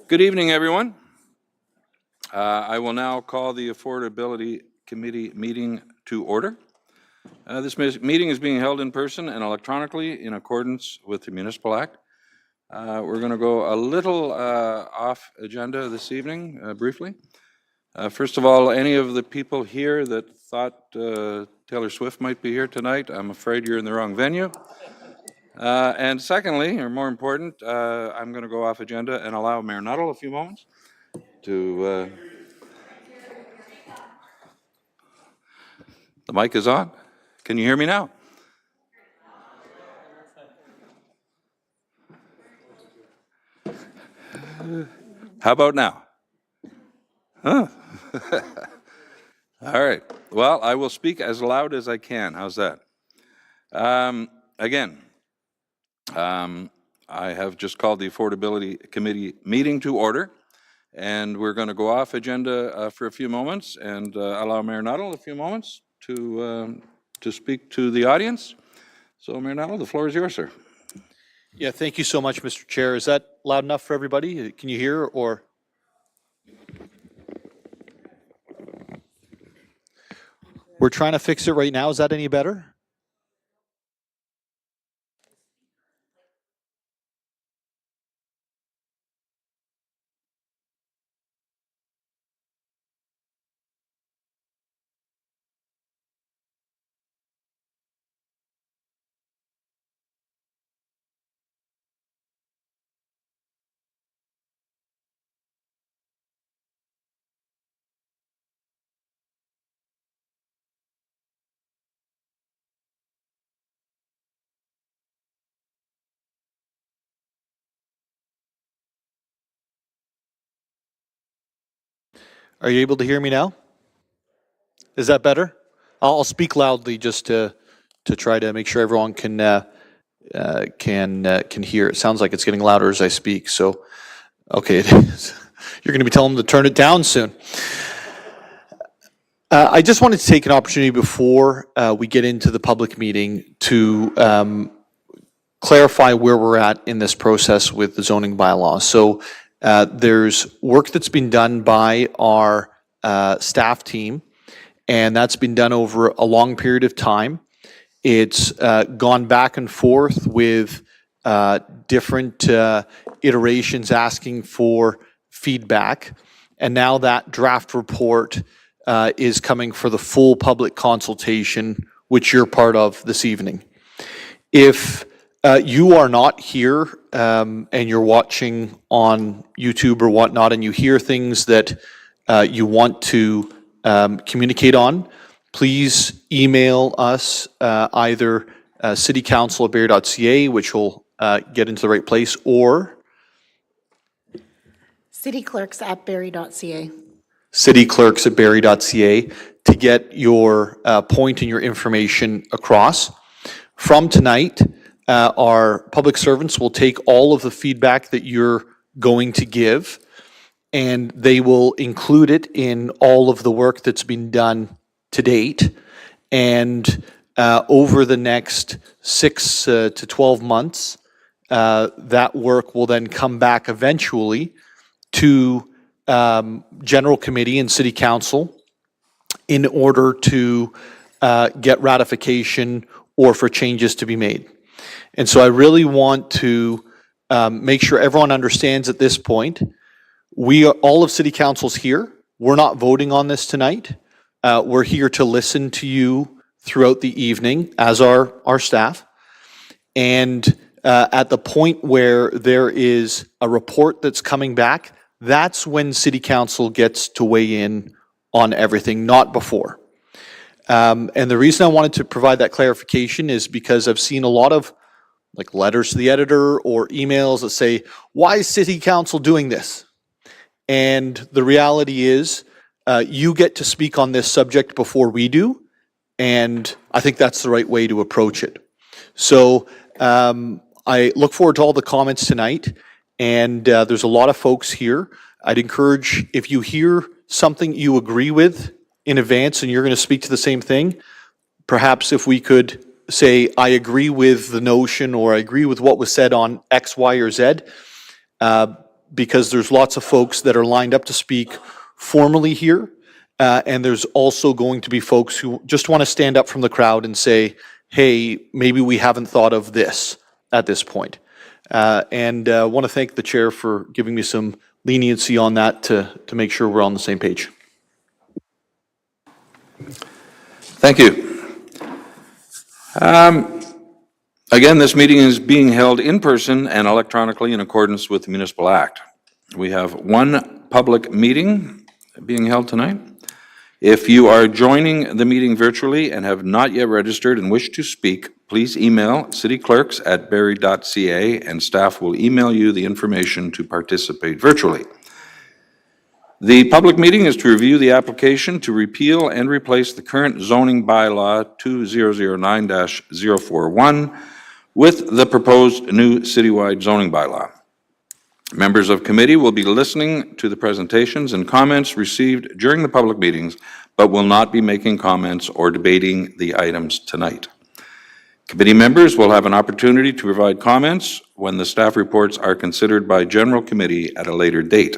Good evening, everyone. I will now call the Affordability Committee meeting to order. This meeting is being held in person and electronically in accordance with the Municipal Act. We're going to go a little off agenda this evening, briefly. First of all, any of the people here that thought Taylor Swift might be here tonight, I'm afraid you're in the wrong venue. And secondly, or more important, I'm going to go off agenda and allow Mayor Nuttall a few moments to... The mic is on. Can you hear me now? How about now? Huh? All right. Well, I will speak as loud as I can. How's that? Again, I have just called the Affordability Committee meeting to order, and we're going to go off agenda for a few moments and allow Mayor Nuttall a few moments to speak to the audience. So, Mayor Nuttall, the floor is yours, sir. Yeah, thank you so much, Mr. Chair. Is that loud enough for everybody? Can you hear or? We're trying to fix it right now. Is that any better? Are you able to hear me now? Is that better? I'll speak loudly just to try to make sure everyone can hear. It sounds like it's getting louder as I speak. So, okay, it is. You're going to be telling them to turn it down soon. I just wanted to take an opportunity before we get into the public meeting to clarify where we're at in this process with the zoning bylaw. So there's work that's been done by our staff team, and that's been done over a long period of time. It's gone back and forth with different iterations asking for feedback, and now that draft report is coming for the full public consultation, which you're part of this evening. If you are not here and you're watching on YouTube or whatnot, and you hear things that you want to communicate on, please email us either citycouncil@barrie.ca, which will get into the right place, or cityclerks@barrie.ca. cityclerks@barrie.ca to get your point and your information across. From tonight, our public servants will take all of the feedback that you're going to give, and they will include it in all of the work that's been done to date. And over the next 6 to 12 months, that work will then come back eventually to General Committee and City Council in order to get ratification or for changes to be made. And so I really want to make sure everyone understands at this point, all of City Council's here. We're not voting on this tonight. We're here to listen to you throughout the evening, as are our staff. And at the point where there is a report that's coming back, that's when City Council gets to weigh in on everything, not before. And the reason I wanted to provide that clarification is because I've seen a lot of letters to the editor or emails that say, why is City Council doing this? And the reality is, you get to speak on this subject before we do, and I think that's the right way to approach it. So I look forward to all the comments tonight, and there's a lot of folks here. I'd encourage, if you hear something you agree with in advance and you're going to speak to the same thing, perhaps if we could say, I agree with the notion, or I agree with what was said on X, Y, or Z, because there's lots of folks that are lined up to speak formally here, and there's also going to be folks who just want to stand up from the crowd and say, hey, maybe we haven't thought of this at this point. And I want to thank the chair for giving me some leniency on that to make sure we're on the same page. Thank you. Again, this meeting is being held in person and electronically in accordance with the Municipal Act. We have one public meeting being held tonight. If you are joining the meeting virtually and have not yet registered and wish to speak, please email cityclerks@barrie.ca and staff will email you the information to participate virtually. The public meeting is to review the application to repeal and replace the current zoning bylaw 2009-041 with the proposed new citywide zoning bylaw. Members of committee will be listening to the presentations and comments received during the public meetings, but will not be making comments or debating the items tonight. Committee members will have an opportunity to provide comments when the staff reports are considered by general committee at a later date.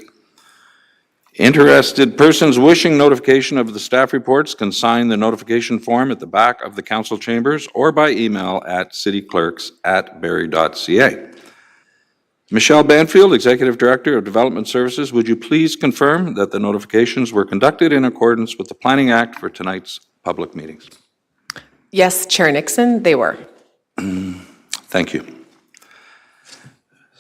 Interested persons wishing notification of the staff reports can sign the notification form at the back of the council chambers or by email at cityclerks@barrie.ca. Michelle Banfield, Executive Director of Development Services, would you please confirm that the notifications were conducted in accordance with the Planning Act for tonight's public meetings? Yes, Chair Nixon, they were. Thank you.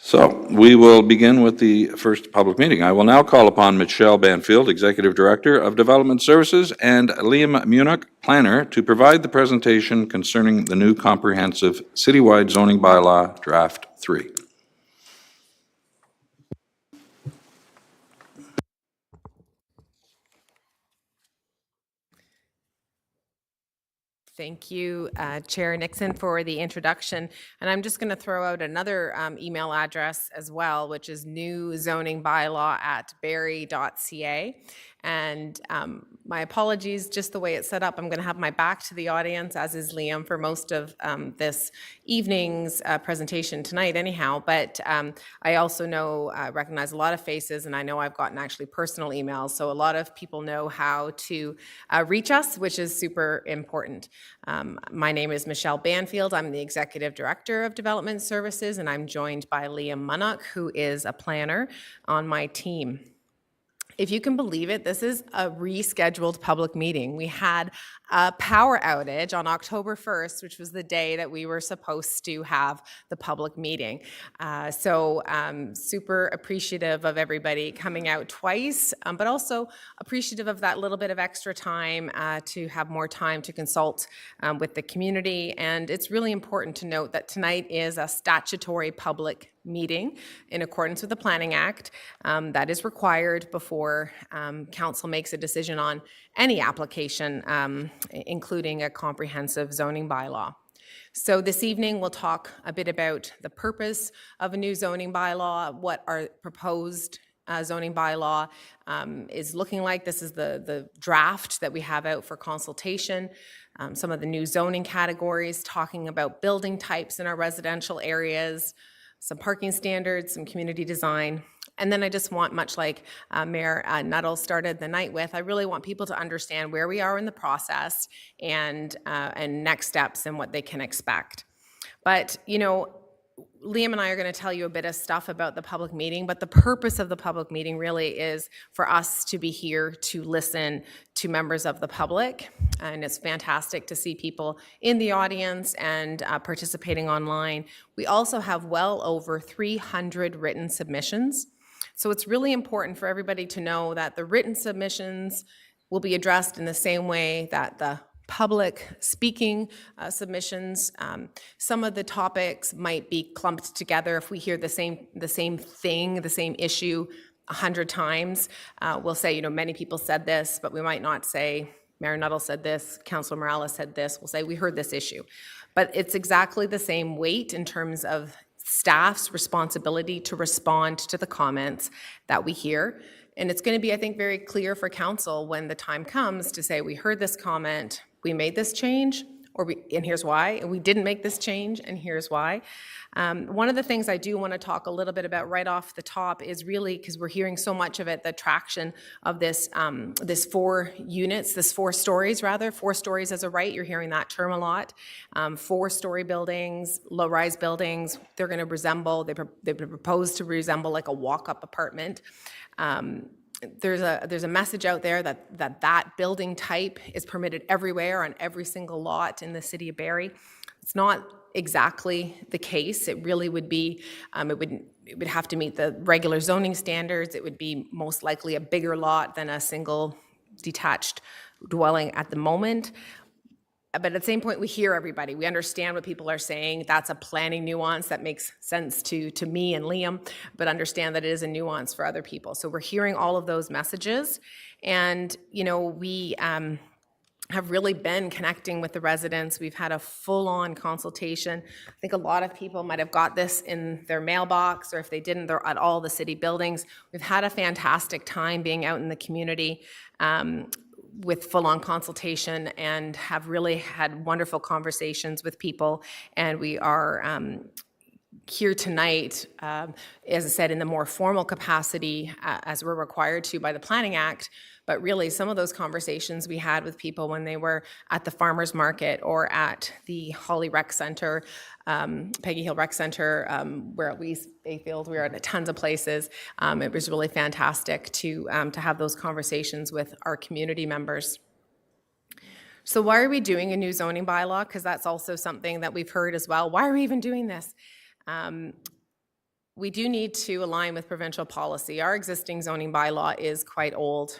So we will begin with the first public meeting. I will now call upon Michelle Banfield, Executive Director of Development Services, and Liam Munich, Planner, to provide the presentation concerning the new comprehensive citywide zoning bylaw, Draft 3. Thank you, Chair Nixon, for the introduction. And I'm just going to throw out another email address as well, which is newzoningbylaw@barrie.ca. And my apologies, just the way it's set up, I'm going to have my back to the audience, as is Liam, for most of this evening's presentation tonight anyhow. But I also recognize a lot of faces, and I know I've gotten actually personal emails, so a lot of people know how to reach us, which is super important. My name is Michelle Banfield. I'm the Executive Director of Development Services, and I'm joined by Liam Munich, who is a planner on my team. If you can believe it, this is a rescheduled public meeting. We had a power outage on October 1st, which was the day that we were supposed to have the public meeting. So super appreciative of everybody coming out twice, but also appreciative of that little bit of extra time to have more time to consult with the community. And it's really important to note that tonight is a statutory public meeting in accordance with the Planning Act. That is required before council makes a decision on any application, including a comprehensive zoning bylaw. So this evening we'll talk a bit about the purpose of a new zoning bylaw, what our proposed zoning bylaw is looking like. This is the draft that we have out for consultation. Some of the new zoning categories, talking about building types in our residential areas, some parking standards, some community design. And then I just want, much like Mayor Nuttall started the night with, I really want people to understand where we are in the process and next steps and what they can expect. But, you know, Liam and I are going to tell you a bit of stuff about the public meeting, but the purpose of the public meeting really is for us to be here to listen to members of the public. And it's fantastic to see people in the audience and participating online. We also have well over 300 written submissions. So it's really important for everybody to know that the written submissions will be addressed in the same way that the public speaking submissions. Some of the topics might be clumped together. If we hear the same thing, the same issue 100 times, we'll say, you know, many people said this, but we might not say, Mayor Nuttall said this, Councillor Morales said this. We'll say, we heard this issue. But it's exactly the same weight in terms of staff's responsibility to respond to the comments that we hear. And it's going to be, I think, very clear for council when the time comes to say, we heard this comment, we made this change, and here's why. And we didn't make this change, and here's why. One of the things I do want to talk a little bit about right off the top is really, because we're hearing so much of it, the traction of this 4 units, this 4 stories rather, 4 stories as a right. You're hearing that term a lot. 4-story buildings, low-rise buildings, they're going to resemble, they propose to resemble like a walk-up apartment. There's a message out there that building type is permitted everywhere on every single lot in the city of Barrie. It's not exactly the case. It really would be, it would have to meet the regular zoning standards. It would be most likely a bigger lot than a single detached dwelling at the moment. But at the same point, we hear everybody. We understand what people are saying. That's a planning nuance that makes sense to me and Liam, but understand that it is a nuance for other people. So we're hearing all of those messages. And, we have really been connecting with the residents. We've had a full-on consultation. I think a lot of people might have got this in their mailbox, or if they didn't, they're at all the city buildings. We've had a fantastic time being out in the community with full-on consultation, and have really had wonderful conversations with people. And we are here tonight, as I said, in the more formal capacity, as we're required to by the Planning Act. But really, some of those conversations we had with people when they were at the farmers market or at the Holly Rec Center, Peggy Hill Rec Center, we're at Lee's Bayfield, we were at tons of places. It was really fantastic to have those conversations with our community members. So why are we doing a new zoning bylaw? Because that's also something that we've heard as well. Why are we even doing this? We do need to align with provincial policy. Our existing zoning bylaw is quite old.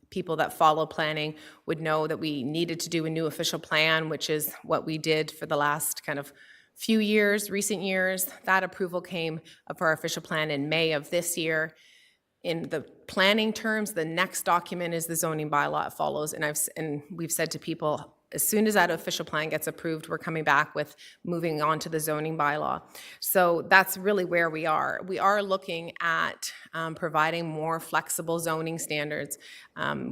People that follow planning would know that we needed to do a new official plan, which is what we did for the last kind of few years, recent years. That approval came for our official plan in May of this year. In the planning terms, the next document is the zoning bylaw. It follows, and we've said to people, as soon as that official plan gets approved, we're coming back with moving on to the zoning bylaw. So that's really where we are. We are looking at providing more flexible zoning standards.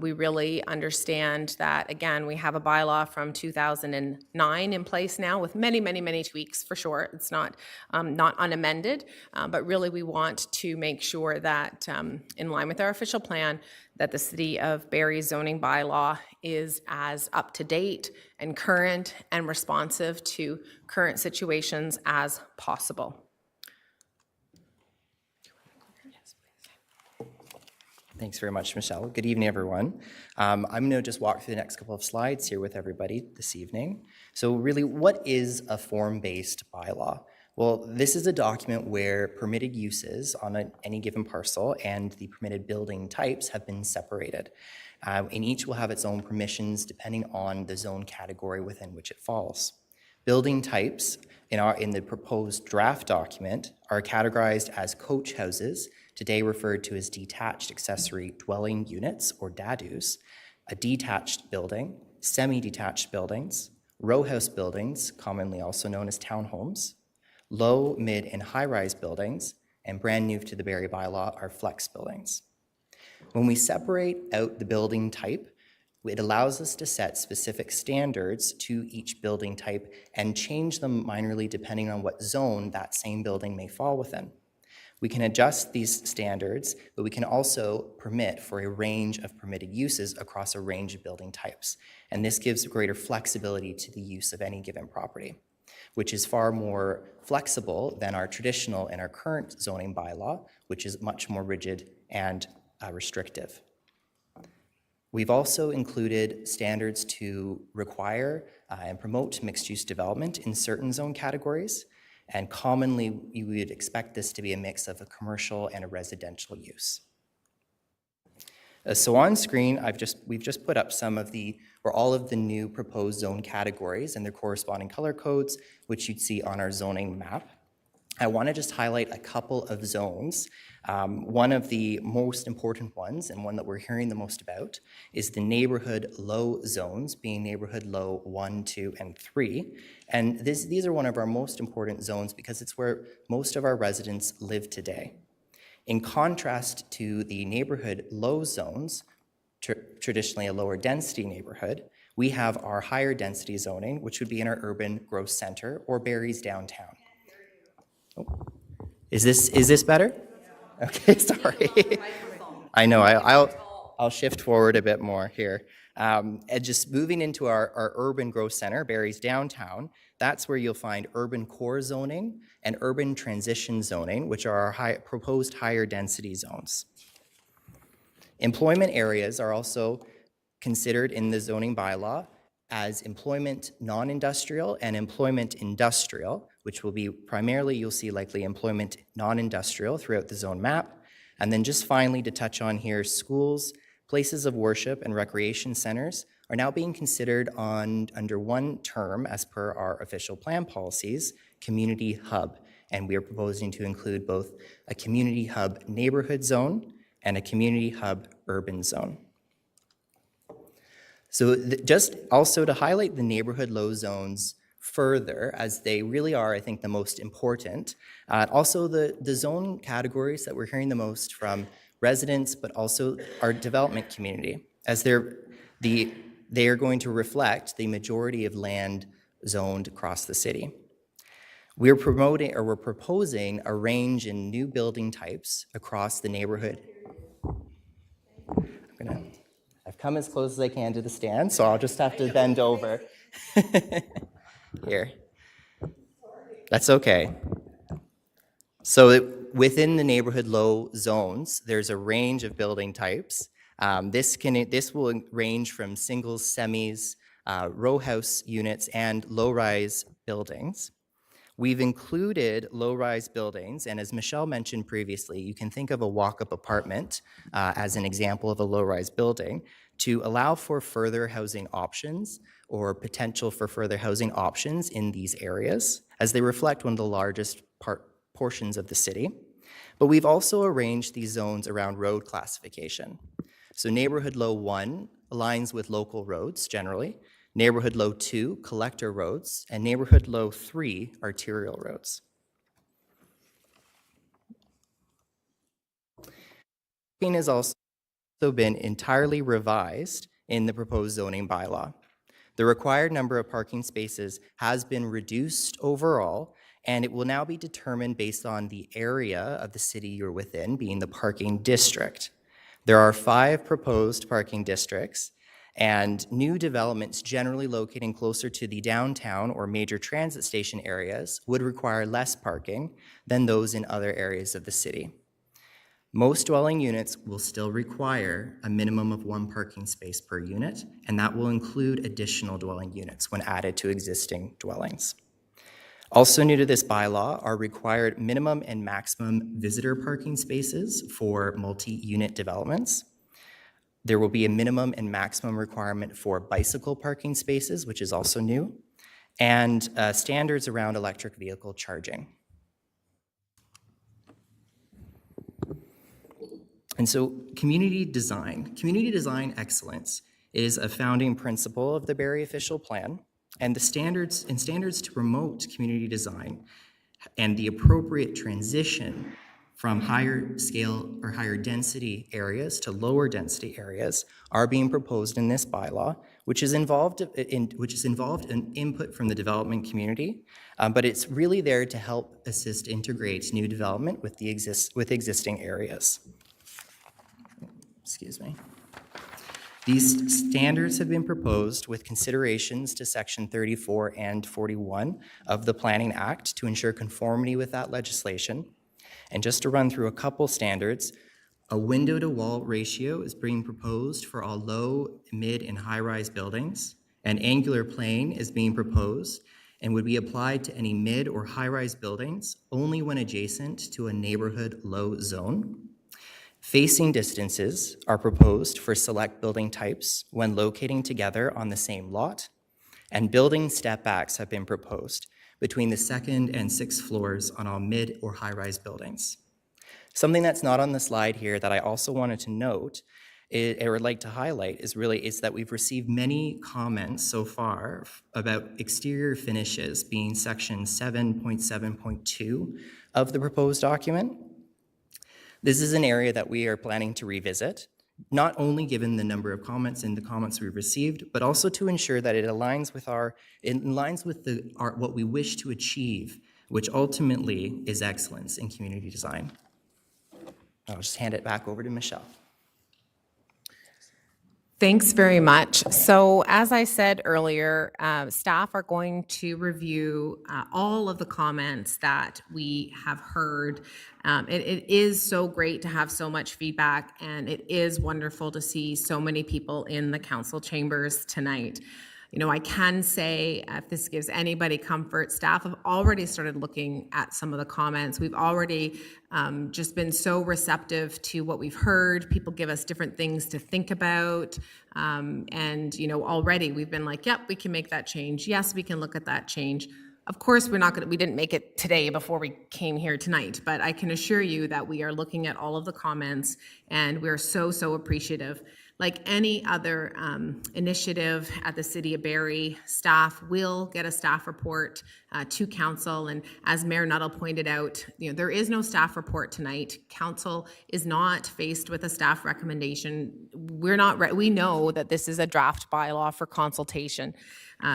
We really understand that, again, we have a bylaw from 2009 in place now with many, many, many tweaks for sure. It's not unamended, but really we want to make sure that in line with our official plan, that the City of Barrie zoning bylaw is as up to date and current and responsive to current situations as possible. Thanks very much, Michelle. Good evening, everyone. I'm going to just walk through the next couple of slides here with everybody this evening. So really, what is a form-based bylaw? Well, this is a document where permitted uses on any given parcel and the permitted building types have been separated. And each will have its own permissions depending on the zone category within which it falls. Building types in the proposed draft document are categorized as coach houses, today referred to as detached accessory dwelling units, or DADUs, a detached building, semi-detached buildings, row house buildings, commonly also known as townhomes, low, mid, and high-rise buildings, and brand new to the Barrie bylaw are flex buildings. When we separate out the building type, it allows us to set specific standards to each building type and change them minorly depending on what zone that same building may fall within. We can adjust these standards, but we can also permit for a range of permitted uses across a range of building types. And this gives greater flexibility to the use of any given property, which is far more flexible than our traditional and our current zoning bylaw, which is much more rigid and restrictive. We've also included standards to require and promote mixed-use development in certain zone categories, and commonly you would expect this to be a mix of a commercial and a residential use. So on screen, we've just put up all of the new proposed zone categories and their corresponding color codes, which you'd see on our zoning map. I want to just highlight a couple of zones. One of the most important ones, and one that we're hearing the most about, is the neighborhood low zones, being neighborhood low 1, 2, and 3. And these are one of our most important zones because it's where most of our residents live today. In contrast to the neighborhood low zones, traditionally a lower density neighborhood, we have our higher density zoning, which would be in our urban growth center or Barrie's downtown. Oh. Is this better? Okay, sorry. I know, I'll shift forward a bit more here. And just moving into our urban growth center, Barrie's downtown, that's where you'll find urban core zoning and urban transition zoning, which are our proposed higher density zones. Employment areas are also considered in the zoning bylaw as employment non-industrial and employment industrial, which will be primarily, you'll see likely employment non-industrial throughout the zone map. And then just finally to touch on here, schools, places of worship, and recreation centers are now being considered under one term as per our official plan policies, community hub. And we are proposing to include both a community hub neighborhood zone and a community hub urban zone. So just also to highlight the neighborhood low zones further, as they really are, I think, the most important. Also the zone categories that we're hearing the most from residents, but also our development community, as they are going to reflect the majority of land zoned across the city. We're proposing a range in new building types across the neighborhood. I've come as close as I can to the stand, so I'll just have to bend over. Here. That's okay. So within the neighborhood low zones, there's a range of building types. This will range from singles, semis, row house units, and low-rise buildings. We've included low-rise buildings, and as Michelle mentioned previously, you can think of a walk-up apartment as an example of a low-rise building to allow for further housing options or potential for further housing options in these areas, as they reflect one of the largest portions of the city. But we've also arranged these zones around road classification. So neighborhood low 1 aligns with local roads generally, neighborhood low 2, collector roads, and neighborhood low 3, arterial roads. Parking has also been entirely revised in the proposed zoning bylaw. The required number of parking spaces has been reduced overall, and it will now be determined based on the area of the city you're within, being the parking district. There are 5 proposed parking districts, and new developments generally locating closer to the downtown or major transit station areas would require less parking than those in other areas of the city. Most dwelling units will still require a minimum of 1 parking space per unit, and that will include additional dwelling units when added to existing dwellings. Also new to this bylaw are required minimum and maximum visitor parking spaces for multi-unit developments. There will be a minimum and maximum requirement for bicycle parking spaces, which is also new, and standards around electric vehicle charging. And so community design excellence is a founding principle of the Barrie Official Plan, and the standards to promote community design and the appropriate transition from higher scale or higher density areas to lower density areas are being proposed in this bylaw, which is involved in input from the development community, but it's really there to help assist integrate new development with existing areas. Excuse me. These standards have been proposed with considerations to Section 34 and 41 of the Planning Act to ensure conformity with that legislation. And just to run through a couple standards, a window-to-wall ratio is being proposed for all low, mid, and high-rise buildings. An angular plane is being proposed and would be applied to any mid or high-rise buildings only when adjacent to a neighborhood low zone. Facing distances are proposed for select building types when locating together on the same lot, and building step backs have been proposed between the 2nd and 6th floors on all mid or high-rise buildings. Something that's not on the slide here that I also wanted to note, or would like to highlight, is that we've received many comments so far about exterior finishes being section 7.7.2 of the proposed document. This is an area that we are planning to revisit, not only given the number of comments and the comments we've received, but also to ensure that it aligns with what we wish to achieve, which ultimately is excellence in community design. I'll just hand it back over to Michelle. Thanks very much. So as I said earlier, staff are going to review all of the comments that we have heard. It is so great to have so much feedback, and it is wonderful to see so many people in the council chambers tonight. You know, I can say, if this gives anybody comfort, staff have already started looking at some of the comments. We've already just been so receptive to what we've heard. People give us different things to think about. And, you know, already we've been like, yep, we can make that change. Yes, we can look at that change. Of course, we didn't make it today before we came here tonight, but I can assure you that we are looking at all of the comments, and we're so, so appreciative. Like any other initiative at the City of Barrie, staff will get a staff report to council. And as Mayor Nuttall pointed out, you know, there is no staff report tonight. Council is not faced with a staff recommendation. We know that this is a draft bylaw for consultation.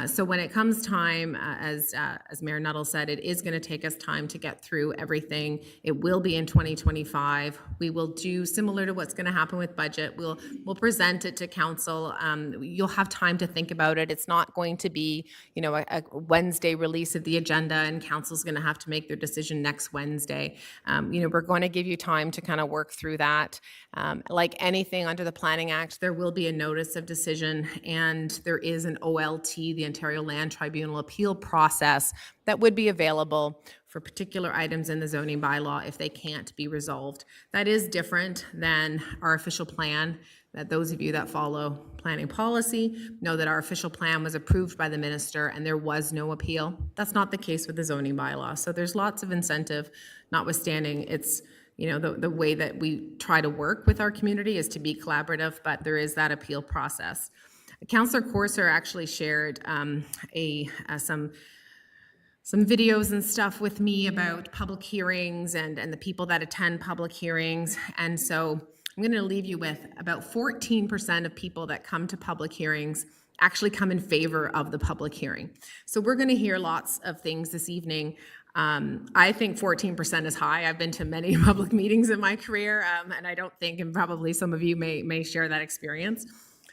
So when it comes time, as Mayor Nuttall said, it is going to take us time to get through everything. It will be in 2025. We will do similar to what's going to happen with budget. We'll present it to council. You'll have time to think about it. It's not going to be, you know, a Wednesday release of the agenda, and council's going to have to make their decision next Wednesday. You know, we're going to give you time to kind of work through that. Like anything under the Planning Act, there will be a notice of decision, and there is an OLT, the Ontario Land Tribunal appeal process, that would be available for particular items in the zoning bylaw if they can't be resolved. That is different than our official plan. That those of you that follow planning policy know that our official plan was approved by the minister and there was no appeal. That's not the case with the zoning bylaw. So there's lots of incentive, notwithstanding it's, you know, the way that we try to work with our community is to be collaborative, but there is that appeal process. Councillor Corser actually shared some videos and stuff with me about public hearings and the people that attend public hearings. And so I'm going to leave you with about 14% of people that come to public hearings actually come in favor of the public hearing. So we're going to hear lots of things this evening. I think 14% is high. I've been to many public meetings in my career, and I don't think, and probably some of you may share that experience.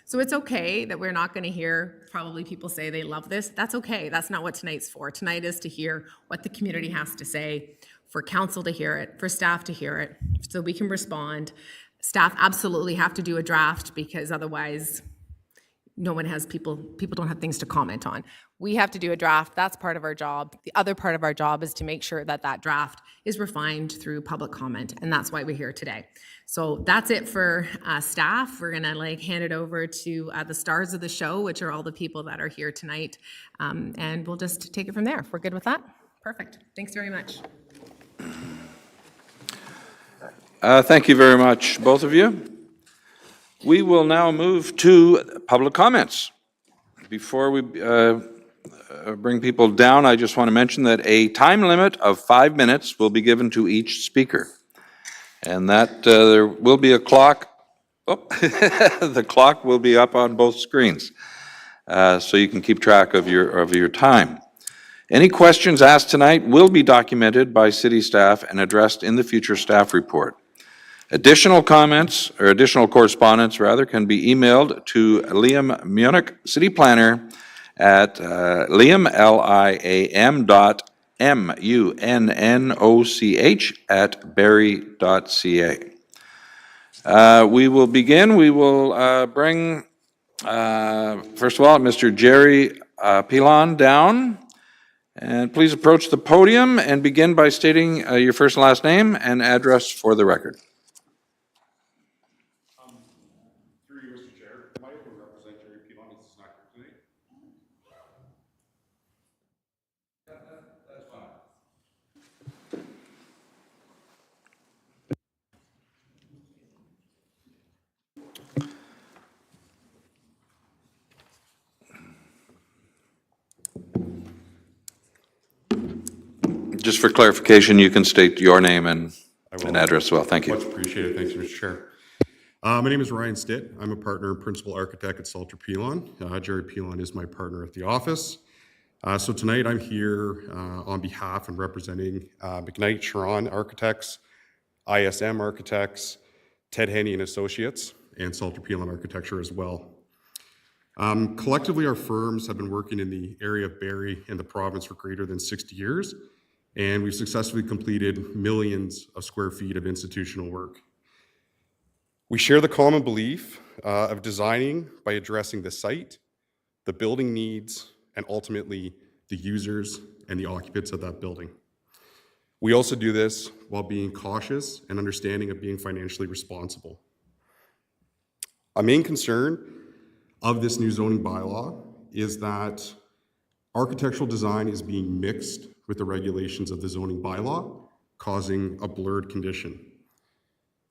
So it's okay that we're not going to hear probably people say they love this. That's okay. That's not what tonight's for. Tonight is to hear what the community has to say, for council to hear it, for staff to hear it, so we can respond. Staff absolutely have to do a draft because otherwise no one has people don't have things to comment on. We have to do a draft. That's part of our job. The other part of our job is to make sure that that draft is refined through public comment, and that's why we're here today. So that's it for staff. We're gonna hand it over to the stars of the show, which are all the people that are here tonight, and we'll just take it from there. If we're good with that, perfect. Thanks very much. Thank you very much, both of you. We will now move to public comments. Before we bring people down, I just want to mention that a time limit of 5 minutes will be given to each speaker. And that there will be a clock. Oh, the clock will be up on both screens, so you can keep track of your time. Any questions asked tonight will be documented by city staff and addressed in the future staff report. Additional comments, or additional correspondence rather, can be emailed to Liam Munich, City Planner, at liam, Liam .munnoch@barrie.ca. We will begin. We will bring, first of all, Mr. Jerry Pilon down. And please approach the podium and begin by stating your first and last name and address for the record. Through you, Mr. Chair, am I able to represent Jerry Pilon? This is not here tonight. That's fine. Just for clarification, you can state your name and address as well. Thank you. Much appreciated. Thanks, Mr. Chair. My name is Ryan Stitt. I'm a partner and principal architect at Salter Pilon. Jerry Pilon is my partner at the office. So tonight I'm here on behalf and representing McKnight Sharon Architects, ISM Architects, Ted Henney and Associates, and Salter Pilon Architecture as well. Collectively, our firms have been working in the area of Barrie and the province for greater than 60 years, and we've successfully completed millions of square feet of institutional work. We share the common belief of designing by addressing the site, the building needs, and ultimately the users and the occupants of that building. We also do this while being cautious and understanding of being financially responsible. A main concern of this new zoning bylaw is that architectural design is being mixed with the regulations of the zoning bylaw, causing a blurred condition.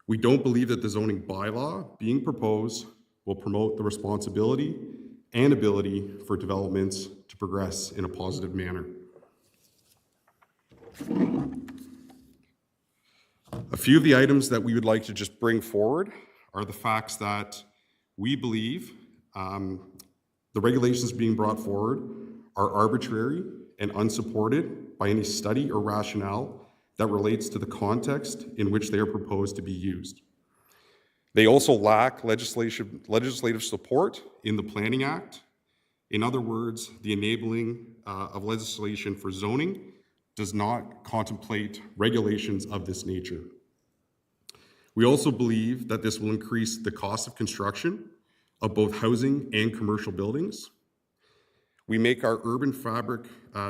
We don't believe that the zoning bylaw being proposed will promote the responsibility and ability for developments to progress in a positive manner. A few of the items that we would like to just bring forward are the facts that we believe the regulations being brought forward are arbitrary and unsupported by any study or rationale that relates to the context in which they are proposed to be used. They also lack legislative support in the Planning Act. In other words, the enabling of legislation for zoning does not contemplate regulations of this nature. We also believe that this will increase the cost of construction of both housing and commercial buildings. We make our urban fabric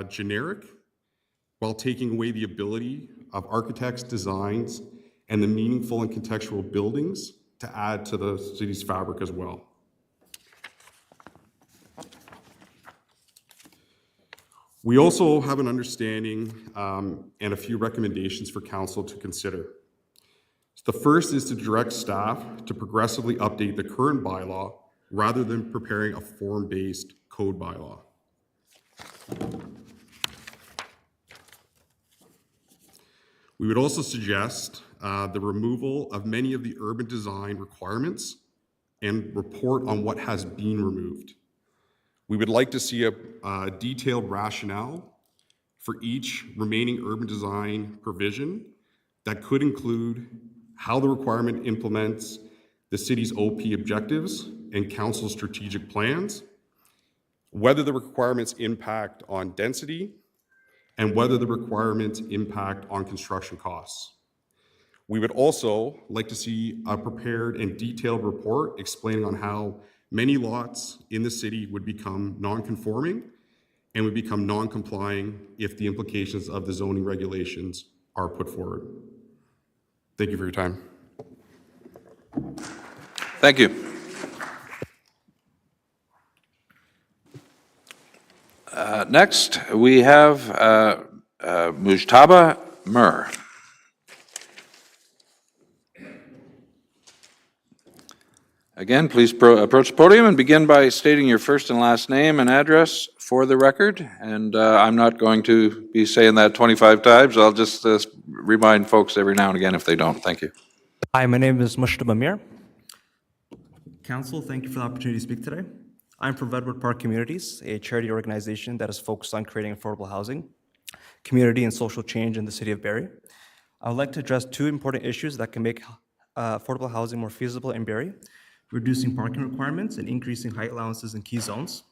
generic while taking away the ability of architects' designs and the meaningful and contextual buildings to add to the city's fabric as well. We also have an understanding and a few recommendations for council to consider. The first is to direct staff to progressively update the current bylaw rather than preparing a form-based code bylaw. We would also suggest the removal of many of the urban design requirements and report on what has been removed. We would like to see a detailed rationale for each remaining urban design provision that could include how the requirement implements the city's OP objectives and council's strategic plans, whether the requirements impact on density, and whether the requirements impact on construction costs. We would also like to see a prepared and detailed report explaining on how many lots in the city would become non-conforming and would become non-complying if the implications of the zoning regulations are put forward. Thank you for your time. Thank you. Next, we have Mujtaba Mir. Again, please approach the podium and begin by stating your first and last name and address for the record. And I'm not going to be saying that 25 times. I'll just remind folks every now and again if they don't. Thank you. Hi, my name is Mujtaba Mir. Council, thank you for the opportunity to speak today. I'm from Redwood Park Communities, a charity organization that is focused on creating affordable housing, community, and social change in the City of Barrie. I would like to address two important issues that can make affordable housing more feasible in Barrie: reducing parking requirements and increasing height allowances in key zones.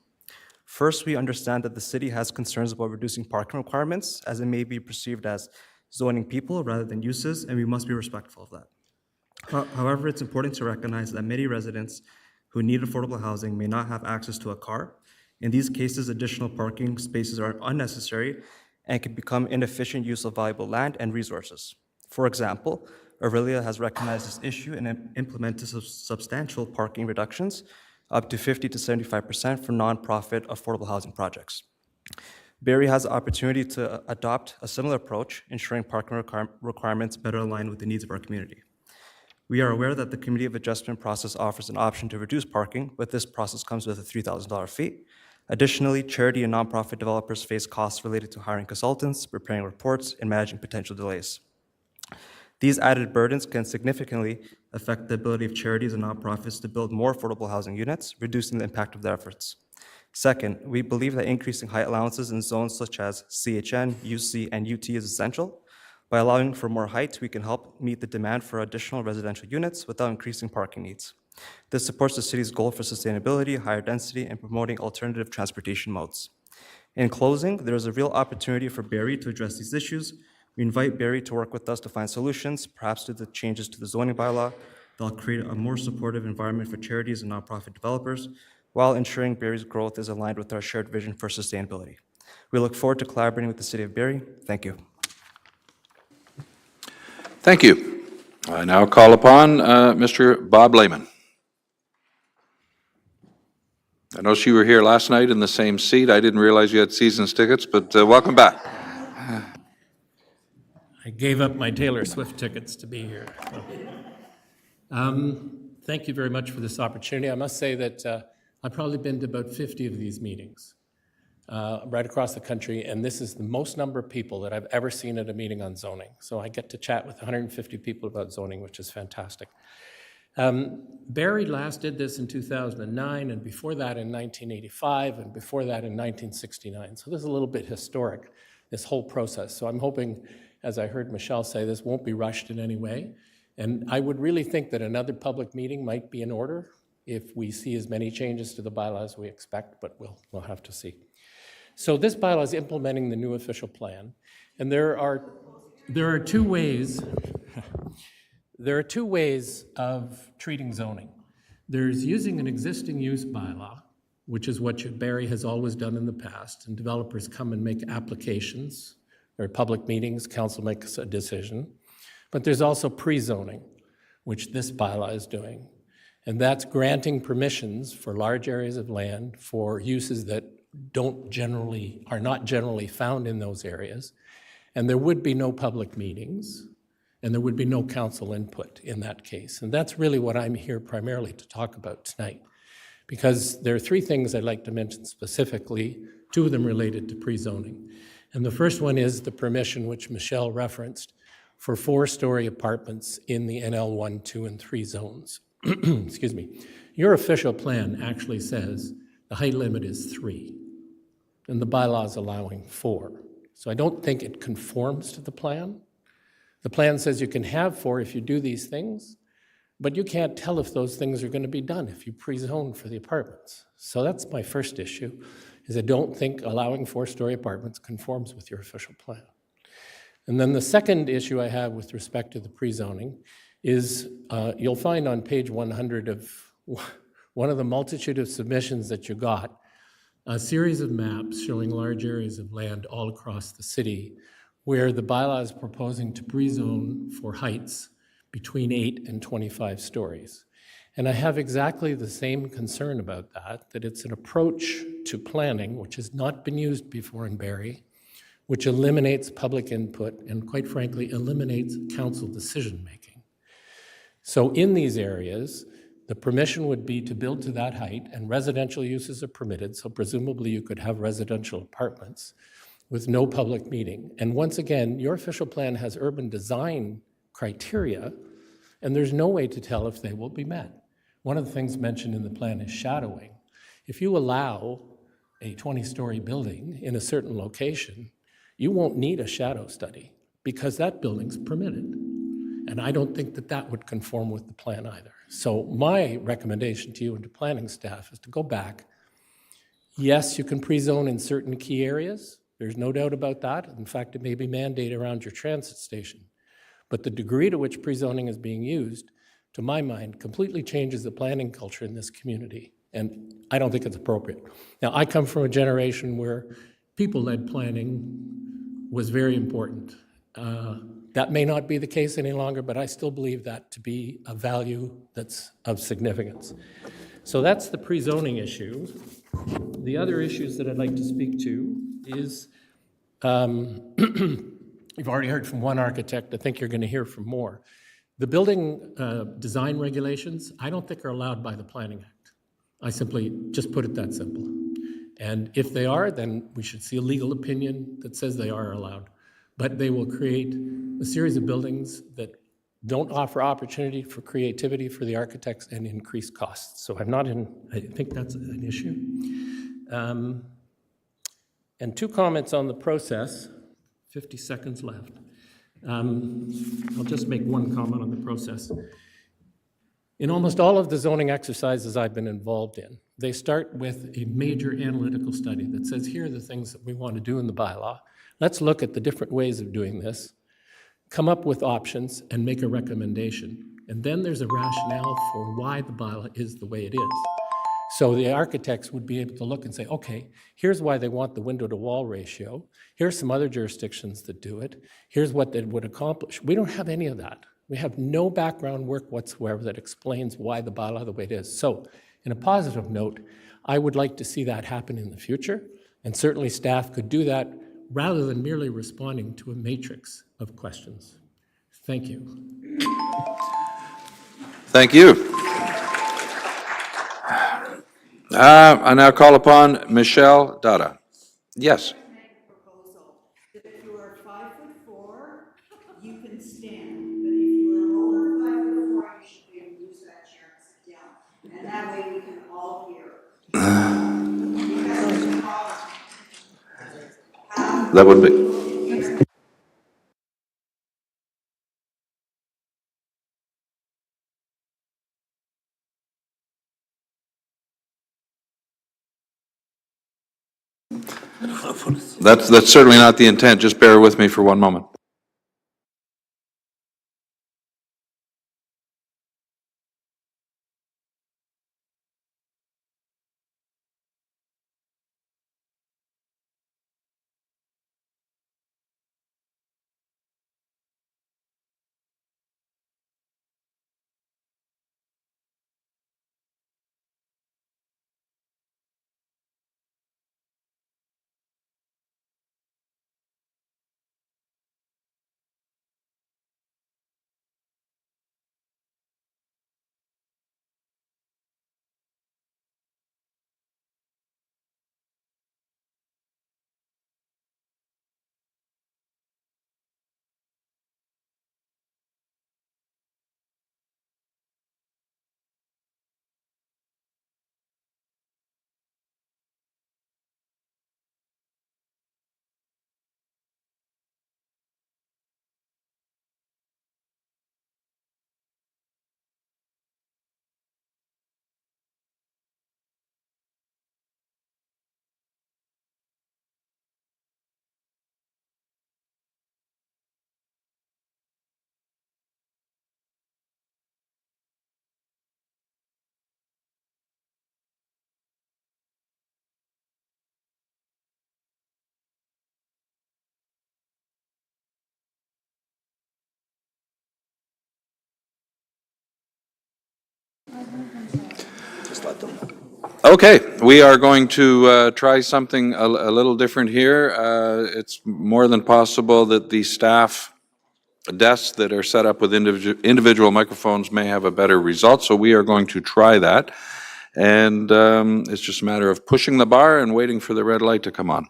First, we understand that the city has concerns about reducing parking requirements, as it may be perceived as zoning people rather than uses, and we must be respectful of that. However, it's important to recognize that many residents who need affordable housing may not have access to a car. In these cases, additional parking spaces are unnecessary and can become inefficient use of valuable land and resources. For example, Aurelia has recognized this issue and implemented substantial parking reductions, up to 50 to 75% for nonprofit affordable housing projects. Barrie has the opportunity to adopt a similar approach, ensuring parking requirements better align with the needs of our community. We are aware that the Committee of Adjustment process offers an option to reduce parking, but this process comes with a $3,000 fee. Additionally, charity and nonprofit developers face costs related to hiring consultants, preparing reports, and managing potential delays. These added burdens can significantly affect the ability of charities and nonprofits to build more affordable housing units, reducing the impact of their efforts. Second, we believe that increasing height allowances in zones such as CHN, UC, and UT is essential. By allowing for more height, we can help meet the demand for additional residential units without increasing parking needs. This supports the city's goal for sustainability, higher density, and promoting alternative transportation modes. In closing, there is a real opportunity for Barrie to address these issues. We invite Barrie to work with us to find solutions, perhaps through the changes to the zoning bylaw that'll create a more supportive environment for charities and nonprofit developers, while ensuring Barrie's growth is aligned with our shared vision for sustainability. We look forward to collaborating with the City of Barrie. Thank you. Thank you. I now call upon Mr. Bob Lehman. I know you were here last night in the same seat. I didn't realize you had season's tickets, but welcome back. I gave up my Taylor Swift tickets to be here. Thank you very much for this opportunity. I must say that I've probably been to about 50 of these meetings right across the country, and this is the most number of people that I've ever seen at a meeting on zoning. So I get to chat with 150 people about zoning, which is fantastic. Barrie last did this in 2009, and before that in 1985, and before that in 1969. So this is a little bit historic, this whole process. So I'm hoping, as I heard Michelle say, this won't be rushed in any way. And I would really think that another public meeting might be in order if we see as many changes to the bylaw as we expect, but we'll have to see. So this bylaw is implementing the new official plan, and there are two ways. There are two ways of treating zoning. There's using an existing use bylaw, which is what Barrie has always done in the past, and developers come and make applications, or public meetings, council makes a decision. But there's also pre-zoning, which this bylaw is doing. And that's granting permissions for large areas of land for uses that are not generally found in those areas. And there would be no public meetings, and there would be no council input in that case. And that's really what I'm here primarily to talk about tonight, because there are three things I'd like to mention specifically, two of them related to pre-zoning. And the first one is the permission, which Michelle referenced, for 4-story apartments in the NL 1, 2, and 3 zones. Excuse me. Your official plan actually says the height limit is 3, and the bylaw is allowing 4. So I don't think it conforms to the plan. The plan says you can have 4 if you do these things, but you can't tell if those things are going to be done if you pre-zone for the apartments. So that's my first issue, is I don't think allowing 4-story apartments conforms with your official plan. And then the second issue I have with respect to the pre-zoning is you'll find on page 100 of one of the multitude of submissions that you got, a series of maps showing large areas of land all across the city where the bylaw is proposing to pre-zone for heights between 8 and 25 stories. And I have exactly the same concern about that it's an approach to planning which has not been used before in Barrie, which eliminates public input and, quite frankly, eliminates council decision-making. So in these areas, the permission would be to build to that height, and residential uses are permitted, so presumably you could have residential apartments with no public meeting. And once again, your official plan has urban design criteria, and there's no way to tell if they will be met. One of the things mentioned in the plan is shadowing. If you allow a 20-story building in a certain location, you won't need a shadow study because that building's permitted. And I don't think that would conform with the plan either. So my recommendation to you and to planning staff is to go back. Yes, you can pre-zone in certain key areas. There's no doubt about that. In fact, it may be mandated around your transit station. But the degree to which pre-zoning is being used, to my mind, completely changes the planning culture in this community. And I don't think it's appropriate. Now, I come from a generation where people-led planning was very important. That may not be the case any longer, but I still believe that to be a value that's of significance. So that's the pre-zoning issue. The other issues that I'd like to speak to is, you've already heard from one architect, I think you're going to hear from more. The building design regulations, I don't think are allowed by the Planning Act. I simply just put it that simple. And if they are, then we should see a legal opinion that says they are allowed. But they will create a series of buildings that don't offer opportunity for creativity for the architects, and increase costs. So I think that's an issue. And 2 comments on the process, 50 seconds left. I'll just make 1 comment on the process. In almost all of the zoning exercises I've been involved in, they start with a major analytical study that says, here are the things that we want to do in the bylaw. Let's look at the different ways of doing this, come up with options, and make a recommendation. And then there's a rationale for why the bylaw is the way it is. So the architects would be able to look and say, okay, here's why they want the window-to-wall ratio. Here's some other jurisdictions that do it. Here's what they would accomplish. We don't have any of that. We have no background work whatsoever that explains why the bylaw the way it is. So, in a positive note, I would like to see that happen in the future, and certainly staff could do that rather than merely responding to a matrix of questions. Thank you. Thank you. I now call upon Michelle Dada. Yes. If you are 5'4", you can stand, but if you are over 5'4", you should be able to use that chair and sit down, and that way we can all hear. That would be. That's certainly not the intent. Just bear with me for 1 moment. Okay, we are going to try something a little different here. It's more than possible that the staff desks that are set up with individual microphones may have a better result, so we are going to try that. And it's just a matter of pushing the bar and waiting for the red light to come on.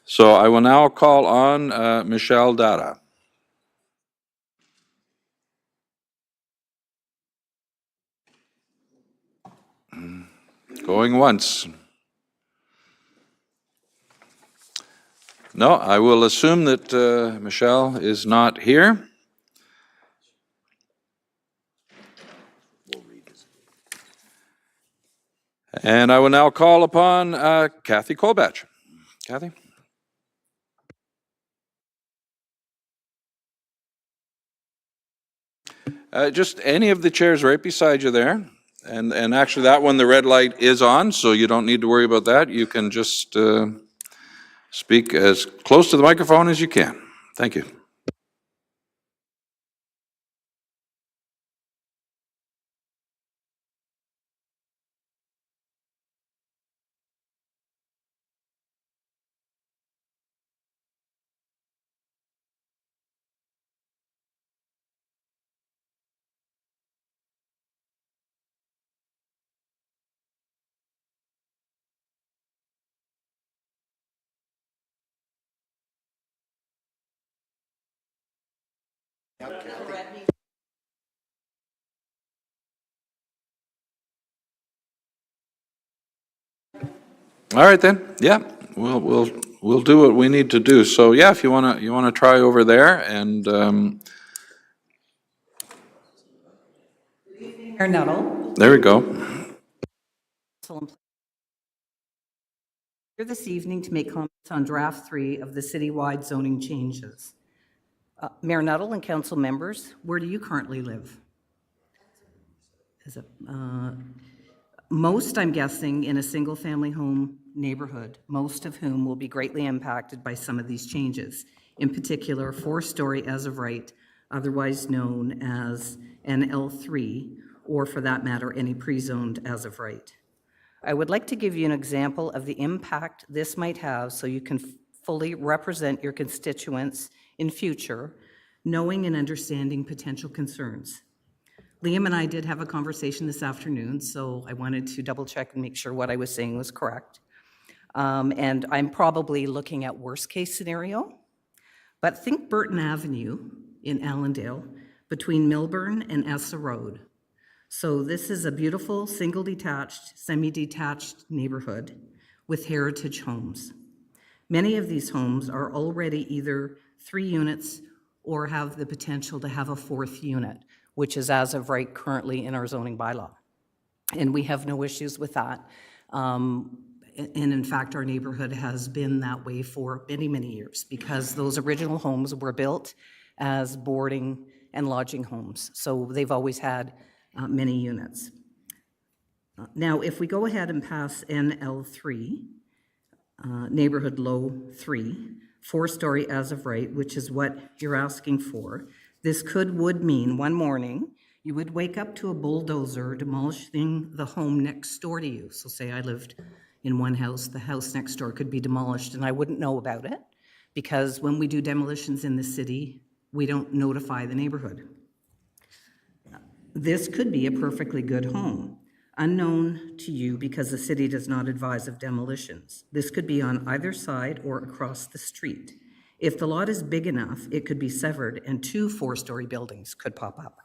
So I will now call on Michelle Dada. Going once. No, I will assume that Michelle is not here. And I will now call upon Kathy Colbatch. Kathy? Just any of the chairs right beside you there. And actually that one, the red light is on, so you don't need to worry about that. You can just speak as close to the microphone as you can. Thank you. All right then, yeah, we'll do what we need to do. So yeah, if you wanna try over there and, Mayor Nuttall. there we go. Here this evening to make comments on draft 3 of the citywide zoning changes. Mayor Nuttall and council members, where do you currently live? Is it, most, I'm guessing, in a single-family home neighborhood, most of whom will be greatly impacted by some of these changes. In particular, 4-story as of right, otherwise known as an L3, or for that matter, any pre-zoned as of right. I would like to give you an example of the impact this might have so you can fully represent your constituents in future, knowing and understanding potential concerns. Liam and I did have a conversation this afternoon, so I wanted to double check and make sure what I was saying was correct. And I'm probably looking at worst case scenario, but think Burton Avenue in Allendale between Milburn and Essa Road. So this is a beautiful single detached, semi-detached neighborhood with heritage homes. Many of these homes are already either 3 units or have the potential to have a 4th unit, which is as of right currently in our zoning bylaw. And we have no issues with that. And in fact, our neighborhood has been that way for many, many years because those original homes were built as boarding and lodging homes. So they've always had many units. Now, if we go ahead and pass NL3, neighborhood low 3, 4-story as of right, which is what you're asking for, this would mean one morning you would wake up to a bulldozer demolishing the home next door to you. So say I lived in one house, the house next door could be demolished and I wouldn't know about it because when we do demolitions in the city, we don't notify the neighborhood. This could be a perfectly good home, unknown to you because the city does not advise of demolitions. This could be on either side or across the street. If the lot is big enough, it could be severed and 2 4-story buildings could pop up.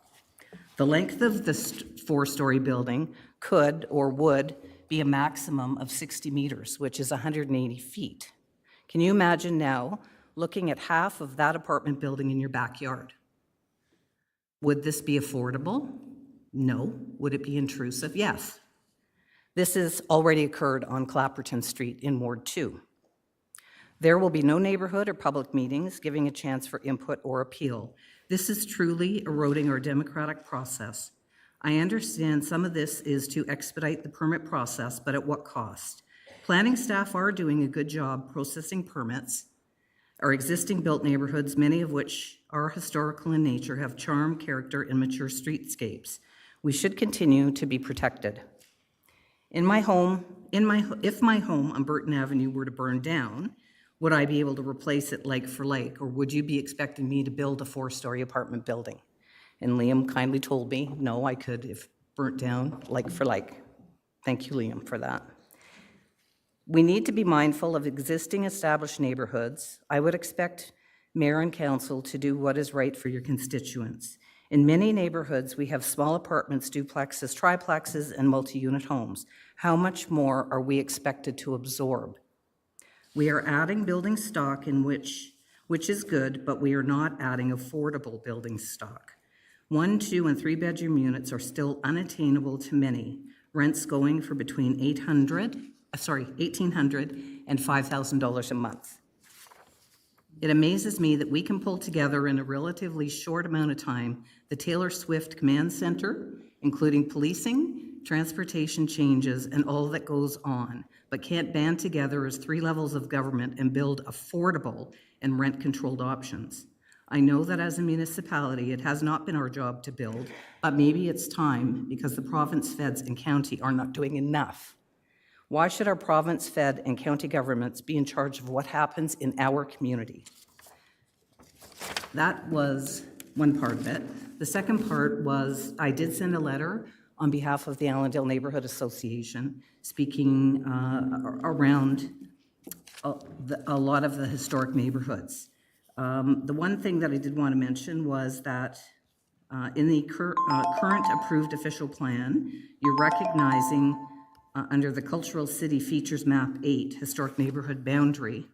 The length of the 4-story building could or would be a maximum of 60 meters, which is 180 feet. Can you imagine now looking at half of that apartment building in your backyard? Would this be affordable? No. Would it be intrusive? Yes. This has already occurred on Clapperton Street in Ward 2. There will be no neighborhood or public meetings giving a chance for input or appeal. This is truly eroding our democratic process. I understand some of this is to expedite the permit process, but at what cost? Planning staff are doing a good job processing permits. Our existing built neighborhoods, many of which are historical in nature, have charm, character, and mature streetscapes. We should continue to be protected. If my home on Burton Avenue were to burn down, would I be able to replace it like for like, or would you be expecting me to build a 4-story apartment building? And Liam kindly told me, no, I could if burnt down like for like. Thank you, Liam, for that. We need to be mindful of existing established neighborhoods. I would expect mayor and council to do what is right for your constituents. In many neighborhoods, we have small apartments, duplexes, triplexes, and multi-unit homes. How much more are we expected to absorb? We are adding building stock in which is good, but we are not adding affordable building stock. 1, 2, and 3-bedroom units are still unattainable to many. Rents going for between $1,800 and $5,000 a month. It amazes me that we can pull together in a relatively short amount of time the Taylor Swift Command Center, including policing, transportation changes, and all that goes on, but can't band together as 3 levels of government and build affordable and rent-controlled options. I know that as a municipality, it has not been our job to build, but maybe it's time because the province, feds, and county are not doing enough. Why should our province, fed, and county governments be in charge of what happens in our community? That was one part of it. The second part was I did send a letter on behalf of the Allendale Neighborhood Association speaking around a lot of the historic neighborhoods. The one thing that I did want to mention was that in the current approved official plan, you're recognizing under the Cultural City Features Map 8, Historic Neighborhood Boundary,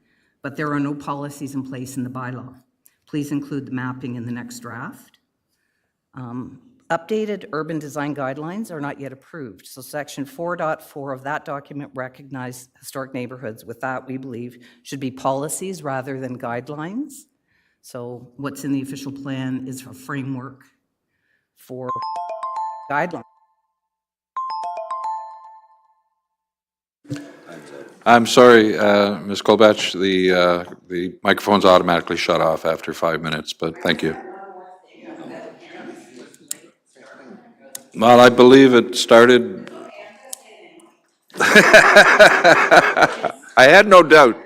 but there are no policies in place in the bylaw. Please include the mapping in the next draft. Updated urban design guidelines are not yet approved, so section 4.4 of that document recognized historic neighborhoods. With that, we believe should be policies rather than guidelines. So what's in the official plan is a framework for guidelines. I'm sorry, Ms. Colbatch, the microphone's automatically shut off after 5 minutes, but thank you. Well, I believe it started. I had no doubt.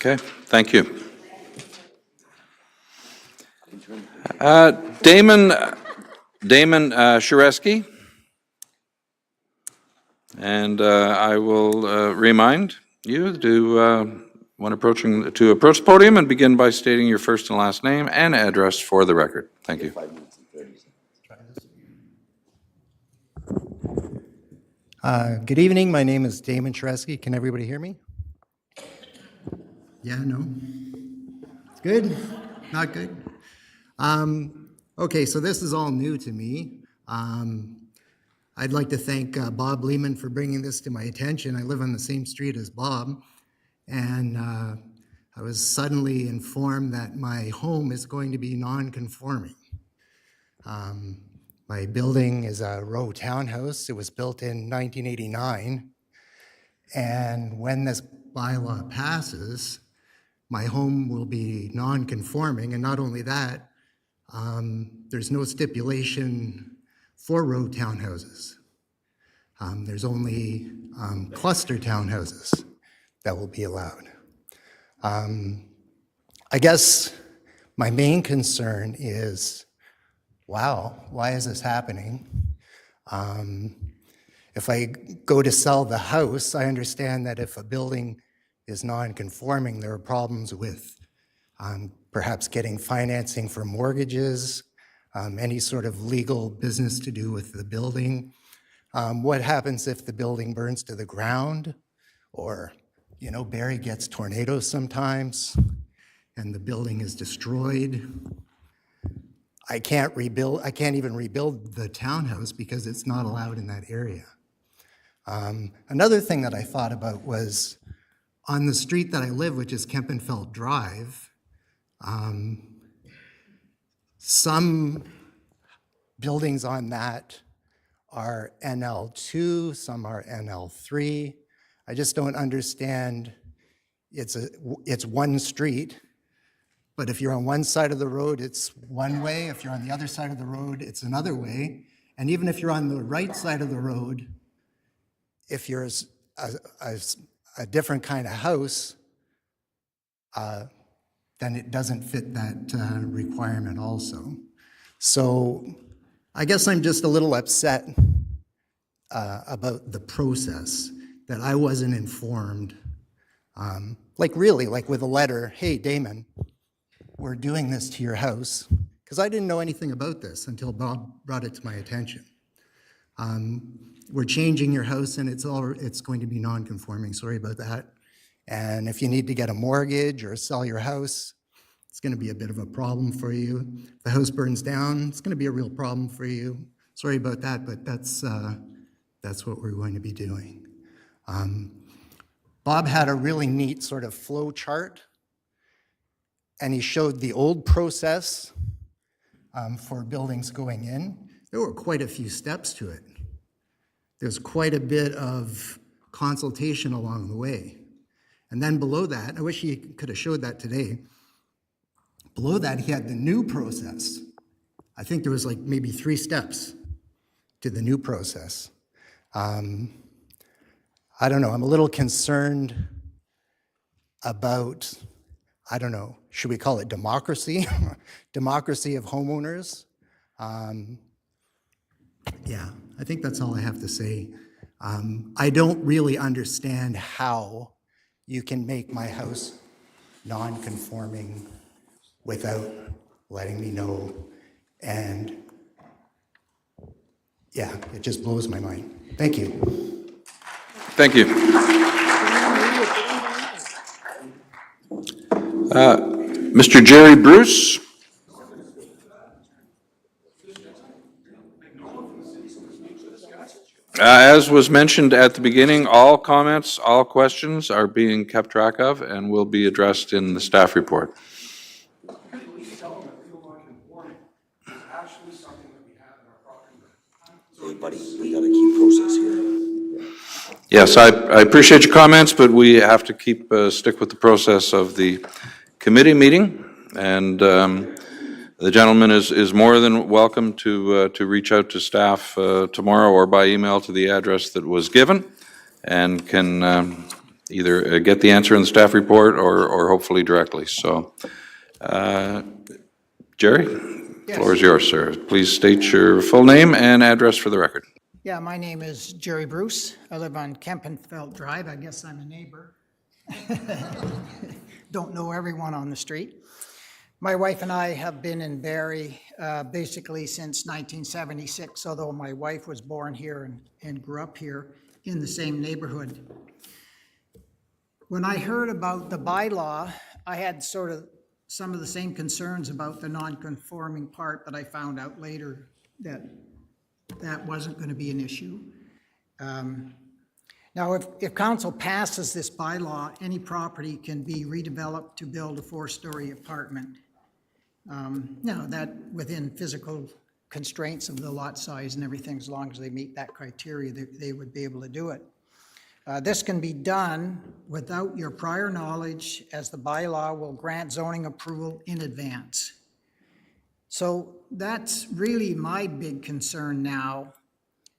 Okay, thank you. Damon Shareski. And I will remind you to, when approaching, to approach the podium and begin by stating your first and last name and address for the record. Thank you. Good evening. My name is Damon Shareski. Can everybody hear me? Yeah, no? It's good? Not good? Okay, so this is all new to me. I'd like to thank Bob Lehman for bringing this to my attention. I live on the same street as Bob, and I was suddenly informed that my home is going to be non-conforming. My building is a row townhouse. It was built in 1989, and when this bylaw passes, my home will be non-conforming, and not only that, there's no stipulation for row townhouses. There's only cluster townhouses that will be allowed. I guess my main concern is, wow, why is this happening? If I go to sell the house, I understand that if a building is non-conforming, there are problems with perhaps getting financing for mortgages, any sort of legal business to do with the building. What happens if the building burns to the ground? Or, you know, Barrie gets tornadoes sometimes and the building is destroyed. I can't even rebuild the townhouse because it's not allowed in that area. Another thing that I thought about was on the street that I live, which is Kempenfeld Drive, some buildings on that are NL2, some are NL3. I just don't understand. It's one street, but if you're on one side of the road, it's one way. If you're on the other side of the road, it's another way. And even if you're on the right side of the road, if you're a different kind of house, then it doesn't fit that requirement also. So I guess I'm just a little upset about the process, that I wasn't informed. Like really, like with a letter, hey, Damon, we're doing this to your house, because I didn't know anything about this until Bob brought it to my attention. We're changing your house and it's going to be non-conforming, sorry about that. And if you need to get a mortgage or sell your house, it's going to be a bit of a problem for you. If the house burns down, it's going to be a real problem for you. Sorry about that, but that's what we're going to be doing. Bob had a really neat sort of flow chart, and he showed the old process for buildings going in. There were quite a few steps to it. There's quite a bit of consultation along the way. And then below that, I wish he could have showed that today. Below that, he had the new process. I think there was like maybe 3 steps to the new process. I don't know, I'm a little concerned about, I don't know, should we call it democracy? Democracy of homeowners? Yeah, I think that's all I have to say. I don't really understand how you can make my house non-conforming without letting me know. And yeah, it just blows my mind. Thank you. Thank you. Mr. Jerry Bruce? As was mentioned at the beginning, all comments, all questions are being kept track of and will be addressed in the staff report. Buddy, we gotta keep process here. Yes, I appreciate your comments, but we have to stick with the process of the committee meeting. And the gentleman is more than welcome to reach out to staff tomorrow or by email to the address that was given, and can either get the answer in the staff report or hopefully directly. So, Jerry, the floor is yours, sir. Please state your full name and address for the record. Yeah, my name is Jerry Bruce. I live on Kempenfeld Drive. I guess I'm a neighbor. Don't know everyone on the street. My wife and I have been in Barrie basically since 1976, although my wife was born here and grew up here in the same neighborhood. When I heard about the bylaw, I had sort of some of the same concerns about the non-conforming part, but I found out later that that wasn't going to be an issue. Now, if council passes this bylaw, any property can be redeveloped to build a 4-story apartment. Now, that within physical constraints of the lot size and everything, as long as they meet that criteria, they would be able to do it. This can be done without your prior knowledge, as the bylaw will grant zoning approval in advance. So that's really my big concern now,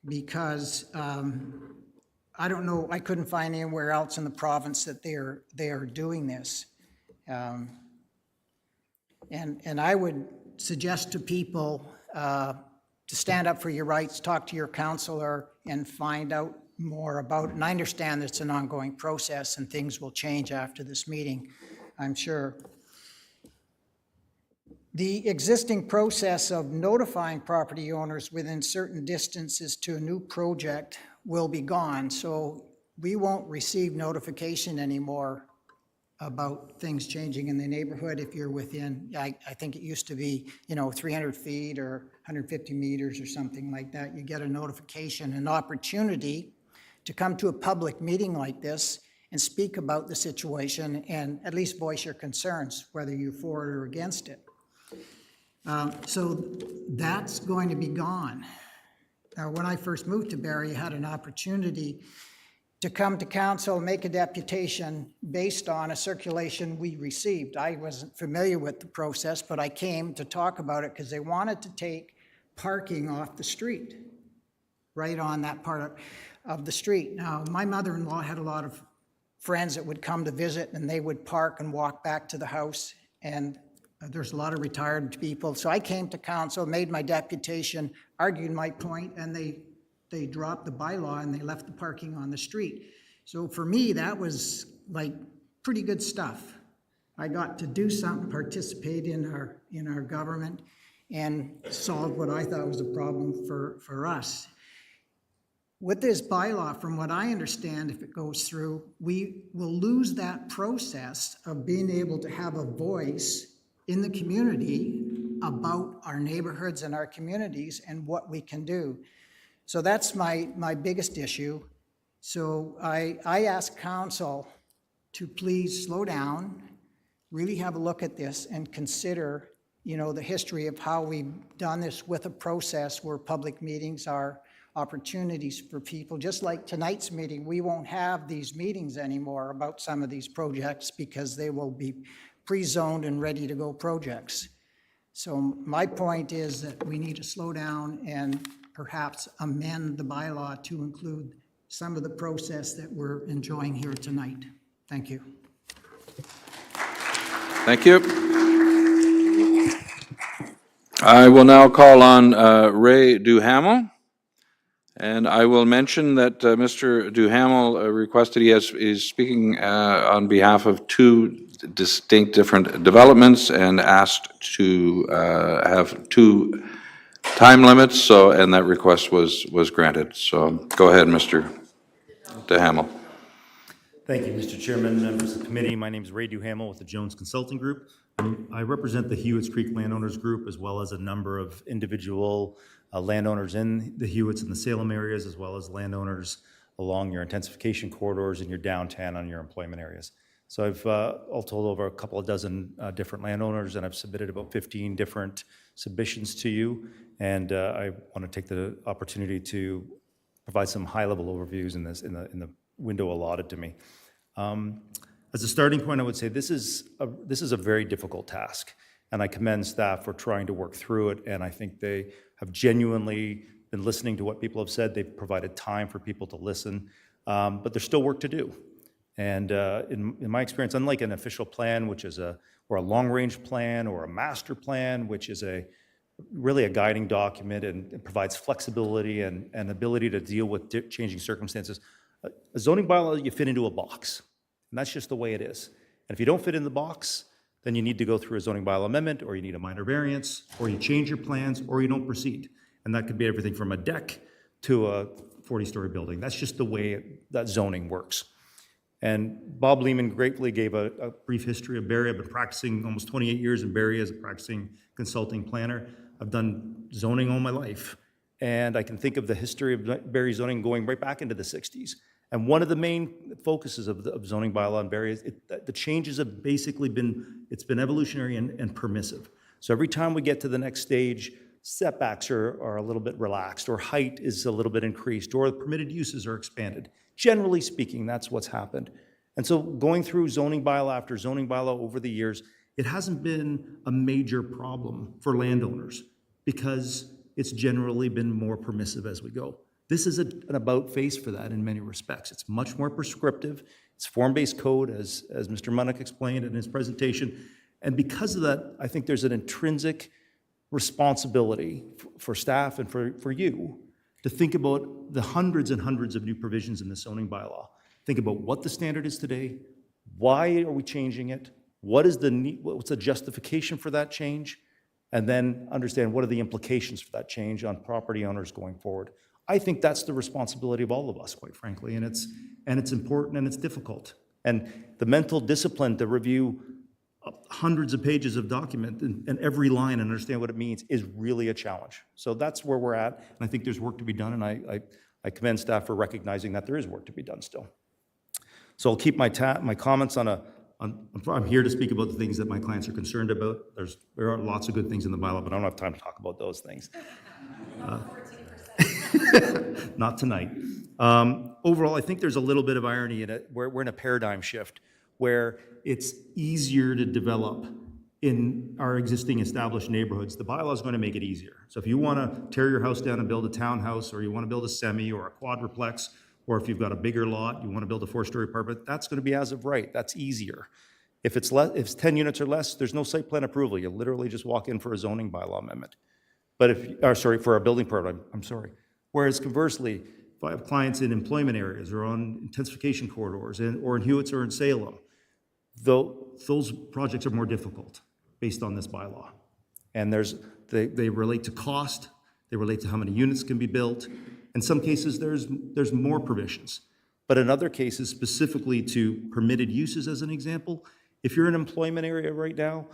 because I don't know, I couldn't find anywhere else in the province that they are doing this. And I would suggest to people to stand up for your rights, talk to your counselor, and find out more about it. And I understand that it's an ongoing process and things will change after this meeting, I'm sure. The existing process of notifying property owners within certain distances to a new project will be gone, so we won't receive notification anymore about things changing in the neighborhood if you're within, I think it used to be, 300 feet or 150 meters or something like that. You get a notification, an opportunity to come to a public meeting like this and speak about the situation and at least voice your concerns, whether you're for it or against it. So that's going to be gone. Now, when I first moved to Barrie, I had an opportunity to come to council, make a deputation based on a circulation we received. I wasn't familiar with the process, but I came to talk about it because they wanted to take parking off the street, right on that part of the street. Now, my mother-in-law had a lot of friends that would come to visit, and they would park and walk back to the house, and there's a lot of retired people. So I came to council, made my deputation, argued my point, and they dropped the bylaw and they left the parking on the street. So for me, that was like pretty good stuff. I got to do something, participate in our government, and solve what I thought was a problem for us. With this bylaw, from what I understand, if it goes through, we will lose that process of being able to have a voice in the community about our neighborhoods and our communities and what we can do. So that's my biggest issue. So I ask council to please slow down, really have a look at this and consider, the history of how we've done this with a process where public meetings are opportunities for people. Just like tonight's meeting, we won't have these meetings anymore about some of these projects because they will be pre-zoned and ready to go projects. So my point is that we need to slow down and perhaps amend the bylaw to include some of the process that we're enjoying here tonight. Thank you. Thank you. I will now call on Ray Duhamel. And I will mention that Mr. Duhamel requested is speaking on behalf of two distinct different developments and asked to have 2 time limits, so, and that request was granted. So go ahead, Mr. Duhamel. Thank you, Mr. Chairman, members of the committee. My name is Ray Duhamel with the Jones Consulting Group. I represent the Hewitts Creek Landowners Group as well as a number of individual landowners in the Hewitts and the Salem areas, as well as landowners along your intensification corridors and your downtown on your employment areas. So I've all told over a couple of dozen different landowners, and I've submitted about 15 different submissions to you. And I want to take the opportunity to provide some high-level overviews in the window allotted to me. As a starting point, I would say this is a very difficult task, and I commend staff for trying to work through it, and I think they have genuinely been listening to what people have said. They've provided time for people to listen, but there's still work to do. And in my experience, unlike an official plan, which is or a long-range plan or a master plan, which is really a guiding document and provides flexibility and ability to deal with changing circumstances, a zoning bylaw, you fit into a box. And that's just the way it is. And if you don't fit in the box, then you need to go through a zoning bylaw amendment, or you need a minor variance, or you change your plans, or you don't proceed. And that could be everything from a deck to a 40-story building. That's just the way that zoning works. And Bob Lehman gratefully gave a brief history of Barrie. I've been practicing almost 28 years in Barrie as a practicing consulting planner. I've done zoning all my life. And I can think of the history of Barrie zoning going right back into the 60s. And one of the main focuses of zoning bylaw in Barrie is the changes have basically been evolutionary and permissive. So every time we get to the next stage, setbacks are a little bit relaxed, or height is a little bit increased, or the permitted uses are expanded. Generally speaking, that's what's happened. And so going through zoning bylaw after zoning bylaw over the years, it hasn't been a major problem for landowners because it's generally been more permissive as we go. This is an about-face for that in many respects. It's much more prescriptive. It's form-based code, as Mr. Munnick explained in his presentation. And because of that, I think there's an intrinsic responsibility for staff and for you to think about the hundreds and hundreds of new provisions in the zoning bylaw. Think about what the standard is today, why are we changing it, what's the justification for that change, and then understand what are the implications for that change on property owners going forward. I think that's the responsibility of all of us, quite frankly, and it's important and it's difficult. And the mental discipline to review hundreds of pages of document and every line and understand what it means is really a challenge. So that's where we're at, and I think there's work to be done, and I commend staff for recognizing that there is work to be done still. So I'll keep my comments I'm here to speak about the things that my clients are concerned about. There are lots of good things in the bylaw, but I don't have time to talk about those things. Not tonight. Overall, I think there's a little bit of irony in it. We're in a paradigm shift where it's easier to develop in our existing established neighborhoods. The bylaw is going to make it easier. So if you want to tear your house down and build a townhouse, or you want to build a semi or a quadruplex, or if you've got a bigger lot, you want to build a 4-story apartment, that's going to be as of right. That's easier. If it's 10 units or less, there's no site plan approval. You literally just walk in for a zoning bylaw amendment. But for a building permit, I'm sorry. Whereas conversely, if I have clients in employment areas or on intensification corridors or in Hewitts or in Salem, those projects are more difficult based on this bylaw. And they relate to cost, they relate to how many units can be built. In some cases, there's more provisions. But in other cases, specifically to permitted uses as an example, if you're in an employment area right now,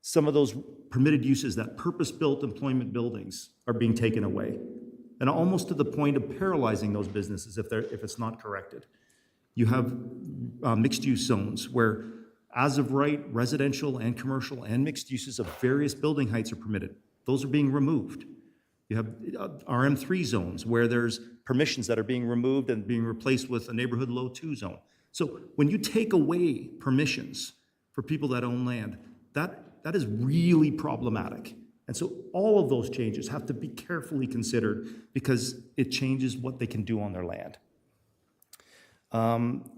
some of those permitted uses, that purpose-built employment buildings, are being taken away. And almost to the point of paralyzing those businesses if it's not corrected. You have mixed-use zones where, as of right, residential and commercial and mixed uses of various building heights are permitted. Those are being removed. You have RM3 zones where there's permissions that are being removed and being replaced with a neighborhood low 2 zone. So when you take away permissions for people that own land, that is really problematic. And so all of those changes have to be carefully considered because it changes what they can do on their land.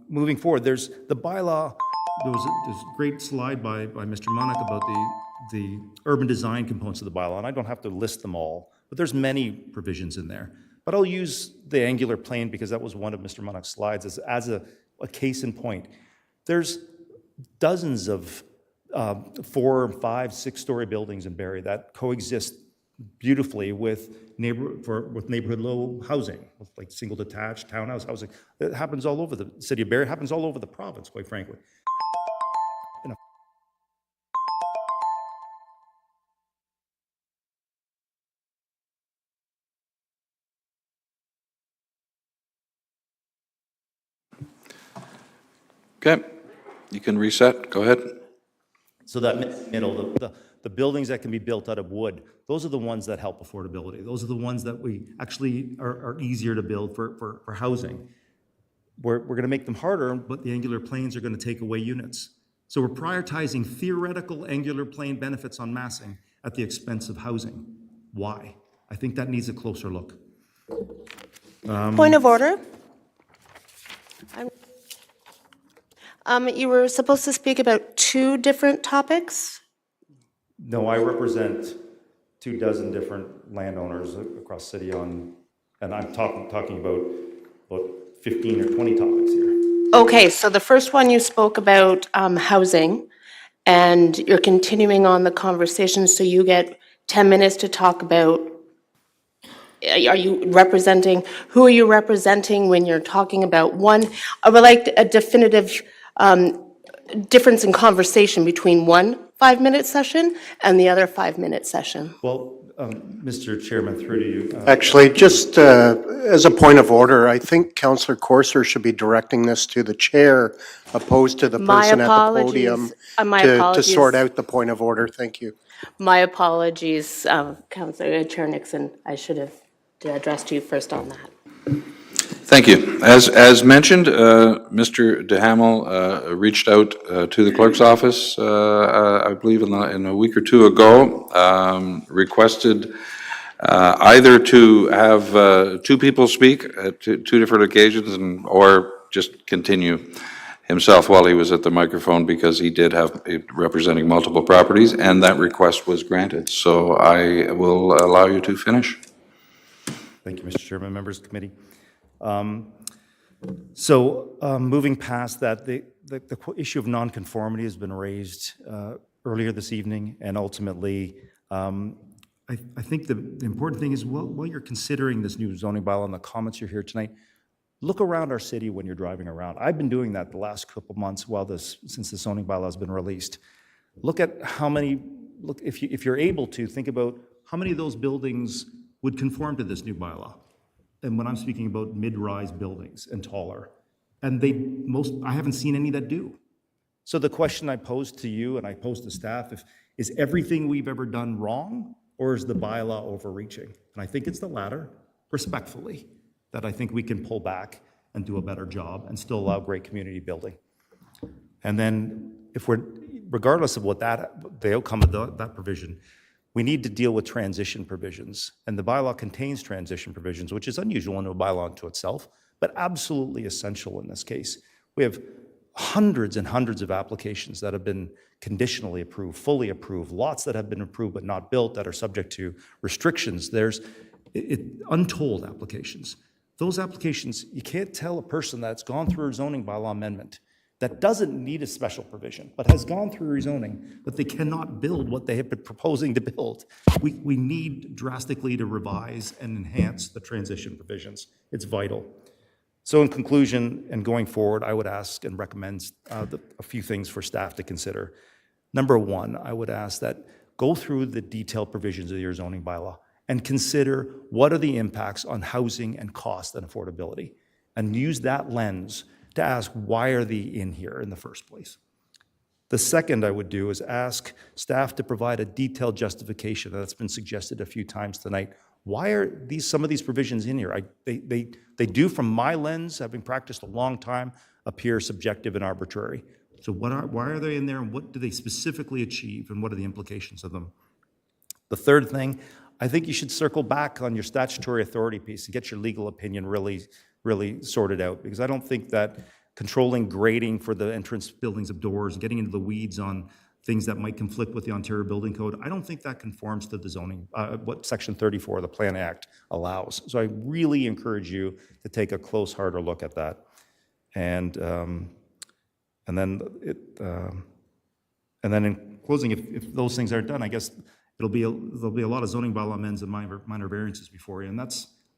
Moving forward, there's the bylaw. There was this great slide by Mr. Munnick about the urban design components of the bylaw, and I don't have to list them all, but there's many provisions in there. But I'll use the angular plane because that was one of Mr. Munnick's slides as a case in point. There's dozens of 4, 5, 6-story buildings in Barrie that coexist beautifully with neighborhood low housing, with like single detached townhouse housing. It happens all over the city of Barrie. It happens all over the province, quite frankly. Okay, you can reset. Go ahead. So that middle, the buildings that can be built out of wood, those are the ones that help affordability. Those are the ones that we actually are easier to build for housing. We're going to make them harder, but the angular planes are going to take away units. So we're prioritizing theoretical angular plane benefits on massing at the expense of housing. Why? I think that needs a closer look. Point of order. You were supposed to speak about 2 different topics. No, I represent 24 different landowners across the city and I'm talking about 15 or 20 topics here. Okay, so the first one you spoke about housing, and you're continuing on the conversation, so you get 10 minutes to talk about, are you representing, who are you representing when you're talking about one? I would like a definitive difference in conversation between one 5-minute session and the other 5-minute session. Well, Mr. Chairman, through to you. Actually, just as a point of order, I think Councillor Corser should be directing this to the chair opposed to the person at the podium to sort out the point of order. Thank you. My apologies, Councillor Chair Nixon. I should have addressed you first on that. Thank you. As mentioned, Mr. DeHamel reached out to the clerk's office, I believe in a week or 2 ago, requested either to have 2 people speak at 2 different occasions or just continue himself while he was at the microphone because he did have representing multiple properties, and that request was granted. So I will allow you to finish. Thank you, Mr. Chairman, members of the committee. Moving past that, the issue of nonconformity has been raised earlier this evening, and ultimately, I think the important thing is while you're considering this new zoning bylaw and the comments you're here tonight, look around our city when you're driving around. I've been doing that the last couple months since the zoning bylaw has been released. Look at how many. If you're able to think about how many of those buildings would conform to this new bylaw. And when I'm speaking about mid-rise buildings and taller, and I haven't seen any that do. So the question I pose to you and I pose to staff is everything we've ever done wrong, or is the bylaw overreaching? And I think it's the latter, respectfully, that I think we can pull back and do a better job and still allow great community building. And then regardless of the outcome of that provision, we need to deal with transition provisions, and the bylaw contains transition provisions, which is unusual in a bylaw unto itself, but absolutely essential in this case. We have hundreds and hundreds of applications that have been conditionally approved, fully approved, lots that have been approved but not built that are subject to restrictions. There's untold applications. Those applications, you can't tell a person that's gone through a zoning bylaw amendment that doesn't need a special provision, but has gone through rezoning, but they cannot build what they have been proposing to build. We need drastically to revise and enhance the transition provisions. It's vital. So in conclusion, and going forward, I would ask and recommend a few things for staff to consider. Number 1, I would ask that go through the detailed provisions of your zoning bylaw and consider what are the impacts on housing and cost and affordability, and use that lens to ask why are they in here in the first place. The second I would do is ask staff to provide a detailed justification that's been suggested a few times tonight. why are some of these provisions in here? They do, from my lens, having practiced a long time, appear subjective and arbitrary. So why are they in there, and what do they specifically achieve, and what are the implications of them? The third thing, I think you should circle back on your statutory authority piece and get your legal opinion really sorted out, because I don't think that controlling grading for the entrance buildings of doors, getting into the weeds on things that might conflict with the Ontario Building Code, I don't think that conforms to the zoning, what Section 34 of the Plan Act allows. So I really encourage you to take a close, harder look at that. And then in closing, if those things aren't done, I guess there'll be a lot of zoning bylaw amendments and minor variances before you, and I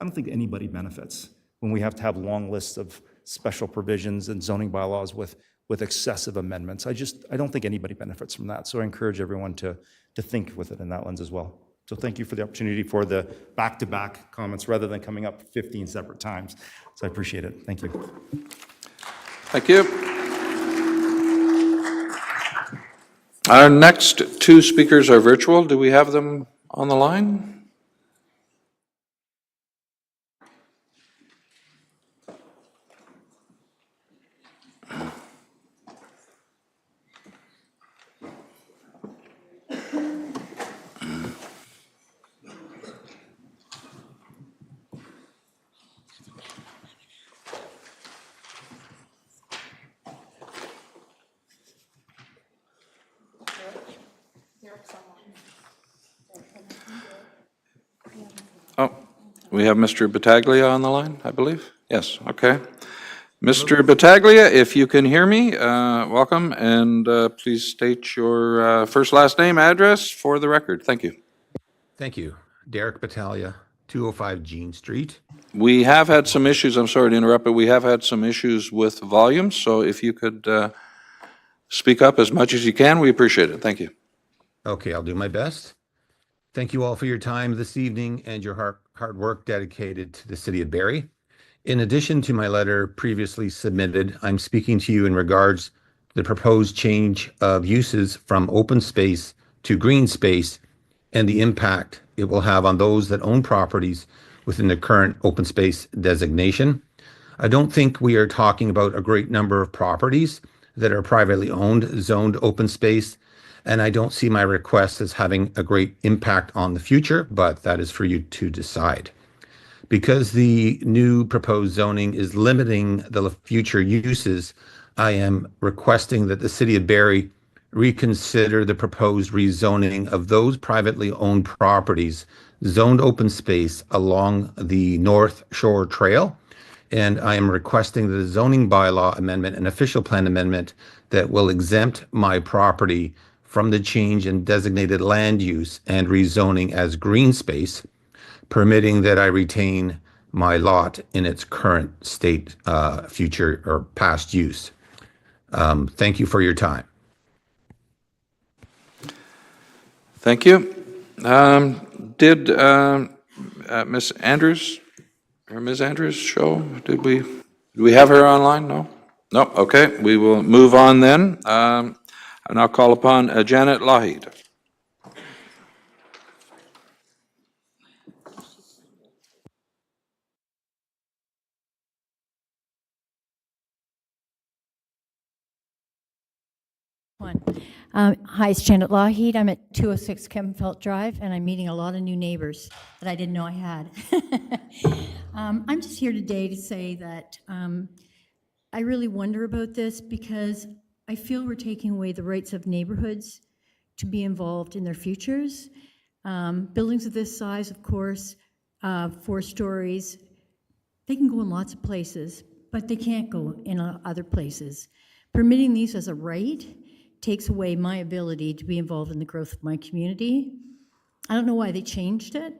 don't think anybody benefits when we have to have long lists of special provisions and zoning bylaws with excessive amendments. I don't think anybody benefits from that. So I encourage everyone to think with it in that lens as well. So thank you for the opportunity for the back-to-back comments rather than coming up 15 separate times. So I appreciate it. Thank you. Thank you. Our next two speakers are virtual. Do we have them on the line? Oh, we have Mr. Battaglia on the line, I believe? Yes, okay. Mr. Battaglia, if you can hear me, welcome, and please state your first, last name, address for the record. Thank you. Thank you. Derek Battaglia, 205 Jean Street. We have had some issues, I'm sorry to interrupt, but we have had some issues with volume, so if you could speak up as much as you can, we appreciate it. Thank you. Okay, I'll do my best. Thank you all for your time this evening and your hard work dedicated to the City of Barrie. In addition to my letter previously submitted, I'm speaking to you in regards to the proposed change of uses from open space to green space and the impact it will have on those that own properties within the current open space designation. I don't think we are talking about a great number of properties that are privately owned, zoned open space, and I don't see my request as having a great impact on the future, but that is for you to decide. Because the new proposed zoning is limiting the future uses, I am requesting that the City of Barrie reconsider the proposed rezoning of those privately owned properties zoned open space along the North Shore Trail. And I am requesting the zoning bylaw amendment and official plan amendment that will exempt my property from the change in designated land use and rezoning as green space, permitting that I retain my lot in its current state, future or past use. Thank you for your time. Thank you. Did Ms. Andrews or Ms. Andrews show? Do we have her online? No? No, okay. We will move on then. And I'll call upon Janet Lougheed. Hi, it's Janet Lougheed. I'm at 206 Kemfelt Drive, and I'm meeting a lot of new neighbors that I didn't know I had. I'm just here today to say that I really wonder about this because I feel we're taking away the rights of neighborhoods to be involved in their futures. Buildings of this size, of course, 4 stories, they can go in lots of places, but they can't go in other places. Permitting these as a right takes away my ability to be involved in the growth of my community. I don't know why they changed it.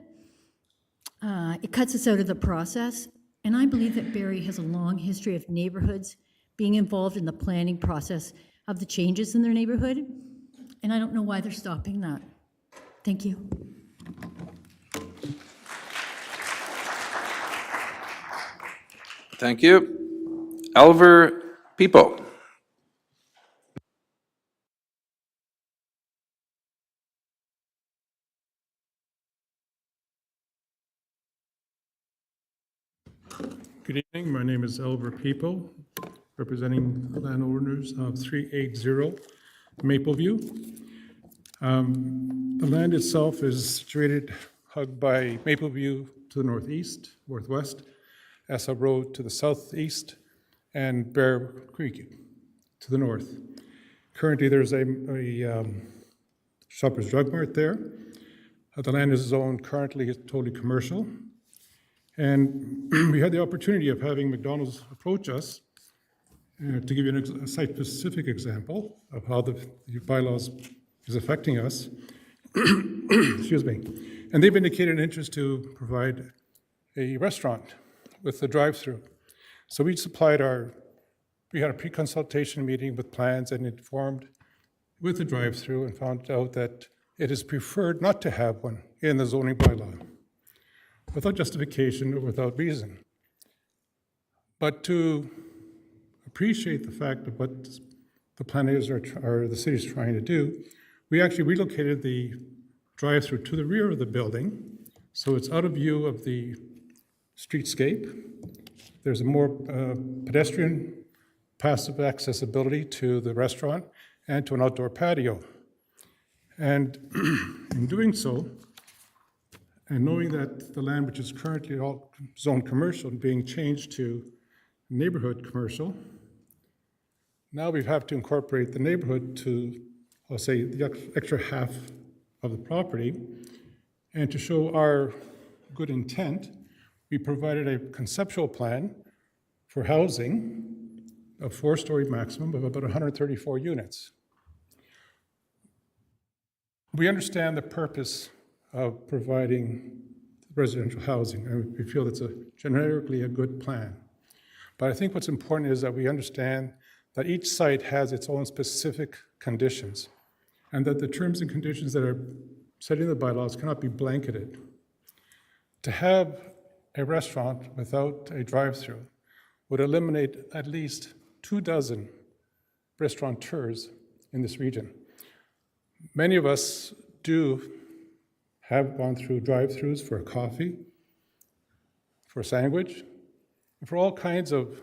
It cuts us out of the process, and I believe that Barrie has a long history of neighborhoods being involved in the planning process of the changes in their neighborhood, and I don't know why they're stopping that. Thank you. Thank you. Elver People. Good evening. My name is Elver People, representing the landowners of 380 Mapleview. The land itself is situated, hugged by Mapleview to the northwest, Essa Road to the southeast, and Bear Creek to the north. Currently, there's a Shoppers Drug Mart there. The land is zoned currently totally commercial. And we had the opportunity of having McDonald's approach us to give you a site-specific example of how the bylaws is affecting us. Excuse me. And they've indicated an interest to provide a restaurant with a drive-through. So we had a pre-consultation meeting with plans and informed with the drive-through and found out that it is preferred not to have one in the zoning bylaw, without justification or without reason. But to appreciate the fact of what the planners or the city's trying to do, we actually relocated the drive-through to the rear of the building, so it's out of view of the streetscape. There's a more pedestrian passive accessibility to the restaurant and to an outdoor patio. And in doing so, and knowing that the land which is currently all zoned commercial and being changed to neighborhood commercial, now we have to incorporate the neighborhood to, I'll say, the extra half of the property. And to show our good intent, we provided a conceptual plan for housing, a 4-story maximum of about 134 units. We understand the purpose of providing residential housing, and we feel it's generically a good plan. But I think what's important is that we understand that each site has its own specific conditions, and that the terms and conditions that are set in the bylaws cannot be blanketed. To have a restaurant without a drive-through would eliminate at least 24 restaurateurs in this region. Many of us have gone through drive-throughs for a coffee, for a sandwich, and for all kinds of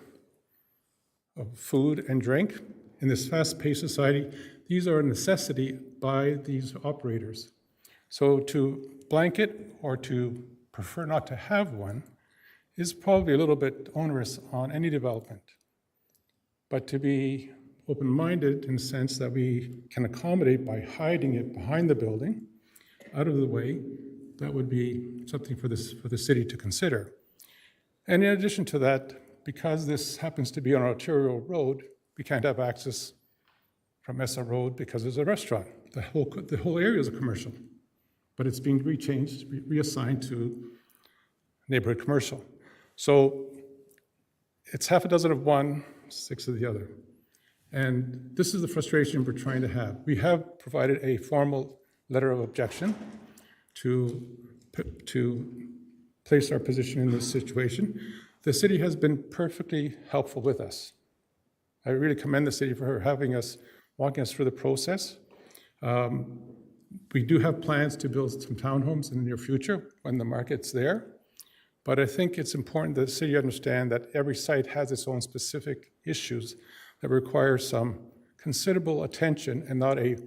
food and drink. In this fast-paced society, these are a necessity by these operators. So to blanket or to prefer not to have one is probably a little bit onerous on any development. But to be open-minded in the sense that we can accommodate by hiding it behind the building, out of the way, that would be something for the city to consider. And in addition to that, because this happens to be on arterial road, we can't have access from Essa Road because there's a restaurant. The whole area is a commercial, but it's being reassigned to neighborhood commercial. So it's half a dozen of one, 6 of the other. And this is the frustration we're trying to have. We have provided a formal letter of objection to place our position in this situation. The city has been perfectly helpful with us. I really commend the city for walking us through the process. We do have plans to build some townhomes in the near future when the market's there. But I think it's important that the city understand that every site has its own specific issues that require some considerable attention and not a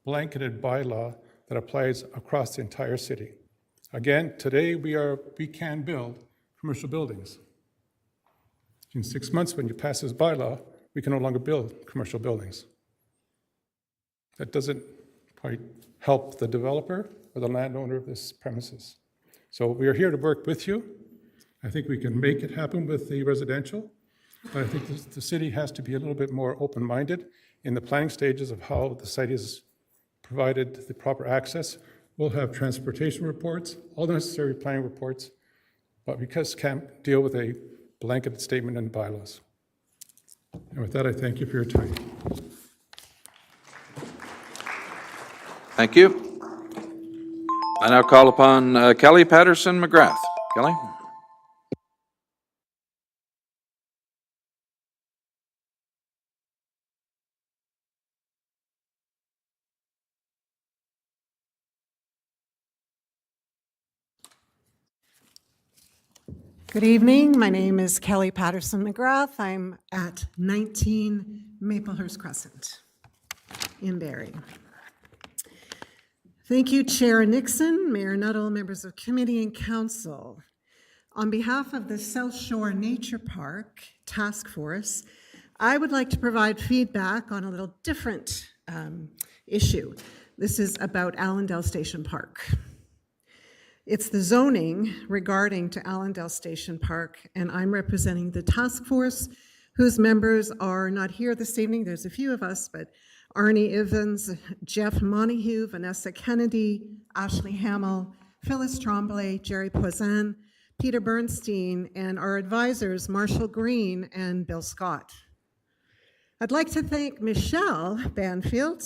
blanketed bylaw that applies across the entire city. Again, today we can build commercial buildings. In 6 months, when you pass this bylaw, we can no longer build commercial buildings. That doesn't quite help the developer or the landowner of this premises. So we are here to work with you. I think we can make it happen with the residential, but I think the city has to be a little bit more open-minded in the planning stages of how the site is provided the proper access. We'll have transportation reports, all the necessary planning reports, but we just can't deal with a blanket statement in bylaws. And with that, I thank you for your time. Thank you. I now call upon Kelly Patterson McGrath. Kelly? Good evening. My name is Kelly Patterson McGrath. I'm at 19 Maplehurst Crescent in Barrie. Thank you, Chair Nixon, Mayor Nuttall, members of committee and council. On behalf of the South Shore Nature Park Task Force, I would like to provide feedback on a little different issue. This is about Allendale Station Park. It's the zoning regarding to Allendale Station Park, and I'm representing the task force whose members are not here this evening. There's a few of us, but Arnie Evans, Jeff Montague, Vanessa Kennedy, Ashley Hamill, Phyllis Tremblay, Jerry Poisson, Peter Bernstein, and our advisors, Marshall Green and Bill Scott. I'd like to thank Michelle Banfield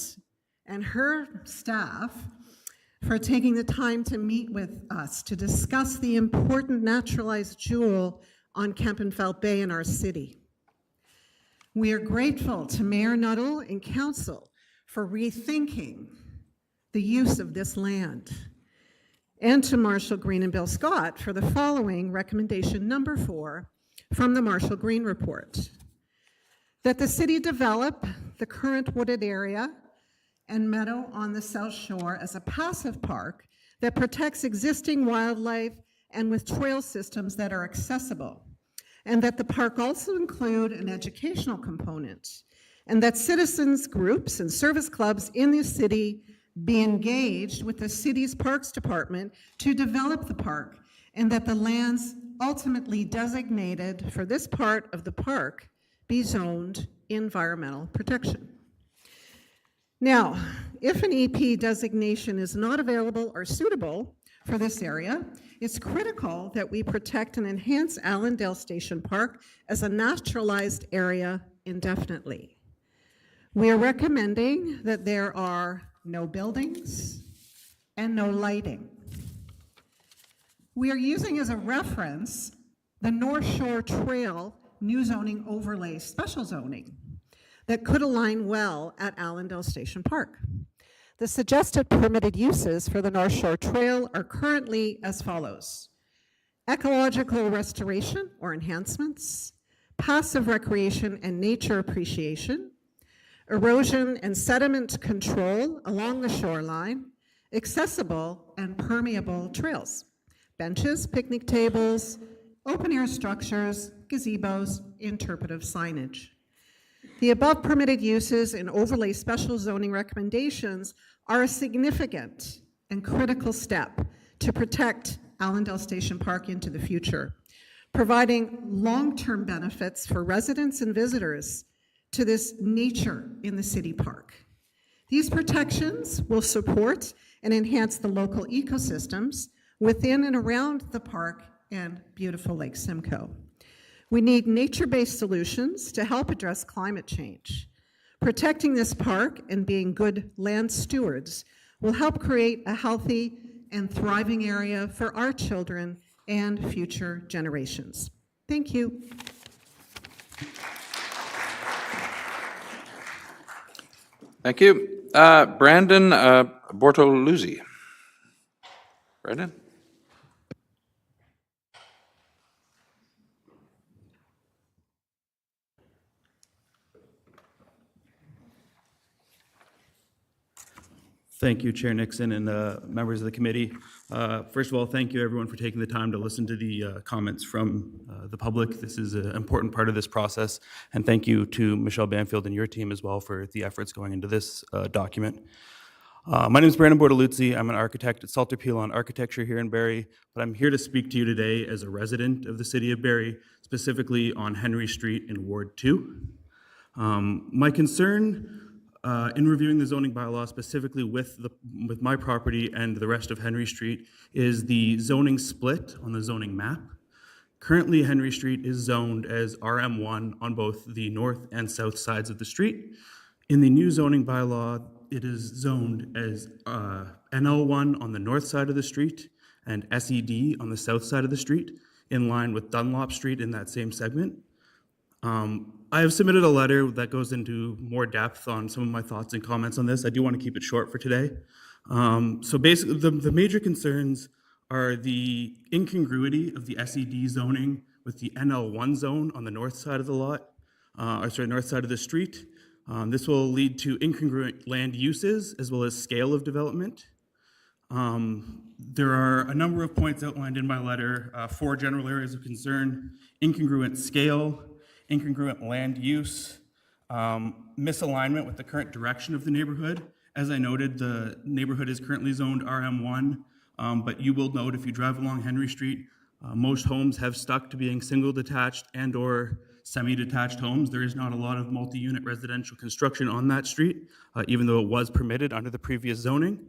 and her staff for taking the time to meet with us to discuss the important naturalized jewel on Kempenfelt Bay in our city. We are grateful to Mayor Nuttall and Council for rethinking the use of this land, and to Marshall Green and Bill Scott for the following recommendation number 4 from the Marshall Green Report. That the city develop the current wooded area and meadow on the South Shore as a passive park that protects existing wildlife and with trail systems that are accessible, and that the park also include an educational component, and that citizens groups and service clubs in the city be engaged with the city's parks department to develop the park, and that the lands ultimately designated for this part of the park be zoned environmental protection. Now, if an EP designation is not available or suitable for this area, it's critical that we protect and enhance Allendale Station Park as a naturalized area indefinitely. We are recommending that there are no buildings and no lighting. We are using as a reference the North Shore Trail new zoning overlay special zoning that could align well at Allendale Station Park. The suggested permitted uses for the North Shore Trail are currently as follows: ecological restoration or enhancements, passive recreation and nature appreciation, erosion and sediment control along the shoreline, accessible and permeable trails, benches, picnic tables, open-air structures, gazebos, interpretive signage. The above permitted uses and overlay special zoning recommendations are a significant and critical step to protect Allendale Station Park into the future, providing long-term benefits for residents and visitors to this nature in the city park. These protections will support and enhance the local ecosystems within and around the park and beautiful Lake Simcoe. We need nature-based solutions to help address climate change. Protecting this park and being good land stewards will help create a healthy and thriving area for our children and future generations. Thank you. Thank you. Brandon Bortoluzzi. Brandon? Thank you, Chair Nixon and members of the committee. First of all, thank you everyone for taking the time to listen to the comments from the public. This is an important part of this process. And thank you to Michelle Banfield and your team as well for the efforts going into this document. My name is Brandon Bortoluzzi. I'm an architect at Salter Pilon Architecture here in Barrie, but I'm here to speak to you today as a resident of the City of Barrie, specifically on Henry Street in Ward 2. My concern in reviewing the zoning bylaw, specifically with my property and the rest of Henry Street, is the zoning split on the zoning map. Currently, Henry Street is zoned as RM1 on both the north and south sides of the street. In the new zoning bylaw, it is zoned as NL1 on the north side of the street and SED on the south side of the street, in line with Dunlop Street in that same segment. I have submitted a letter that goes into more depth on some of my thoughts and comments on this. I do want to keep it short for today. So basically, the major concerns are the incongruity of the SED zoning with the NL1 zone on the north side of the lot, north side of the street. This will lead to incongruent land uses as well as scale of development. There are a number of points outlined in my letter, 4 general areas of concern: incongruent scale, incongruent land use, misalignment with the current direction of the neighborhood. As I noted, the neighborhood is currently zoned RM1, but you will note if you drive along Henry Street, most homes have stuck to being single detached and or semi-detached homes. There is not a lot of multi-unit residential construction on that street, even though it was permitted under the previous zoning.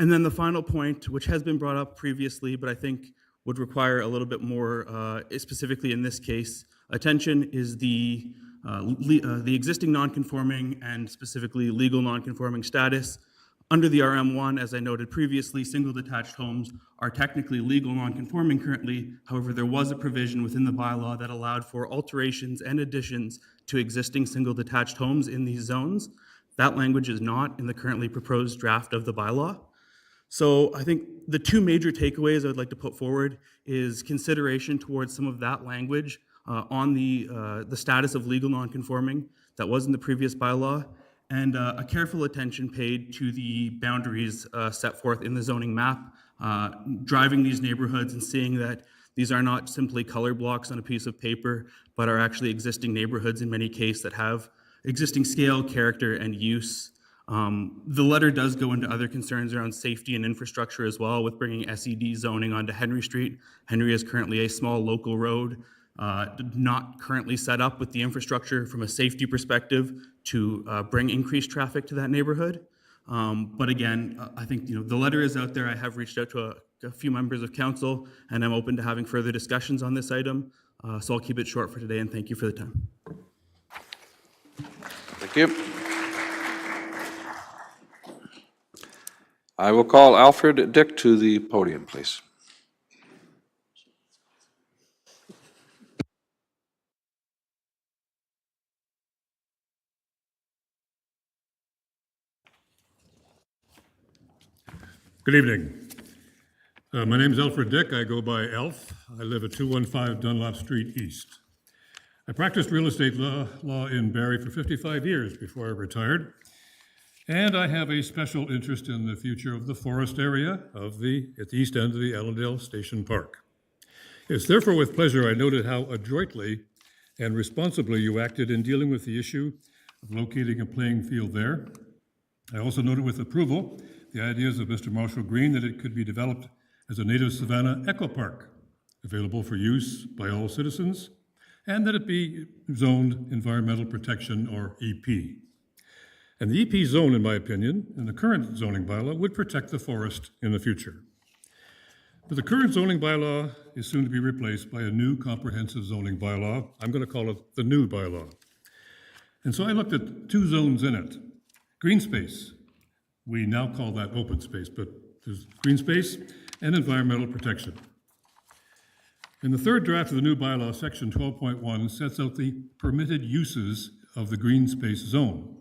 And then the final point, which has been brought up previously, but I think would require a little bit more, specifically in this case, attention, is the existing non-conforming and specifically legal non-conforming status. Under the RM1, as I noted previously, single detached homes are technically legal non-conforming currently. However, there was a provision within the bylaw that allowed for alterations and additions to existing single detached homes in these zones. That language is not in the currently proposed draft of the bylaw. So I think the 2 major takeaways I would like to put forward is consideration towards some of that language on the status of legal non-conforming that was in the previous bylaw, and a careful attention paid to the boundaries set forth in the zoning map, driving these neighborhoods and seeing that these are not simply color blocks on a piece of paper, but are actually existing neighborhoods in many cases that have existing scale, character, and use. The letter does go into other concerns around safety and infrastructure as well, with bringing SED zoning onto Henry Street. Henry is currently a small local road, not currently set up with the infrastructure from a safety perspective to bring increased traffic to that neighborhood. But again, I think the letter is out there. I have reached out to a few members of council, and I'm open to having further discussions on this item. So I'll keep it short for today, and thank you for the time. Thank you. I will call Alfred Dick to the podium, please. Good evening. My name is Alfred Dick. I go by Elf. I live at 215 Dunlop Street East. I practiced real estate law in Barrie for 55 years before I retired, and I have a special interest in the future of the forest area at the east end of the Allendale Station Park. It's therefore with pleasure I noted how adroitly and responsibly you acted in dealing with the issue of locating a playing field there. I also noted with approval the ideas of Mr. Marshall Green that it could be developed as a native savanna eco park, available for use by all citizens, and that it be zoned environmental protection, or EP. And the EP zone, in my opinion, in the current zoning bylaw, would protect the forest in the future. But the current zoning bylaw is soon to be replaced by a new comprehensive zoning bylaw. I'm going to call it the new bylaw. And so I looked at 2 zones in it. Green space, we now call that open space, but there's green space and environmental protection. In the 3rd draft of the new bylaw, section 12.1 sets out the permitted uses of the green space zone.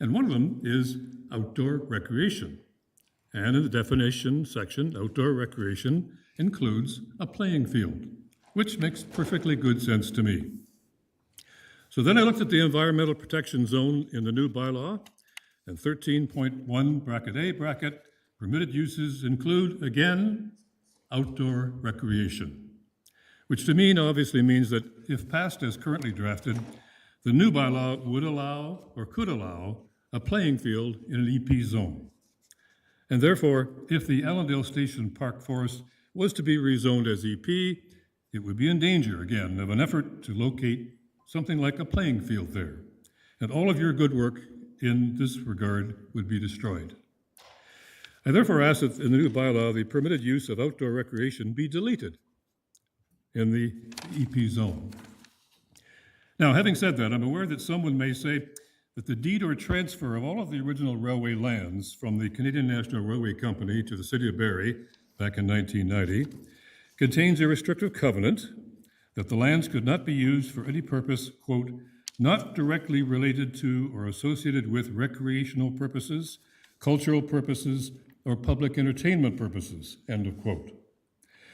And one of them is outdoor recreation. And in the definition section, outdoor recreation includes a playing field, which makes perfectly good sense to me. So then I looked at the environmental protection zone in the new bylaw, and 13.1 bracket A bracket, permitted uses include, again, outdoor recreation, which to me obviously means that if passed as currently drafted, the new bylaw would allow, or could allow, a playing field in an EP zone. And therefore, if the Allendale Station Park Forest was to be rezoned as EP, it would be in danger, again, of an effort to locate something like a playing field there. And all of your good work in this regard would be destroyed. I therefore ask that in the new bylaw, the permitted use of outdoor recreation be deleted in the EP zone. Now, having said that, I'm aware that someone may say that the deed or transfer of all of the original railway lands from the Canadian National Railway Company to the City of Barrie back in 1990 contains a restrictive covenant that the lands could not be used for any purpose, quote, not directly related to or associated with recreational purposes, cultural purposes, or public entertainment purposes, end of quote.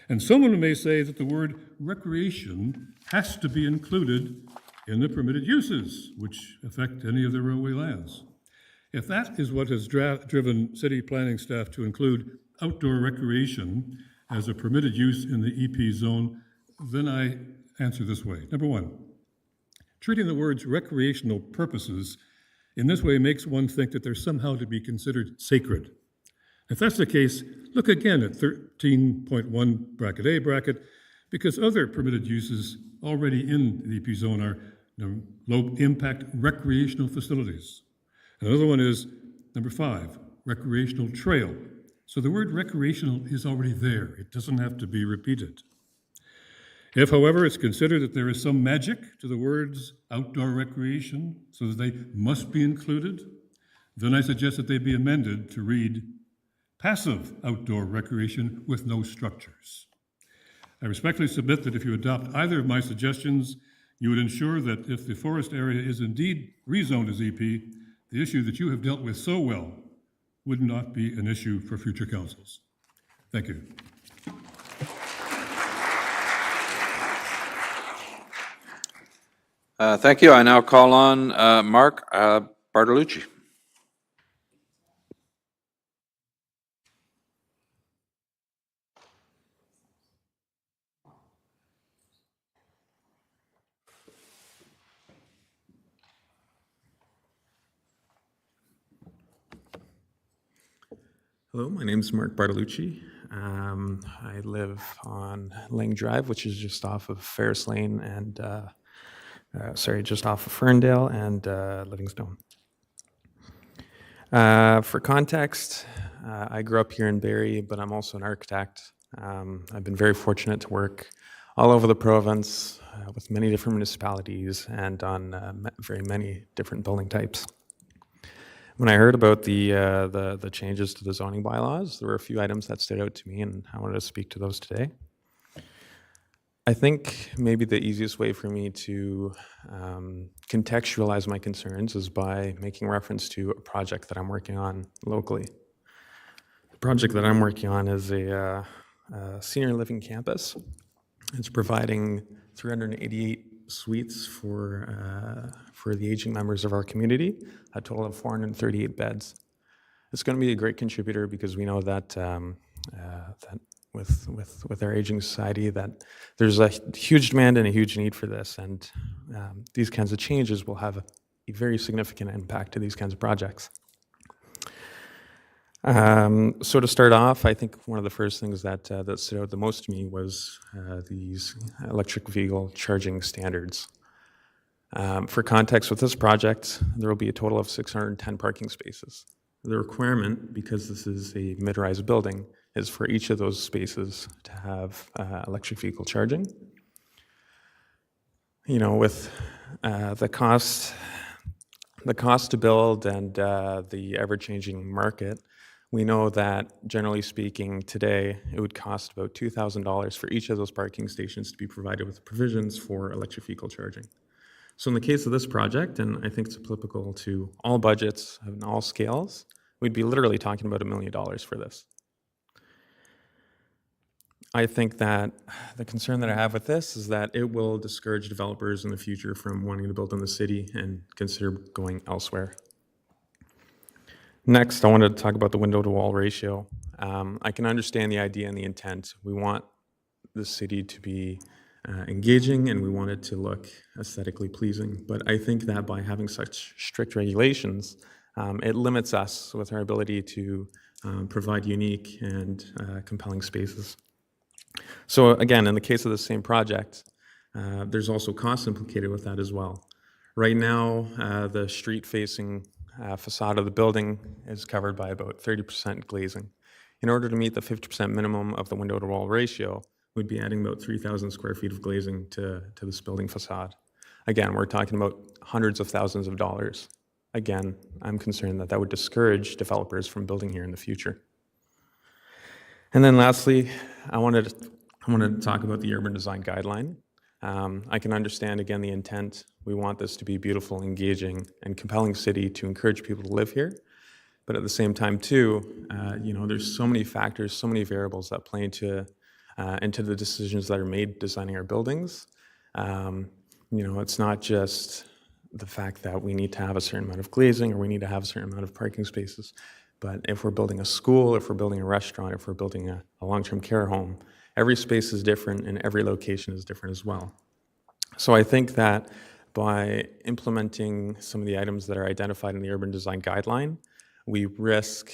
And someone may say that the word recreation has to be included in the permitted uses, which affect any of the railway lands. If that is what has driven city planning staff to include outdoor recreation as a permitted use in the EP zone, then I answer this way. Number one, treating the words recreational purposes in this way makes one think that they're somehow to be considered sacred. If that's the case, look again at 13.1 bracket A bracket, because other permitted uses already in the EP zone are low impact recreational facilities. Another one is number 5, recreational trail. So the word recreational is already there. It doesn't have to be repeated. If, however, it's considered that there is some magic to the words outdoor recreation, so that they must be included, then I suggest that they be amended to read passive outdoor recreation with no structures. I respectfully submit that if you adopt either of my suggestions, you would ensure that if the forest area is indeed rezoned as EP, the issue that you have dealt with so well would not be an issue for future councils. Thank you. Thank you. I now call on Mark Bartolucci. Hello, my name is Mark Bartolucci. I live on Lang Drive, which is just off of Ferris Lane and, just off of Ferndale and Livingstone. For context, I grew up here in Barrie, but I'm also an architect. I've been very fortunate to work all over the province with many different municipalities and on very many different building types. When I heard about the changes to the zoning bylaws, there were a few items that stood out to me, and I wanted to speak to those today. I think maybe the easiest way for me to contextualize my concerns is by making reference to a project that I'm working on locally. The project that I'm working on is a senior living campus. It's providing 388 suites for the aging members of our community, a total of 438 beds. It's going to be a great contributor because we know that that with our aging society that there's a huge demand and a huge need for this, and these kinds of changes will have a very significant impact to these kinds of projects. So to start off, I think one of the first things that stood out the most to me was these electric vehicle charging standards. For context, with this project, there will be a total of 610 parking spaces. The requirement, because this is a mid-rise building, is for each of those spaces to have electric vehicle charging. You know, with the cost to build and the ever-changing market, we know that, generally speaking, today it would cost about $2,000 for each of those parking stations to be provided with provisions for electric vehicle charging. So in the case of this project, and I think it's applicable to all budgets and all scales, we'd be literally talking about $1 million for this. I think that the concern that I have with this is that it will discourage developers in the future from wanting to build in the city and consider going elsewhere. Next, I wanted to talk about the window-to-wall ratio. I can understand the idea and the intent. We want the city to be engaging, and we want it to look aesthetically pleasing. But I think that by having such strict regulations, it limits us with our ability to provide unique and compelling spaces. So again, in the case of the same project, there's also costs implicated with that as well. Right now, the street-facing facade of the building is covered by about 30% glazing. In order to meet the 50% minimum of the window-to-wall ratio, we'd be adding about 3,000 square feet of glazing to this building facade. Again, we're talking about hundreds of thousands of dollars. Again, I'm concerned that that would discourage developers from building here in the future. And then lastly, I wanted to talk about the urban design guideline. I can understand, again, the intent. We want this to be a beautiful, engaging, and compelling city to encourage people to live here. But at the same time, too, you know, there's so many factors, so many variables that play into into the decisions that are made designing our buildings. It's not just the fact that we need to have a certain amount of glazing or we need to have a certain amount of parking spaces, but if we're building a school, if we're building a restaurant, if we're building a long-term care home, every space is different and every location is different as well. So I think that by implementing some of the items that are identified in the urban design guideline, we risk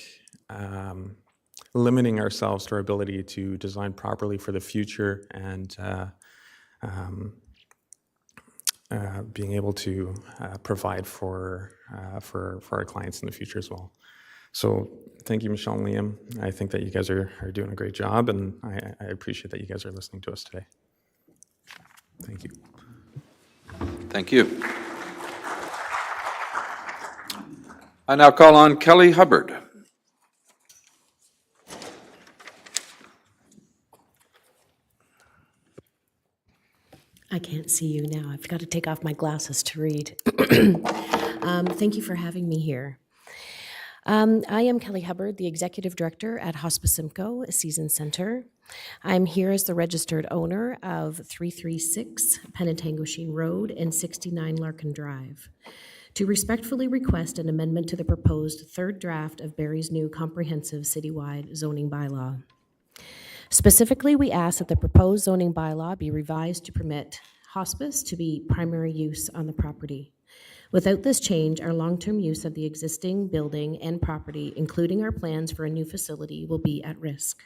limiting ourselves to our ability to design properly for the future and being able to provide for our clients in the future as well. So thank you, Michelle and Liam. I think that you guys are doing a great job, and I appreciate that you guys are listening to us today. Thank you. Thank you. I now call on Kelly Hubbard. I can't see you now. I've got to take off my glasses to read. Thank you for having me here. I am Kelly Hubbard, the Executive Director at Hospice Simcoe Season Center. I'm here as the registered owner of 336 Penetanguishene Road and 69 Larkin Drive to respectfully request an amendment to the proposed third draft of Barrie's new comprehensive citywide zoning bylaw. Specifically, we ask that the proposed zoning bylaw be revised to permit hospice to be primary use on the property. Without this change, our long-term use of the existing building and property, including our plans for a new facility, will be at risk.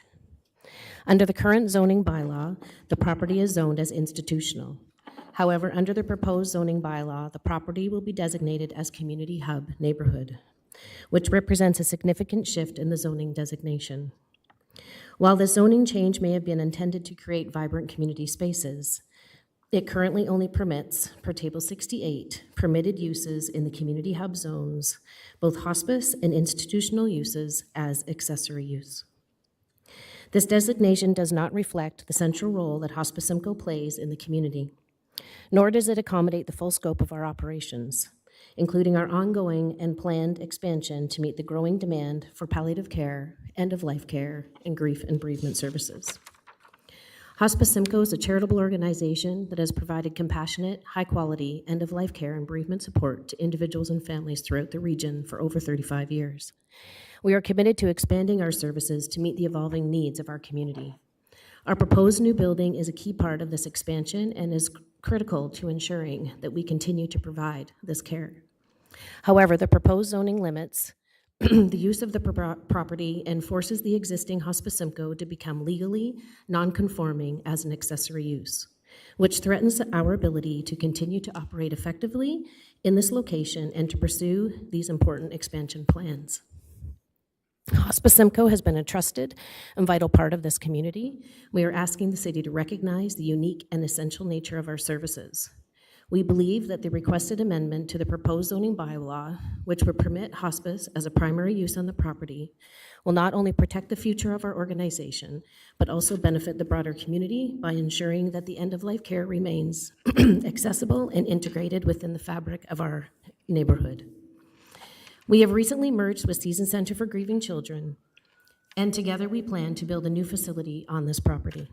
Under the current zoning bylaw, the property is zoned as institutional. However, under the proposed zoning bylaw, the property will be designated as community hub neighborhood, which represents a significant shift in the zoning designation. While the zoning change may have been intended to create vibrant community spaces, it currently only permits, per Table 68, permitted uses in the community hub zones, both hospice and institutional uses as accessory use. This designation does not reflect the central role that Hospice Simcoe plays in the community, nor does it accommodate the full scope of our operations, including our ongoing and planned expansion to meet the growing demand for palliative care, end-of-life care, and grief and bereavement services. Hospice Simcoe is a charitable organization that has provided compassionate, high-quality, end-of-life care and bereavement support to individuals and families throughout the region for over 35 years. We are committed to expanding our services to meet the evolving needs of our community. Our proposed new building is a key part of this expansion and is critical to ensuring that we continue to provide this care. However, the proposed zoning limits the use of the property and forces the existing Hospice Simcoe to become legally non-conforming as an accessory use, which threatens our ability to continue to operate effectively in this location and to pursue these important expansion plans. Hospice Simcoe has been a trusted and vital part of this community. We are asking the city to recognize the unique and essential nature of our services. We believe that the requested amendment to the proposed zoning bylaw, which would permit hospice as a primary use on the property, will not only protect the future of our organization, but also benefit the broader community by ensuring that the end-of-life care remains accessible and integrated within the fabric of our neighborhood. We have recently merged with Season Center for Grieving Children, and together we plan to build a new facility on this property,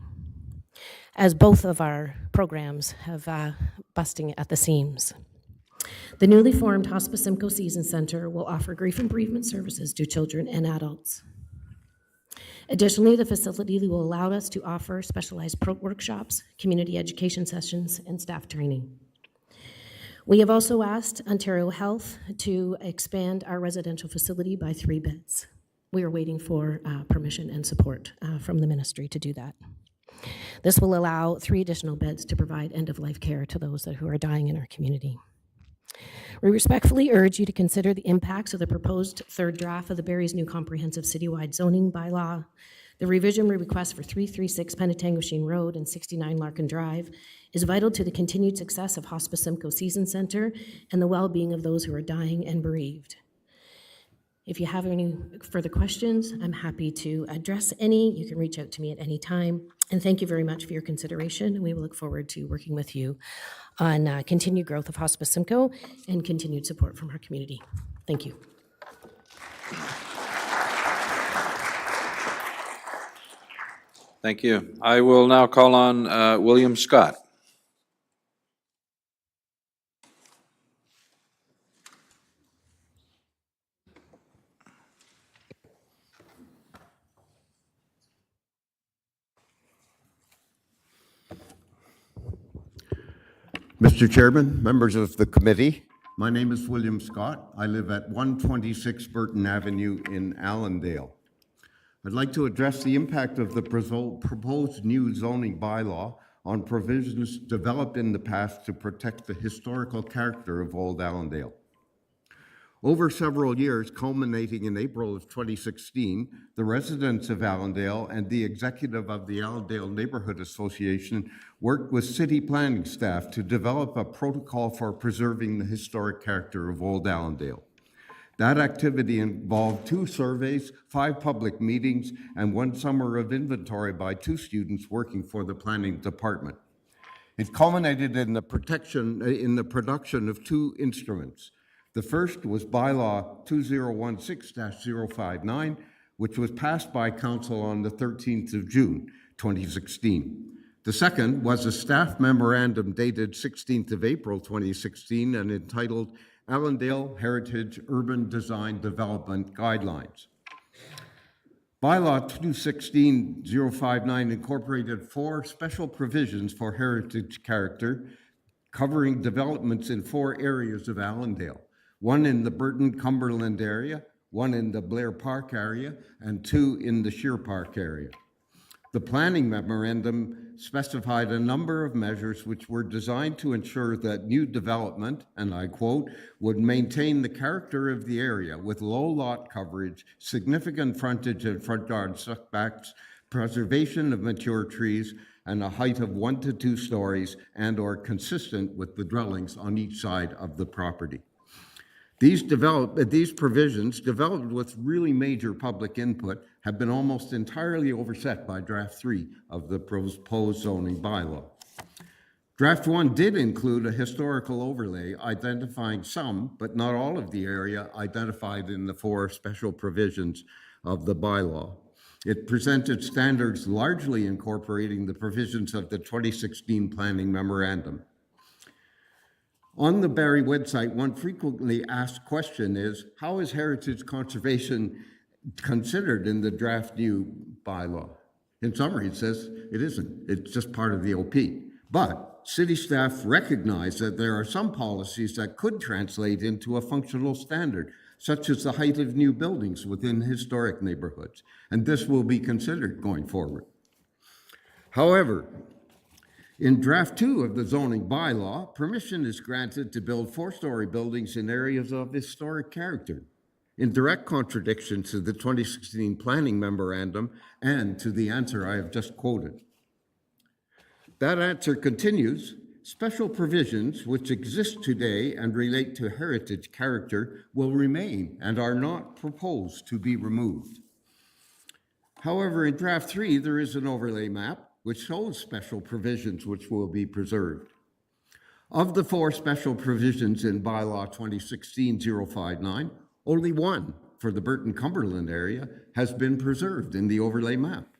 as both of our programs have busting at the seams. The newly formed Hospice Simcoe Season Center will offer grief and bereavement services to children and adults. Additionally, the facility will allow us to offer specialized workshops, community education sessions, and staff training. We have also asked Ontario Health to expand our residential facility by 3 beds. We are waiting for permission and support from the ministry to do that. This will allow 3 additional beds to provide end-of-life care to those who are dying in our community. We respectfully urge you to consider the impacts of the proposed third draft of the Barrie's new comprehensive citywide zoning bylaw. The revision we request for 336 Penetanguishene Road and 69 Larkin Drive is vital to the continued success of Hospice Simcoe Season Center and the well-being of those who are dying and bereaved. If you have any further questions, I'm happy to address any. You can reach out to me at any time. And thank you very much for your consideration. And we will look forward to working with you on continued growth of Hospice Simcoe and continued support from our community. Thank you. Thank you. I will now call on William Scott. Mr. Chairman, members of the committee, my name is William Scott. I live at 126 Burton Avenue in Allendale. I'd like to address the impact of the proposed new zoning bylaw on provisions developed in the past to protect the historical character of Old Allendale. Over several years, culminating in April of 2016, the residents of Allendale and the executive of the Allendale Neighborhood Association worked with city planning staff to develop a protocol for preserving the historic character of Old Allendale. That activity involved 2 surveys, 5 public meetings, and 1 summer of inventory by 2 students working for the planning department. It culminated in the production of 2 instruments. The first was Bylaw 2016-059, which was passed by Council on the 13th of June, 2016. The second was a staff memorandum dated 16th of April, 2016, and entitled Allendale Heritage Urban Design Development Guidelines. Bylaw 2016-059 incorporated 4 special provisions for heritage character, covering developments in 4 areas of Allendale. 1 in the Burton Cumberland area, 1 in the Blair Park area, and 2 in the Sheer Park area. The planning memorandum specified a number of measures which were designed to ensure that new development, and I quote, would maintain the character of the area with low lot coverage, significant frontage and front yard setbacks, preservation of mature trees, and a height of 1 to 2 stories and or consistent with the dwellings on each side of the property. These provisions, developed with really major public input, have been almost entirely overset by Draft 3 of the proposed zoning bylaw. Draft 1 did include a historical overlay identifying some, but not all of the area identified in the 4 special provisions of the bylaw. It presented standards largely incorporating the provisions of the 2016 Planning Memorandum. On the Barrie website, one frequently asked question is, how is heritage conservation considered in the draft new bylaw? In summary, it says it isn't. It's just part of the OP. But city staff recognize that there are some policies that could translate into a functional standard, such as the height of new buildings within historic neighborhoods, and this will be considered going forward. However, in Draft 2 of the zoning bylaw, permission is granted to build 4-story buildings in areas of historic character, in direct contradiction to the 2016 Planning Memorandum and to the answer I have just quoted. That answer continues, special provisions which exist today and relate to heritage character will remain and are not proposed to be removed. However, in Draft 3, there is an overlay map which shows special provisions which will be preserved. Of the 4 special provisions in Bylaw 2016-059, only 1 for the Burton Cumberland area has been preserved in the overlay map.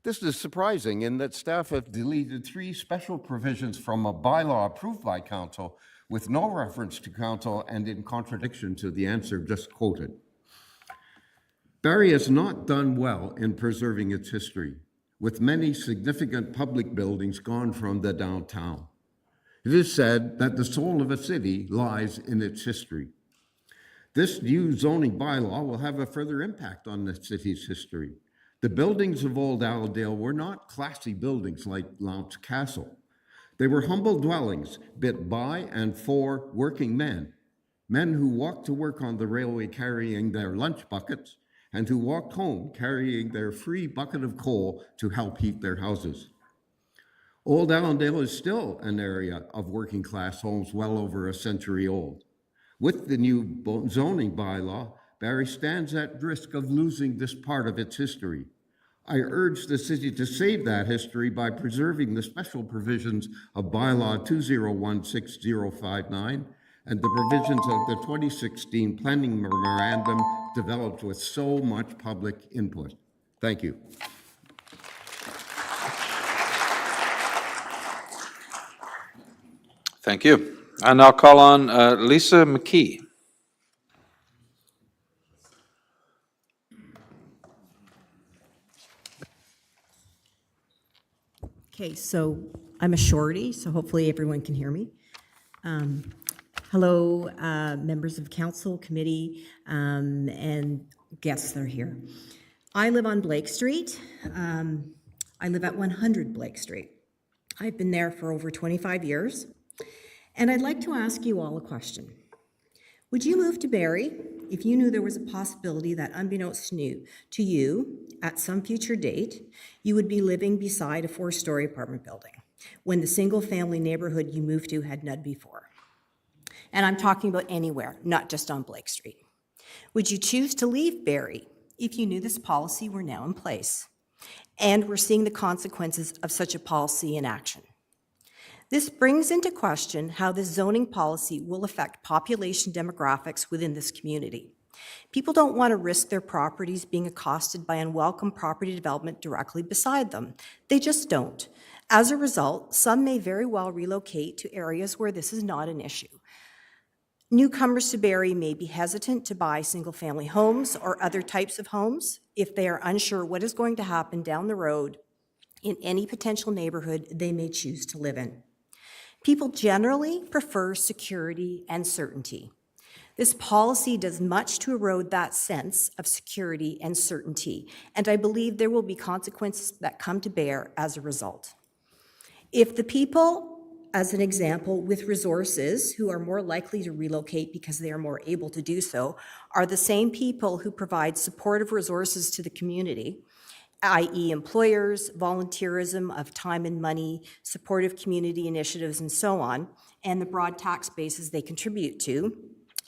This is surprising in that staff have deleted 3 special provisions from a bylaw approved by Council with no reference to Council and in contradiction to the answer just quoted. Barrie has not done well in preserving its history, with many significant public buildings gone from the downtown. It is said that the soul of a city lies in its history. This new zoning bylaw will have a further impact on the city's history. The buildings of Old Allendale were not classy buildings like Lount's Castle. They were humble dwellings built by and for working men, men who walked to work on the railway carrying their lunch buckets, and who walked home carrying their free bucket of coal to help heat their houses. Old Allendale is still an area of working class homes well over a century old. With the new zoning bylaw, Barrie stands at risk of losing this part of its history. I urge the city to save that history by preserving the special provisions of Bylaw 2016-059 and the provisions of the 2016 Planning Memorandum developed with so much public input. Thank you. Thank you. And I'll call on Lisa McKee. Okay, so I'm a shorty, so hopefully everyone can hear me. Hello, members of council, committee, and guests that are here. I live on Blake Street. I live at 100 Blake Street. I've been there for over 25 years, and I'd like to ask you all a question. Would you move to Barrie if you knew there was a possibility that, unbeknownst to you, at some future date, you would be living beside a 4-story apartment building when the single-family neighborhood you moved to had none before? And I'm talking about anywhere, not just on Blake Street. Would you choose to leave Barrie if you knew this policy were now in place and were seeing the consequences of such a policy in action? This brings into question how this zoning policy will affect population demographics within this community. People don't want to risk their properties being accosted by unwelcome property development directly beside them. They just don't. As a result, some may very well relocate to areas where this is not an issue. Newcomers to Barrie may be hesitant to buy single-family homes or other types of homes if they are unsure what is going to happen down the road in any potential neighborhood they may choose to live in. People generally prefer security and certainty. This policy does much to erode that sense of security and certainty, and I believe there will be consequences that come to bear as a result. If the people, as an example, with resources who are more likely to relocate because they are more able to do so, are the same people who provide supportive resources to the community, i.e. employers, volunteerism of time and money, supportive community initiatives, and so on, and the broad tax bases they contribute to,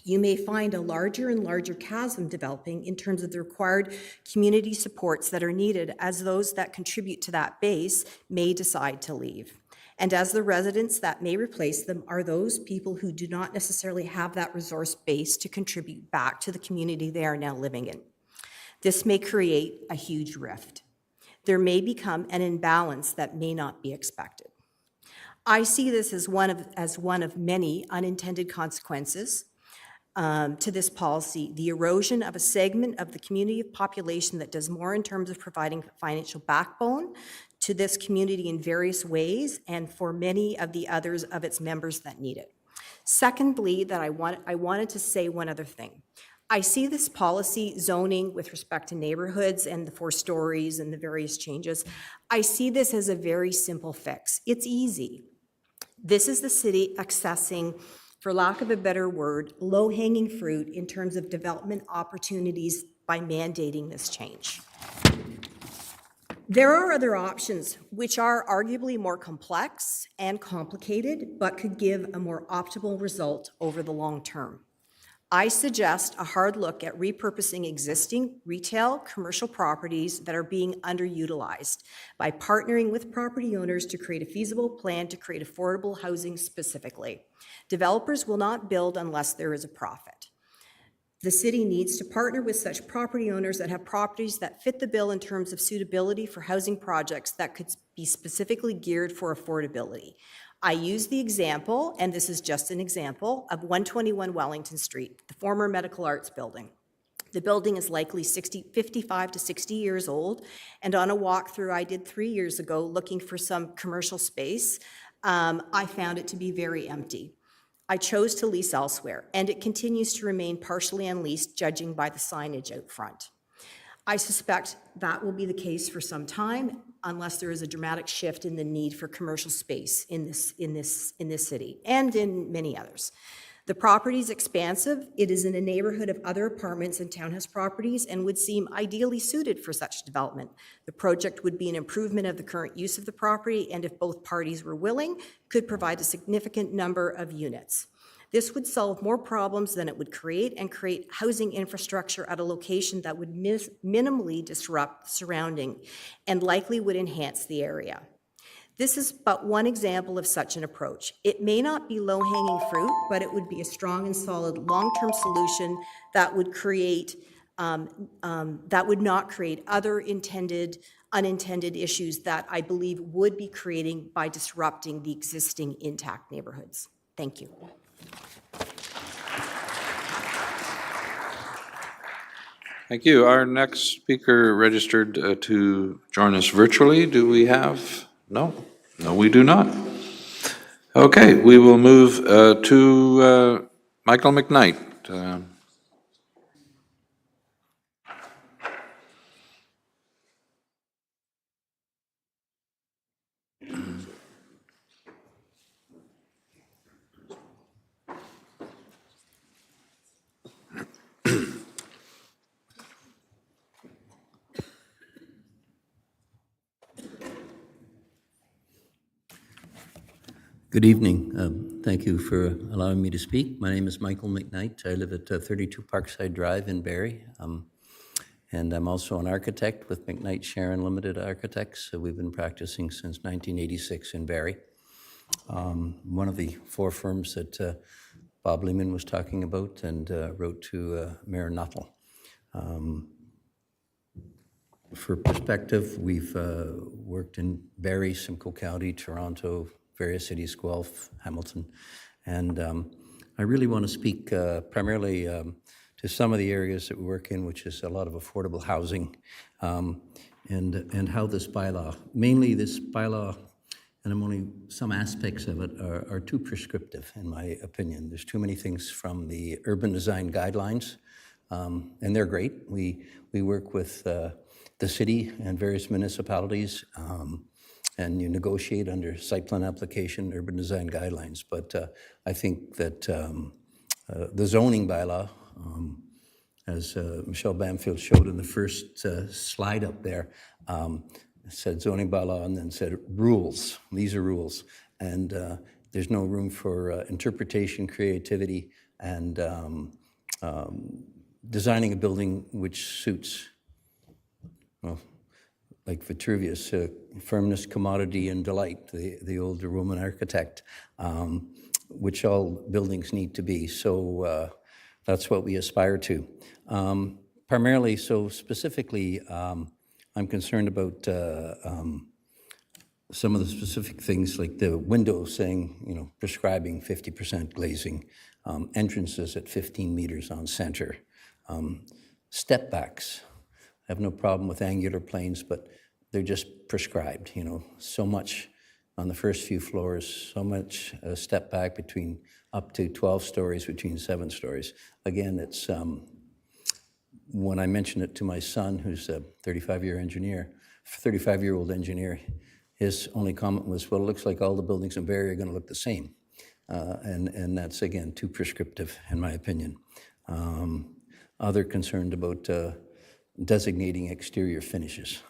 you may find a larger and larger chasm developing in terms of the required community supports that are needed as those that contribute to that base may decide to leave. And as the residents that may replace them are those people who do not necessarily have that resource base to contribute back to the community they are now living in. This may create a huge rift. There may become an imbalance that may not be expected. I see this as one of many unintended consequences to this policy, the erosion of a segment of the community population that does more in terms of providing financial backbone to this community in various ways and for many of the others of its members that need it. Secondly, that I wanted to say one other thing. I see this policy zoning with respect to neighborhoods and the 4 stories and the various changes. I see this as a very simple fix. It's easy. This is the city accessing, for lack of a better word, low-hanging fruit in terms of development opportunities by mandating this change. There are other options which are arguably more complex and complicated, but could give a more optimal result over the long term. I suggest a hard look at repurposing existing retail, commercial properties that are being underutilized by partnering with property owners to create a feasible plan to create affordable housing specifically. Developers will not build unless there is a profit. The city needs to partner with such property owners that have properties that fit the bill in terms of suitability for housing projects that could be specifically geared for affordability. I use the example, and this is just an example, of 121 Wellington Street, the former Medical Arts Building. The building is likely 55 to 60 years old, and on a walkthrough I did 3 years ago looking for some commercial space, I found it to be very empty. I chose to lease elsewhere, and it continues to remain partially unleased, judging by the signage out front. I suspect that will be the case for some time, unless there is a dramatic shift in the need for commercial space in this city and in many others. The property is expansive. It is in a neighborhood of other apartments and townhouse properties and would seem ideally suited for such development. The project would be an improvement of the current use of the property, and if both parties were willing, could provide a significant number of units. This would solve more problems than it would create and create housing infrastructure at a location that would minimally disrupt the surrounding and likely would enhance the area. This is but one example of such an approach. It may not be low-hanging fruit, but it would be a strong and solid long-term solution that would create, that would not create other unintended issues that I believe would be creating by disrupting the existing intact neighborhoods. Thank you. Thank you. Our next speaker registered to join us virtually. Do we have? No? No, we do not. Okay, we will move to Michael McKnight. Good evening. Thank you for allowing me to speak. My name is Michael McKnight. I live at 32 Parkside Drive in Barrie. And I'm also an architect with McKnight Sharon Limited Architects. We've been practicing since 1986 in Barrie. One of the 4 firms that Bob Lehman was talking about and wrote to Mayor Nuttall. For perspective, we've worked in Barrie, Simcoe County, Toronto, various cities, Guelph, Hamilton, and I really want to speak primarily to some of the areas that we work in, which is a lot of affordable housing, and how this bylaw, mainly this bylaw, and I'm only some aspects of it are too prescriptive, in my opinion. There's too many things from the urban design guidelines, and they're great. We work with the city and various municipalities, and you negotiate under site plan application, urban design guidelines. But I think that the zoning bylaw, as Michelle Bamfield showed in the first slide up there, said zoning bylaw and then said rules. These are rules. And there's no room for interpretation, creativity, and designing a building which suits, well, like Vitruvius, firmness, commodity, and delight, the old Roman architect, which all buildings need to be. So that's what we aspire to. Primarily, so specifically, I'm concerned about some of the specific things like the window saying, prescribing 50% glazing, entrances at 15 meters on center, step backs. I have no problem with angular planes, but they're just prescribed, so much on the first few floors, so much step back between up to 12 stories, between 7 stories. Again, it's, when I mentioned it to my son, who's a 35-year-old engineer, his only comment was, well, it looks like all the buildings in Barrie are going to look the same. And that's, again, too prescriptive, in my opinion. Other concerned about designating exterior finishes.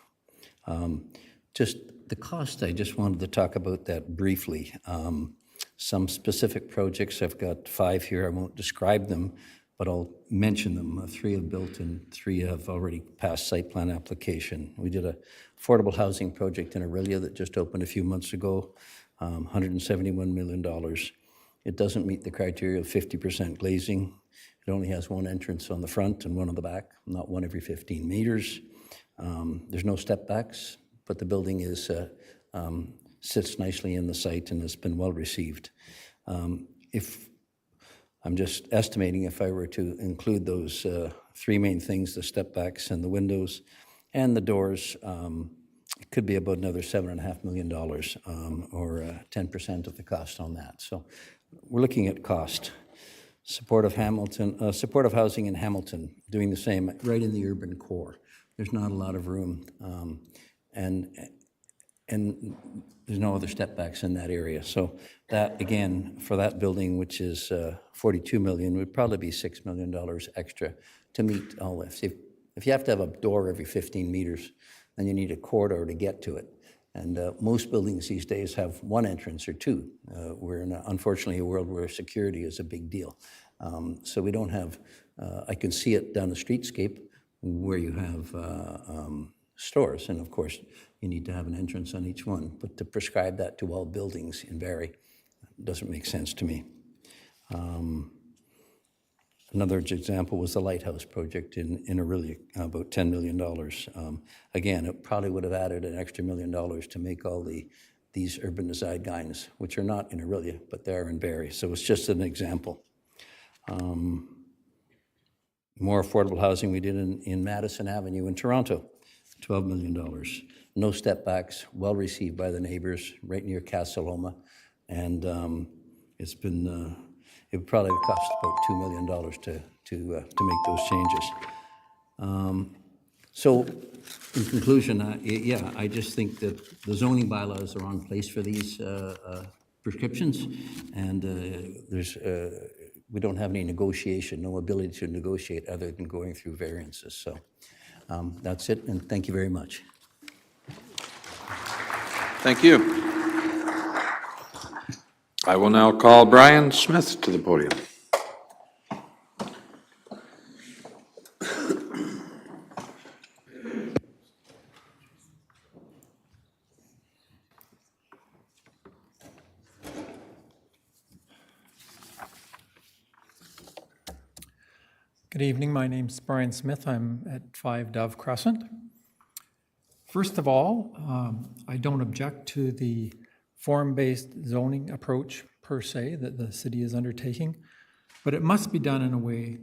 Just the cost, I just wanted to talk about that briefly. Some specific projects, I've got 5 here, I won't describe them, but I'll mention them. 3 have built and 3 have already passed site plan application. We did a affordable housing project in Aurelia that just opened a few months ago, $171 million. It doesn't meet the criteria of 50% glazing. It only has 1 entrance on the front and 1 on the back, not 1 every 15 meters. There's no step backs, but the building is sits nicely in the site and has been well received. If I'm just estimating, if I were to include those 3 main things, the step backs and the windows and the doors, it could be about another $7.5 million, or 10% of the cost on that. So we're looking at cost. Supportive housing in Hamilton, doing the same, right in the urban core. There's not a lot of room, and there's no other step backs in that area. So that, again, for that building, which is $42 million, would probably be $6 million extra to meet all this. If you have to have a door every 15 meters, then you need a corridor to get to it. And most buildings these days have 1 entrance or 2. We're in, unfortunately, a world where security is a big deal. So we don't have, I can see it down the streetscape where you have stores. And of course, you need to have an entrance on each one. But to prescribe that to all buildings in Barrie doesn't make sense to me. Another example was the Lighthouse project in Aurelia, about $10 million. Again, it probably would have added an extra $1 million to make all the these urban design guidelines, which are not in Orillia, but they are in Barrie. So it's just an example. More affordable housing we did in Madison Avenue in Toronto, $12 million. No step backs, well received by the neighbors, right near Casaloma. And it's been, it would probably cost about $2 million to make those changes. So in conclusion, yeah, I just think that the zoning bylaws are on place for these prescriptions, and we don't have any negotiation, no ability to negotiate other than going through variances. So that's it, and thank you very much. Thank you. I will now call Brian Smith to the podium. Good evening. My name's Brian Smith. I'm at 5 Dove Crescent. First of all, I don't object to the form-based zoning approach per se that the city is undertaking, but it must be done in a way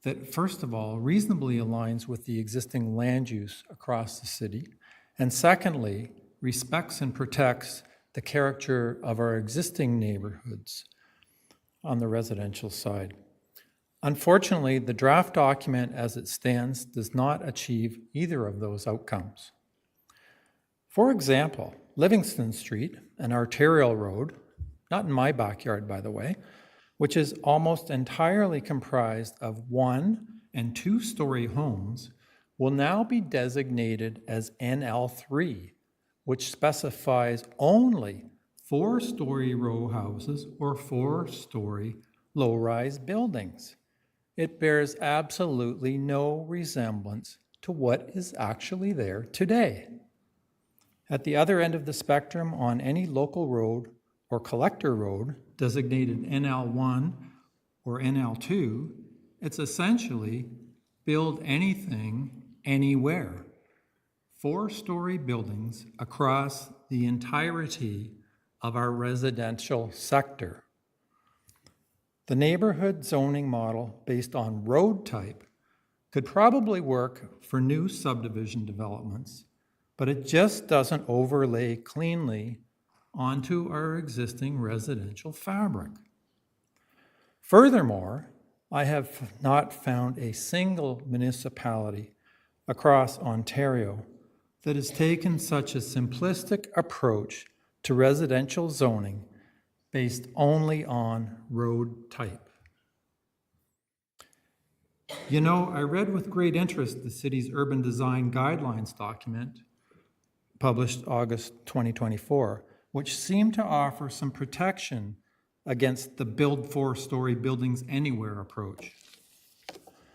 that, first of all, reasonably aligns with the existing land use across the city, and secondly, respects and protects the character of our existing neighborhoods on the residential side. Unfortunately, the draft document as it stands does not achieve either of those outcomes. For example, Livingston Street, an arterial road, not in my backyard, by the way, which is almost entirely comprised of 1- and 2-story homes, will now be designated as NL3, which specifies only 4-story row houses or 4-story low-rise buildings. It bears absolutely no resemblance to what is actually there today. At the other end of the spectrum, on any local road or collector road designated NL1 or NL2, it's essentially build anything, anywhere. 4-story buildings across the entirety of our residential sector. The neighborhood zoning model based on road type could probably work for new subdivision developments, but it just doesn't overlay cleanly onto our existing residential fabric. Furthermore, I have not found a single municipality across Ontario that has taken such a simplistic approach to residential zoning based only on road type. You know, I read with great interest the city's urban design guidelines document, published August 2024, which seemed to offer some protection against the build 4-story buildings anywhere approach.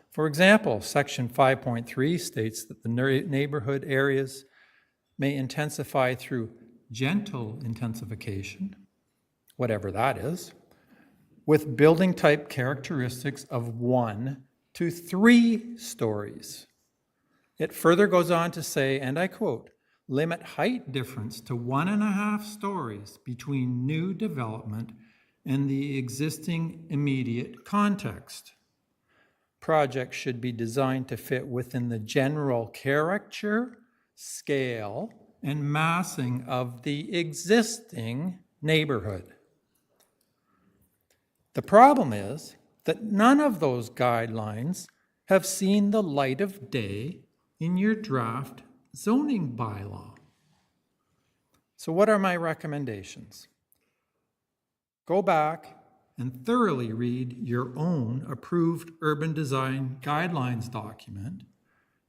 For example, section 5.3 states that the neighborhood areas may intensify through gentle intensification, whatever that is, with building type characteristics of 1 to 3 stories. It further goes on to say, and I quote, limit height difference to 1.5 stories between new development and the existing immediate context. Projects should be designed to fit within the general character, scale, and massing of the existing neighborhood. The problem is that none of those guidelines have seen the light of day in your draft zoning bylaw. So what are my recommendations? Go back and thoroughly read your own approved urban design guidelines document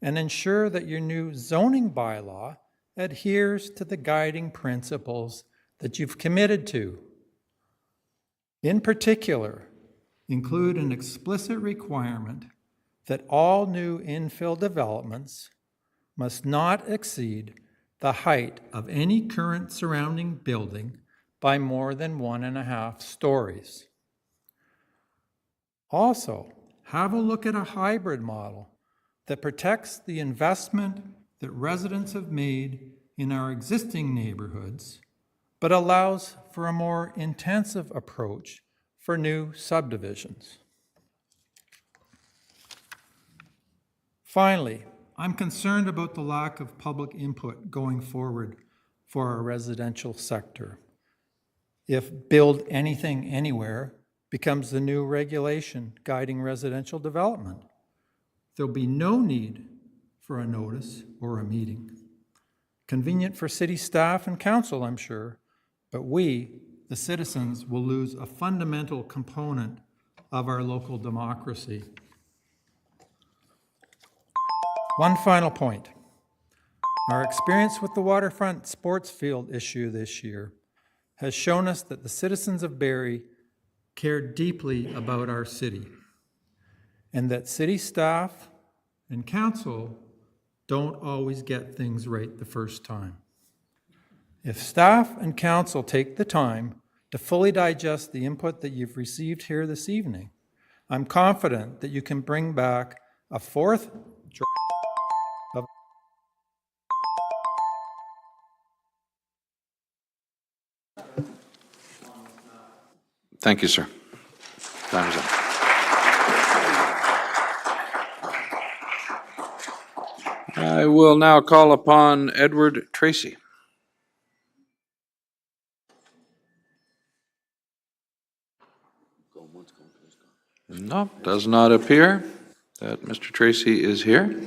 and ensure that your new zoning bylaw adheres to the guiding principles that you've committed to. In particular, include an explicit requirement that all new infill developments must not exceed the height of any current surrounding building by more than 1.5 stories. Also, have a look at a hybrid model that protects the investment that residents have made in our existing neighborhoods but allows for a more intensive approach for new subdivisions. Finally, I'm concerned about the lack of public input going forward for our residential sector. If build anything anywhere becomes the new regulation guiding residential development, there'll be no need for a notice or a meeting. Convenient for city staff and council, I'm sure, but we, the citizens, will lose a fundamental component of our local democracy. One final point. Our experience with the waterfront sports field issue this year has shown us that the citizens of Barrie care deeply about our city, and that city staff and council don't always get things right the first time. If staff and council take the time to fully digest the input that you've received here this evening, I'm confident that you can bring back a fourth draft of Thank you, sir. Time is up. I will now call upon Edward Tracy. No, does not appear that Mr. Tracy is here.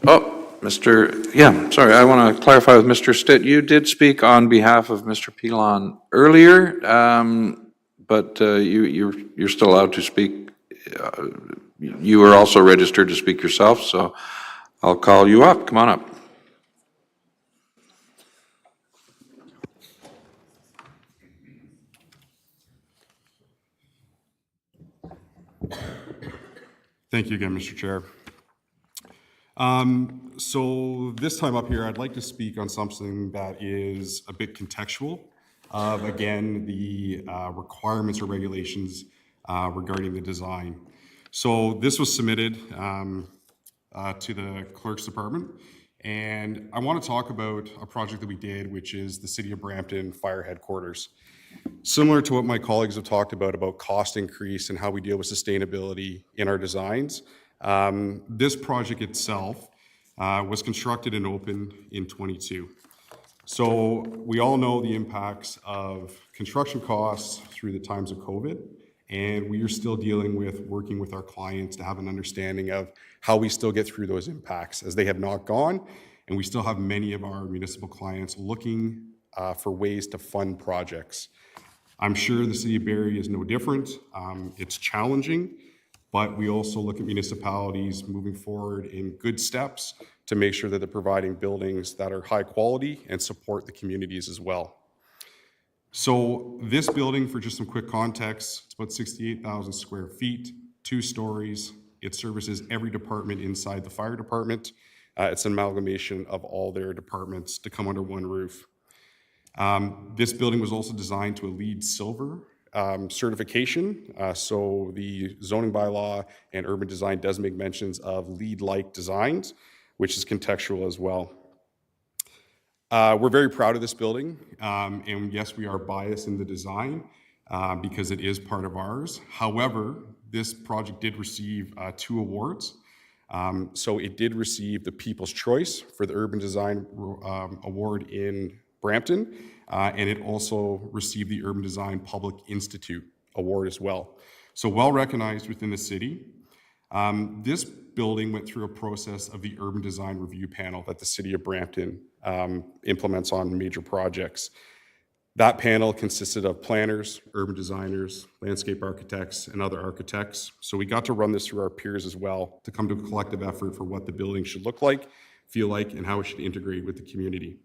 Oh, sorry, I want to clarify with Mr. Stitt. You did speak on behalf of Mr. Pilon earlier, but you're still allowed to speak. You are also registered to speak yourself, so I'll call you up. Come on up. Thank you again, Mr. Chair. So this time up here, I'd like to speak on something that is a bit contextual of, again, the requirements or regulations regarding the design. So this was submitted to the clerk's department, and I want to talk about a project that we did, which is the City of Brampton Fire Headquarters. Similar to what my colleagues have talked about cost increase and how we deal with sustainability in our designs, this project itself was constructed and opened in 22. So we all know the impacts of construction costs through the times of COVID, and we are still dealing with working with our clients to have an understanding of how we still get through those impacts, as they have not gone, and we still have many of our municipal clients looking for ways to fund projects. I'm sure the City of Barrie is no different. It's challenging, but we also look at municipalities moving forward in good steps to make sure that they're providing buildings that are high quality and support the communities as well. So this building, for just some quick context, it's about 68,000 square feet, 2 stories. It services every department inside the fire department. It's an amalgamation of all their departments to come under one roof. This building was also designed to a LEED Silver certification. So the zoning bylaw and urban design does make mentions of LEED-like designs, which is contextual as well. We're very proud of this building, and yes, we are biased in the design because it is part of ours. However, this project did receive 2 awards. So it did receive the People's Choice for the Urban Design Award in Brampton, and it also received the Urban Design Public Institute Award as well. So well recognized within the city. This building went through a process of the Urban Design Review Panel that the City of Brampton implements on major projects. That panel consisted of planners, urban designers, landscape architects, and other architects. So we got to run this through our peers as well to come to a collective effort for what the building should look like, feel like, and how it should integrate with the community.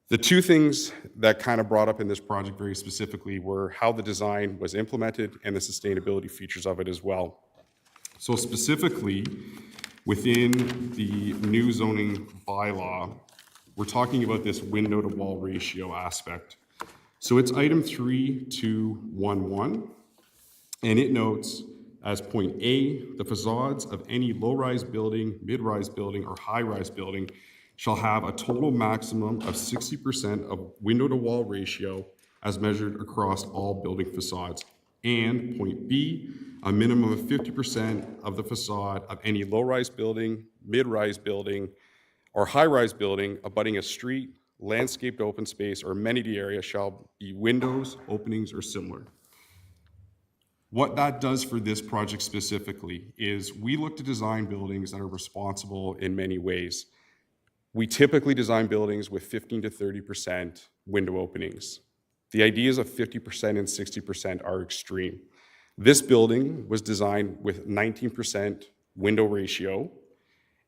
The 2 things that kind of brought up in this project very specifically were how the design was implemented and the sustainability features of it as well. So specifically, within the new zoning bylaw, we're talking about this window to wall ratio aspect. So it's item 3211, and it notes as point A, the facades of any low-rise building, mid-rise building, or high-rise building shall have a total maximum of 60% of window-to-wall ratio as measured across all building facades. And point B, a minimum of 50% of the facade of any low-rise building, mid-rise building, or high-rise building abutting a street, landscaped open space, or amenity area shall be windows, openings, or similar. What that does for this project specifically is we look to design buildings that are responsible in many ways. We typically design buildings with 15 to 30% window openings. The ideas of 50% and 60% are extreme. This building was designed with 19% window ratio,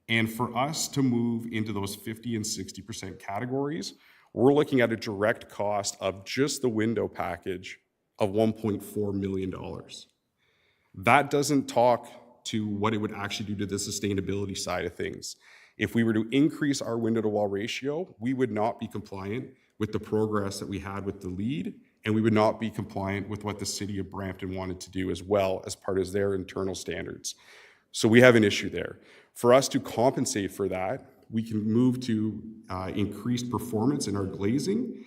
and for us to move into those 50 and 60% categories, we're looking at a direct cost of just the window package of $1.4 million. That doesn't talk to what it would actually do to the sustainability side of things. If we were to increase our window-to-wall ratio, we would not be compliant with the progress that we had with the LEED, and we would not be compliant with what the City of Brampton wanted to do as well as part of their internal standards. So we have an issue there. For us to compensate for that, we can move to increased performance in our glazing,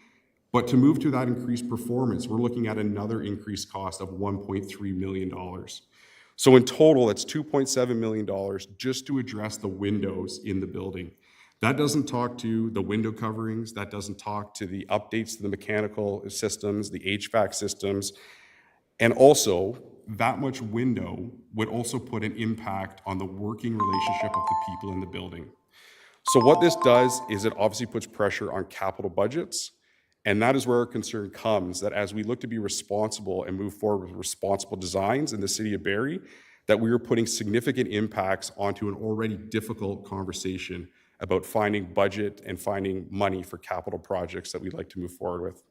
but to move to that increased performance, we're looking at another increased cost of $1.3 million. So in total, it's $2.7 million just to address the windows in the building. That doesn't talk to the window coverings, that doesn't talk to the updates to the mechanical systems, the HVAC systems, and also that much window would also put an impact on the working relationship of the people in the building. So what this does is it obviously puts pressure on capital budgets, and that is where our concern comes, that as we look to be responsible and move forward with responsible designs in the City of Barrie, that we are putting significant impacts onto an already difficult conversation about finding budget and finding money for capital projects that we'd like to move forward with.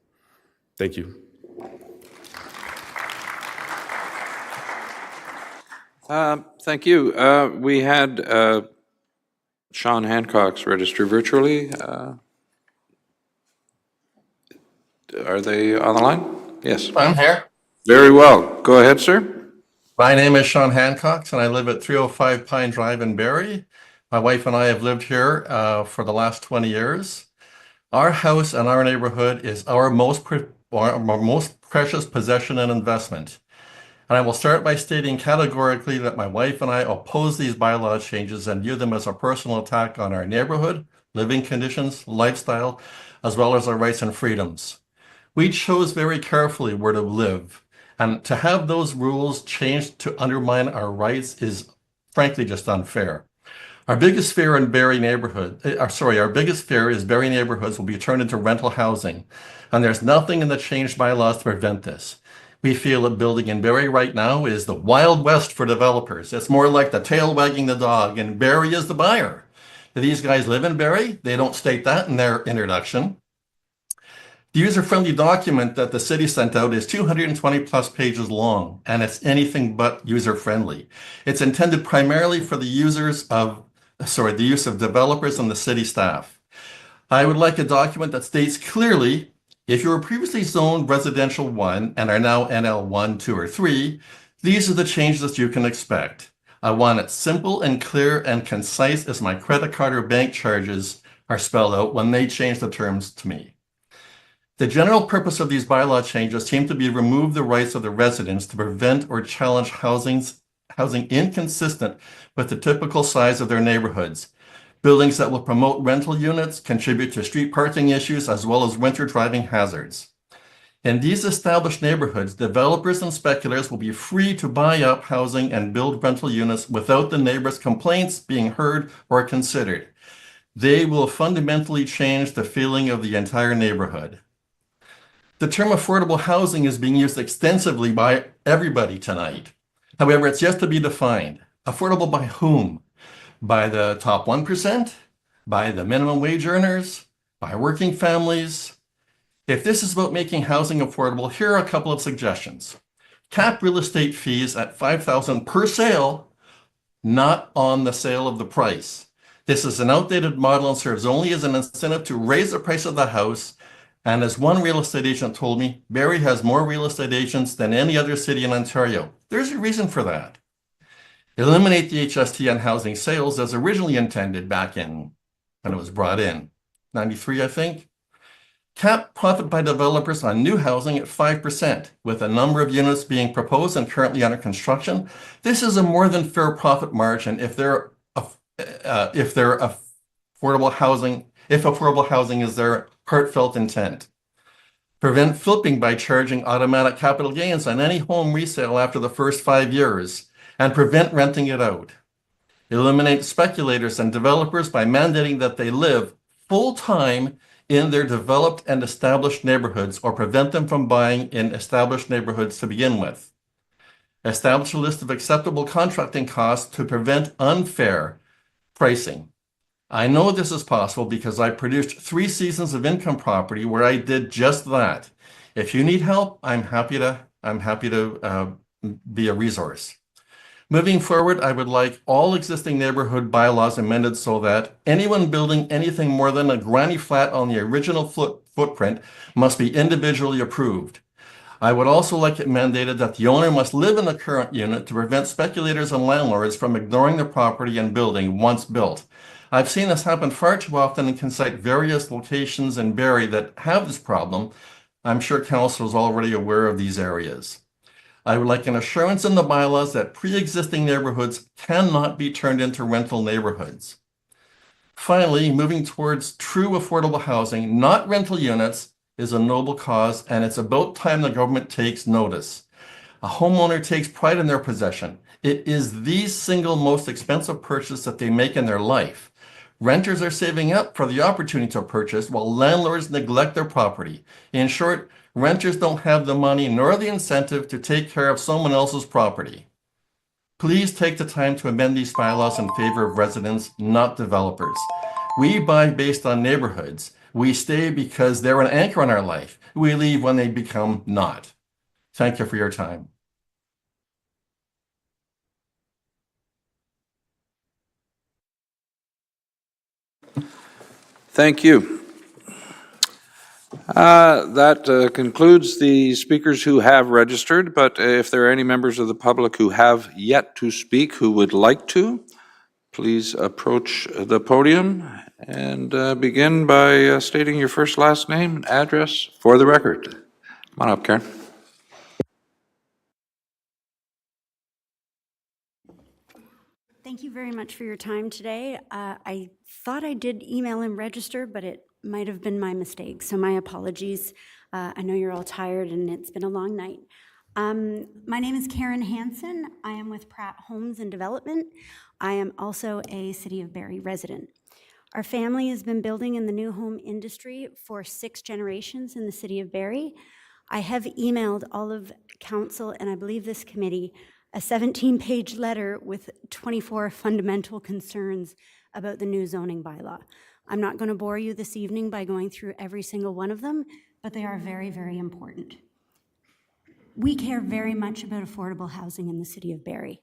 Thank you. Thank you. We had Sean Hancock's register virtually. Are they on the line? Yes. I'm here. Very well. Go ahead, sir. My name is Sean Hancock, and I live at 305 Pine Drive in Barrie. My wife and I have lived here for the last 20 years. Our house and our neighborhood is our most precious possession and investment. And I will start by stating categorically that my wife and I oppose these bylaw changes and view them as a personal attack on our neighborhood, living conditions, lifestyle, as well as our rights and freedoms. We chose very carefully where to live, and to have those rules changed to undermine our rights is frankly just unfair. Our biggest fear in Barrie neighborhood, our biggest fear is Barrie neighborhoods will be turned into rental housing, and there's nothing in the changed bylaws to prevent this. We feel that building in Barrie right now is the Wild West for developers. It's more like the tail wagging the dog, and Barrie is the buyer. Do these guys live in Barrie? They don't state that in their introduction. The user-friendly document that the city sent out is 220 plus pages long, and it's anything but user-friendly. It's intended primarily for the use of developers and the city staff. I would like a document that states clearly, if you were previously zoned residential 1 and are now NL 1, 2, or 3, these are the changes you can expect. I want it simple and clear and concise as my credit card or bank charges are spelled out when they change the terms to me. The general purpose of these bylaw changes seem to be to remove the rights of the residents to prevent or challenge housing inconsistent with the typical size of their neighborhoods. Buildings that will promote rental units, contribute to street parking issues, as well as winter driving hazards. In these established neighborhoods, developers and speculators will be free to buy up housing and build rental units without the neighbors' complaints being heard or considered. They will fundamentally change the feeling of the entire neighborhood. The term affordable housing is being used extensively by everybody tonight. However, it's yet to be defined. Affordable by whom? By the top 1%? By the minimum wage earners? By working families? If this is about making housing affordable, here are a couple of suggestions. Cap real estate fees at $5,000 per sale, not on the sale of the price. This is an outdated model and serves only as an incentive to raise the price of the house. And as one real estate agent told me, Barrie has more real estate agents than any other city in Ontario. There's a reason for that. Eliminate the HST on housing sales as originally intended back in when it was brought in. 93, I think. Cap profit by developers on new housing at 5%, with a number of units being proposed and currently under construction. This is a more than fair profit margin if affordable housing is their heartfelt intent. Prevent flipping by charging automatic capital gains on any home resale after the first 5 years, and prevent renting it out. Eliminate speculators and developers by mandating that they live full-time in their developed and established neighborhoods, or prevent them from buying in established neighborhoods to begin with. Establish a list of acceptable contracting costs to prevent unfair pricing. I know this is possible because I produced 3 seasons of income property where I did just that. If you need help, I'm happy to be a resource. Moving forward, I would like all existing neighborhood bylaws amended so that anyone building anything more than a granny flat on the original footprint must be individually approved. I would also like it mandated that the owner must live in the current unit to prevent speculators and landlords from ignoring the property and building once built. I've seen this happen far too often and can cite various locations in Barrie that have this problem. I'm sure council is already aware of these areas. I would like an assurance in the bylaws that pre-existing neighborhoods cannot be turned into rental neighborhoods. Finally, moving towards true affordable housing, not rental units, is a noble cause, and it's about time the government takes notice. A homeowner takes pride in their possession. It is the single most expensive purchase that they make in their life. Renters are saving up for the opportunity to purchase while landlords neglect their property. In short, renters don't have the money nor the incentive to take care of someone else's property. Please take the time to amend these bylaws in favor of residents, not developers. We buy based on neighborhoods. We stay because they're an anchor in our life. We leave when they become not. Thank you for your time. Thank you. That concludes the speakers who have registered, but if there are any members of the public who have yet to speak who would like to, please approach the podium and begin by stating your first, last name, and address for the record. Come on up, Karen. Thank you very much for your time today. I thought I did email and register, but it might have been my mistake, so my apologies. I know you're all tired and it's been a long night. My name is Karen Hansen. I am with Pratt Homes and Development. I am also a City of Barrie resident. Our family has been building in the new home industry for 6 generations in the City of Barrie. I have emailed all of council and I believe this committee a 17-page letter with 24 fundamental concerns about the new zoning bylaw. I'm not going to bore you this evening by going through every single one of them, but they are very, very important. We care very much about affordable housing in the City of Barrie.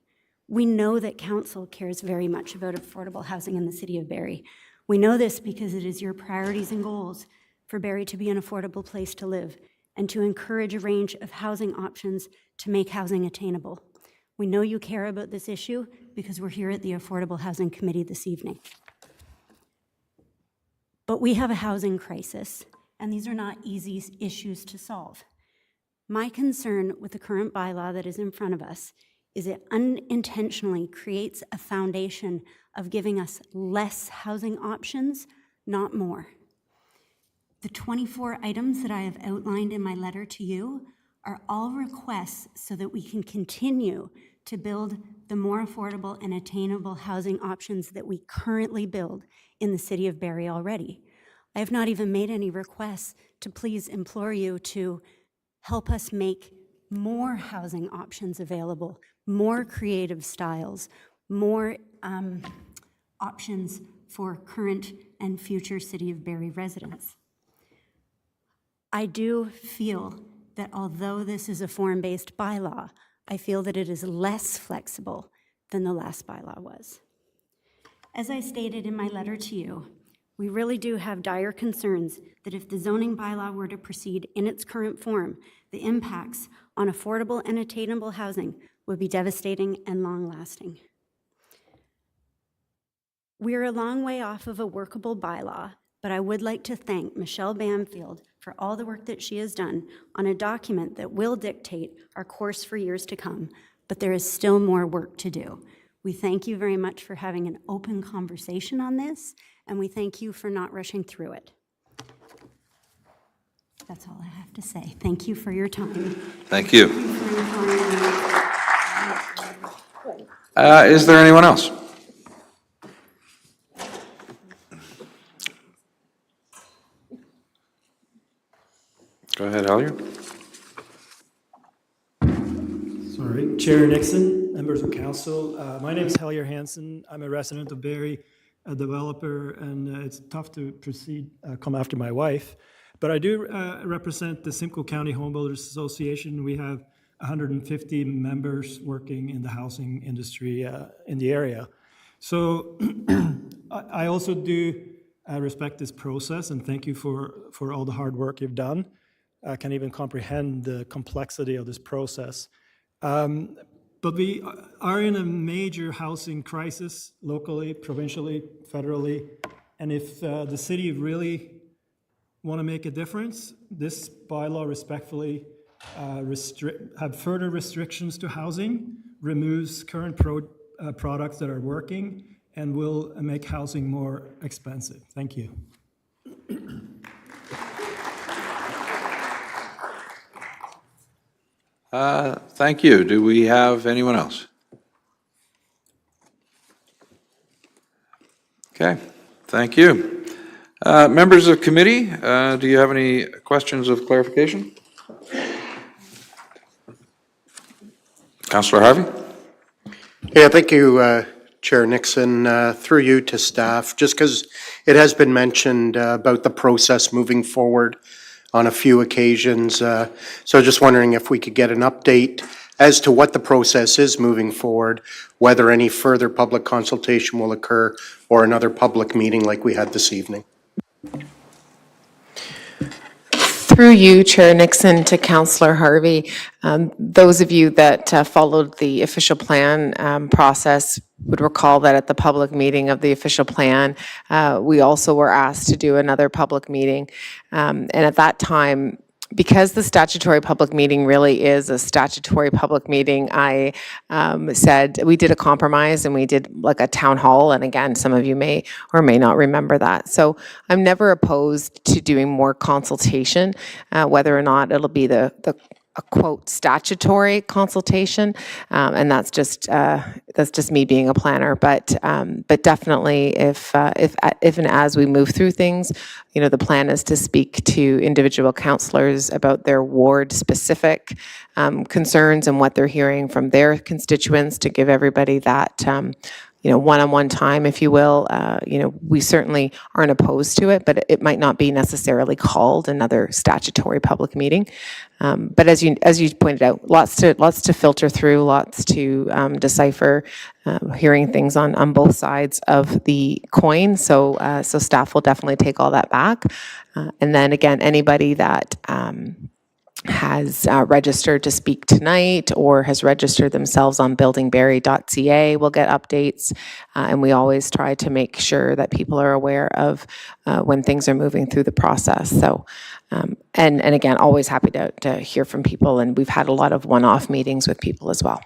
We know that council cares very much about affordable housing in the City of Barrie. We know this because it is your priorities and goals for Barrie to be an affordable place to live and to encourage a range of housing options to make housing attainable. We know you care about this issue because we're here at the Affordable Housing Committee this evening. But we have a housing crisis, and these are not easy issues to solve. My concern with the current bylaw that is in front of us is it unintentionally creates a foundation of giving us less housing options, not more. The 24 items that I have outlined in my letter to you are all requests so that we can continue to build the more affordable and attainable housing options that we currently build in the City of Barrie already. I have not even made any requests to please implore you to help us make more housing options available, more creative styles, more options for current and future City of Barrie residents. I do feel that although this is a form-based bylaw, I feel that it is less flexible than the last bylaw was. As I stated in my letter to you, we really do have dire concerns that if the zoning bylaw were to proceed in its current form, the impacts on affordable and attainable housing would be devastating and long-lasting. We're a long way off of a workable bylaw, but I would like to thank Michelle Banfield for all the work that she has done on a document that will dictate our course for years to come, but there is still more work to do. We thank you very much for having an open conversation on this, and we thank you for not rushing through it. That's all I have to say. Thank you for your time. Thank you. Is there anyone else? Go ahead, Hellier. Sorry, Chair Nixon, members of council. My name is Hellier Hansen. I'm a resident of Barrie, a developer, and it's tough to come after my wife. But I do represent the Simcoe County Homebuilders Association. We have 150 members working in the housing industry in the area. So I also do respect this process, and thank you for all the hard work you've done. I can't even comprehend the complexity of this process. But we are in a major housing crisis locally, provincially, federally, and if the city really want to make a difference, this bylaw respectfully have further restrictions to housing, removes current products that are working, and will make housing more expensive. Thank you. Thank you. Do we have anyone else? Okay, thank you. Members of committee, do you have any questions of clarification? Councillor Harvey? Yeah, thank you, Chair Nixon. Through you to staff, just because it has been mentioned about the process moving forward on a few occasions. So just wondering if we could get an update as to what the process is moving forward, whether any further public consultation will occur or another public meeting like we had this evening. Through you, Chair Nixon, to Councillor Harvey, those of you that followed the official plan process would recall that at the public meeting of the official plan, we also were asked to do another public meeting. And at that time, because the statutory public meeting really is a statutory public meeting, I said we did a compromise and we did like a town hall. And again, some of you may or may not remember that. So I'm never opposed to doing more consultation, whether or not it'll be a quote statutory consultation, and that's just me being a planner. But definitely, if and as we move through things, you know, the plan is to speak to individual councillors about their ward specific concerns and what they're hearing from their constituents to give everybody that you know, one-on-one time, if you will. You know, we certainly aren't opposed to it, but it might not be necessarily called another statutory public meeting. But as you pointed out, lots to filter through, lots to decipher, hearing things on both sides of the coin. So staff will definitely take all that back. And then again, anybody that has registered to speak tonight or has registered themselves on buildingbarrie.ca will get updates, and we always try to make sure that people are aware of when things are moving through the process. So and again, always happy to hear from people, and we've had a lot of one-off meetings with people as well.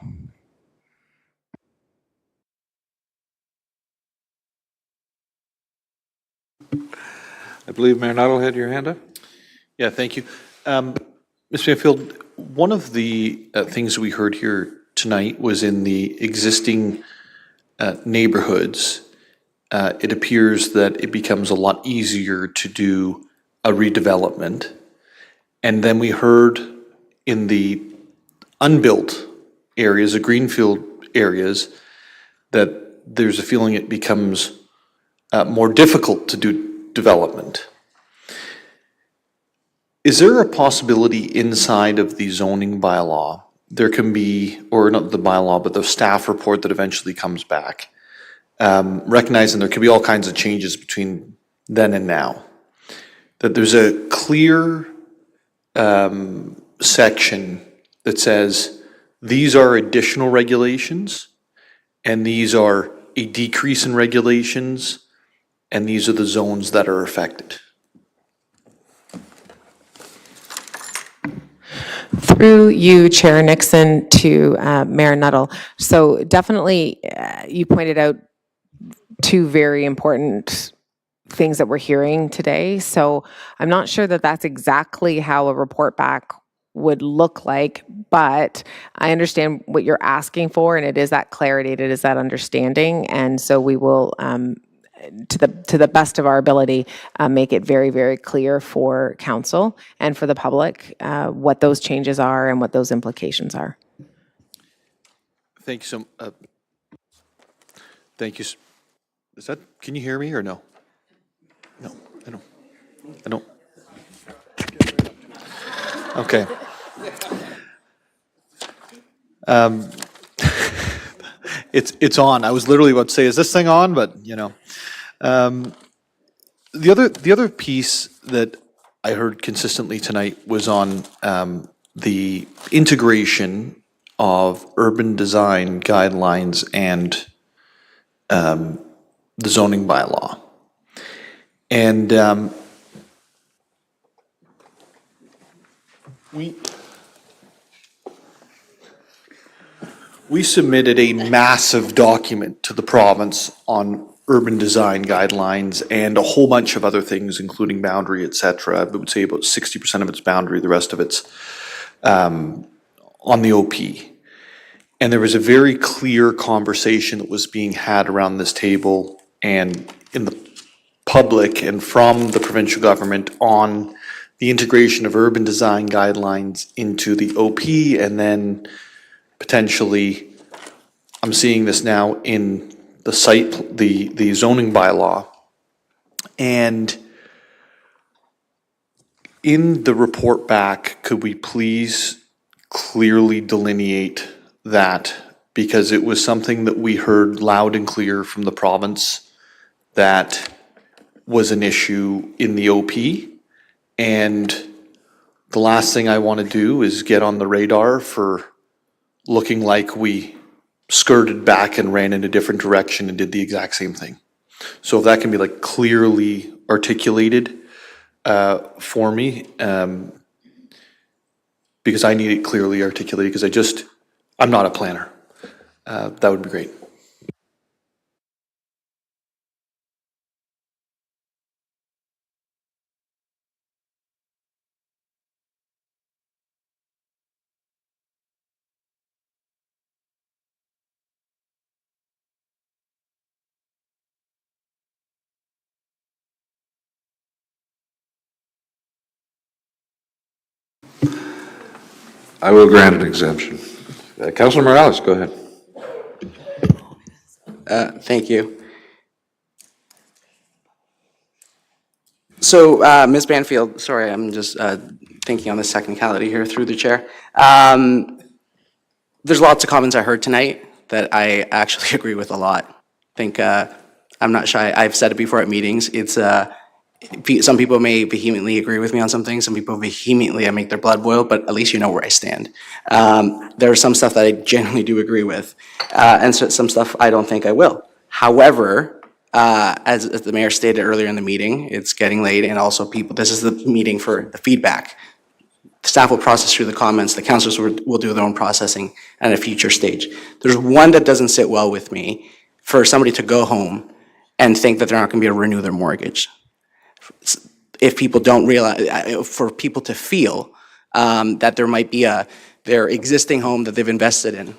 I believe Mayor Nuttall had your hand up. Yeah, thank you. Ms. Banfield, one of the things we heard here tonight was in the existing neighborhoods, it appears that it becomes a lot easier to do a redevelopment. And then we heard in the unbuilt areas, the greenfield areas, that there's a feeling it becomes more difficult to do development. Is there a possibility inside of the zoning bylaw, there can be, or not the bylaw, but the staff report that eventually comes back, recognizing there can be all kinds of changes between then and now, that there's a clear section that says these are additional regulations and these are a decrease in regulations, and these are the zones that are affected. Through you, Chair Nixon, to Mayor Nuttall. So definitely, you pointed out two very important things that we're hearing today. So I'm not sure that that's exactly how a report back would look like, but I understand what you're asking for, and it is that clarity, it is that understanding, and so we will, to the best of our ability, make it very, very clear for council and for the public what those changes are and what those implications are. Thank you so. Thank you. Is that? Can you hear me or no? No, I don't. I don't. Okay. It's on. I was literally about to say, is this thing on? But you know, the other piece that I heard consistently tonight was on the integration of urban design guidelines and the zoning bylaw. And we submitted a massive document to the province on urban design guidelines and a whole bunch of other things, including boundary, et cetera. I would say about 60% of it's boundary, the rest of it's on the OP. And there was a very clear conversation that was being had around this table and in the public and from the provincial government on the integration of urban design guidelines into the OP, and then potentially, I'm seeing this now in the zoning bylaw. And in the report back, could we please clearly delineate that? Because it was something that we heard loud and clear from the province that was an issue in the OP. And the last thing I want to do is get on the radar for looking like we skirted back and ran in a different direction and did the exact same thing. So if that can be like clearly articulated for me, because I need it clearly articulated, because I'm not a planner. That would be great. I will grant an exemption. Councilor Morales, go ahead. Thank you. So, Ms. Banfield, sorry, I'm just thinking on the technicality here through the chair. There's lots of comments I heard tonight that I actually agree with a lot. I think I'm not shy. I've said it before at meetings. It's some people may vehemently agree with me on some things. Some people vehemently, I make their blood boil, but at least you know where I stand. There's some stuff that I genuinely do agree with, and so some stuff I don't think I will. However, as the mayor stated earlier in the meeting, it's getting late, and also this is the meeting for the feedback. The staff will process through the comments, the councilors will do their own processing at a future stage. There's one that doesn't sit well with me, for somebody to go home and think that they're not gonna be able to renew their mortgage. If people don't realize, for people to feel that there might be their existing home that they've invested in.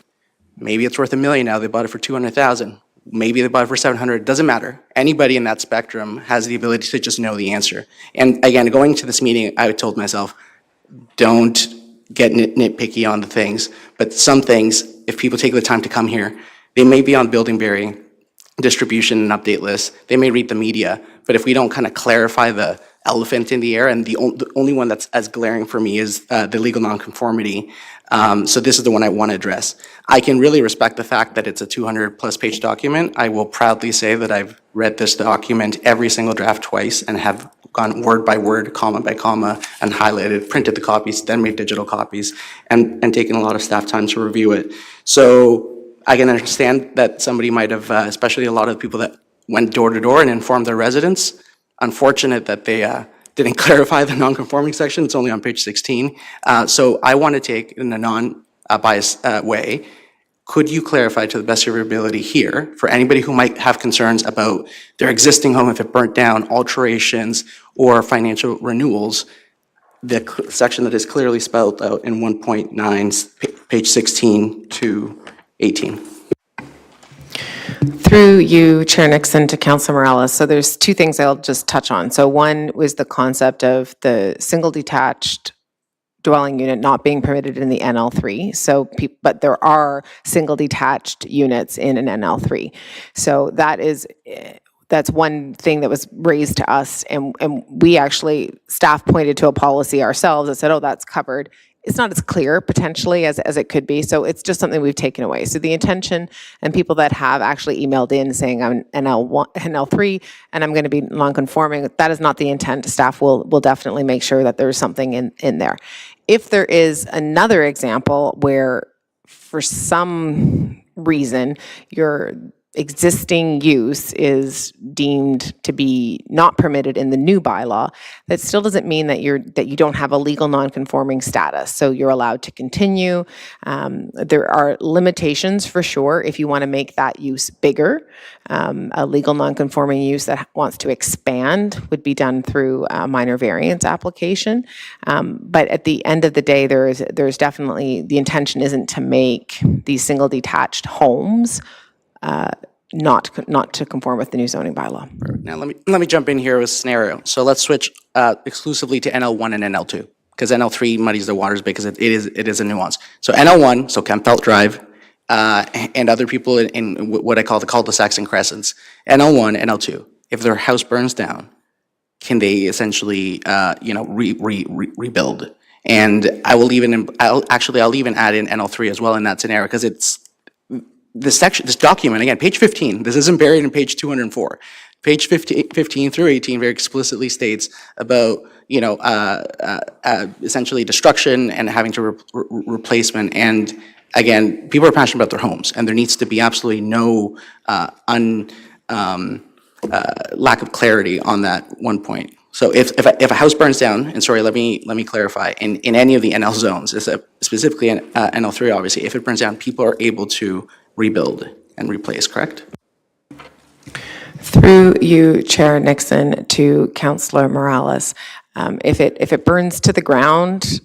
Maybe it's worth $1 million now, they bought it for $200,000. Maybe they bought it for $700,000, doesn't matter. Anybody in that spectrum has the ability to just know the answer. And again, going to this meeting, I told myself, don't get nitpicky on the things, but some things, if people take the time to come here, they may be on Building Barrie distribution and update lists, they may read the media, but if we don't kind of clarify the elephant in the air, and the only one that's as glaring for me is the legal nonconformity. So this is the one I want to address. I can really respect the fact that it's a 200+ page document. I will proudly say that I've read this document every single draft twice and have gone word by word, comma by comma, and highlighted, printed the copies, then made digital copies, and taken a lot of staff time to review it. So I can understand that somebody might have, especially a lot of the people that went door to door and informed their residents. Unfortunate that they didn't clarify the non-conforming section. It's only on page 16. So I want to take in a non-biased way. Could you clarify to the best of your ability here, for anybody who might have concerns about their existing home if it burnt down, alterations, or financial renewals, the section that is clearly spelled out in 1.9, page 16 to 18? Through you, Chair Nixon, to Councilor Morales. So there's two things I'll just touch on. So one was the concept of the single detached dwelling unit not being permitted in the NL3. So, but there are single detached units in an NL3. So that's one thing that was raised to us, and we actually, staff pointed to a policy ourselves that said, oh, that's covered. It's not as clear potentially as it could be, so it's just something we've taken away. So the intention, and people that have actually emailed in saying I'm NL3 and I'm going to be non-conforming, that is not the intent. Staff will definitely make sure that there's something in there. If there is another example where for some reason your existing use is deemed to be not permitted in the new bylaw, that still doesn't mean that you don't have a legal non-conforming status. So you're allowed to continue. There are limitations for sure if you want to make that use bigger. A legal non-conforming use that wants to expand would be done through a minor variance application. But at the end of the day, there's definitely, the intention isn't to make these single detached homes not to conform with the new zoning bylaw. Now let me jump in here with a scenario. So let's switch exclusively to NL1 and NL2, because NL3 muddies the waters because it is a nuance. So NL1, so Kempfelt Drive, and other people in what I call the cul-de-sacs and crescents. NL1, NL2. If their house burns down, can they essentially rebuild? And I'll even add in NL3 as well in that scenario, because it's this document, again, page 15, this isn't buried in page 204. Page 15 through 18 very explicitly states about, essentially destruction and having to replacement. And again, people are passionate about their homes, and there needs to be absolutely no lack of clarity on that one point. So if a house burns down, and sorry, let me clarify, in any of the NL zones, specifically in NL3, obviously, if it burns down, people are able to rebuild and replace, correct? Through you, Chair Nixon, to Councillor Morales. If it burns to the ground,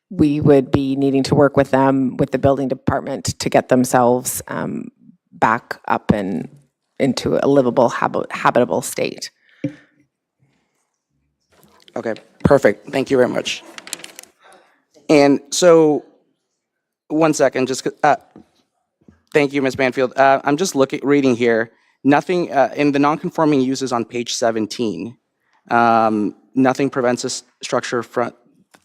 we would be needing to work with them, with the building department, to get themselves back up and into a livable, habitable state. Okay, perfect. Thank you very much. And so, one second, just thank you, Ms. Banfield. I'm just reading here. Nothing in the non-conforming uses on page 17. Nothing prevents a structure from.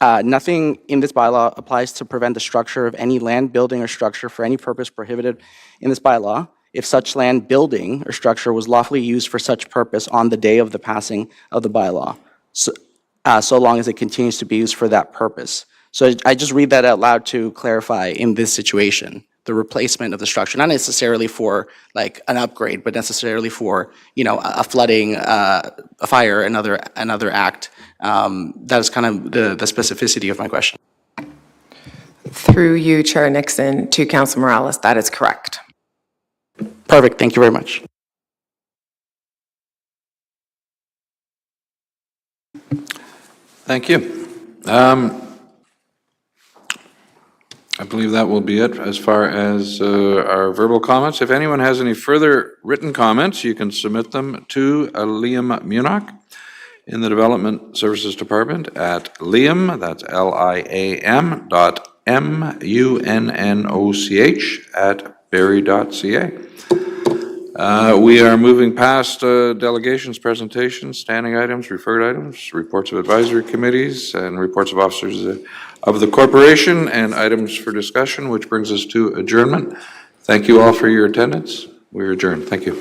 Nothing in this bylaw applies to prevent the structure of any land, building, or structure for any purpose prohibited in this bylaw, if such land, building, or structure was lawfully used for such purpose on the day of the passing of the bylaw, so long as it continues to be used for that purpose. So I just read that out loud to clarify in this situation, the replacement of the structure, not necessarily for like an upgrade, but necessarily for, a flooding, a fire, another act. That is kind of the specificity of my question. Through you, Chair Nixon, to Councilor Morales, that is correct. Perfect, thank you very much. Thank you. I believe that will be it as far as our verbal comments. If anyone has any further written comments, you can submit them to Liam Munoch in the Development Services Department at Liam, that's LIAM .MUNNOCH @barrie.ca. We are moving past delegations, presentations, standing items, referred items, reports of advisory committees, and reports of officers of the corporation, and items for discussion, which brings us to adjournment. Thank you all for your attendance. We're adjourned. Thank you.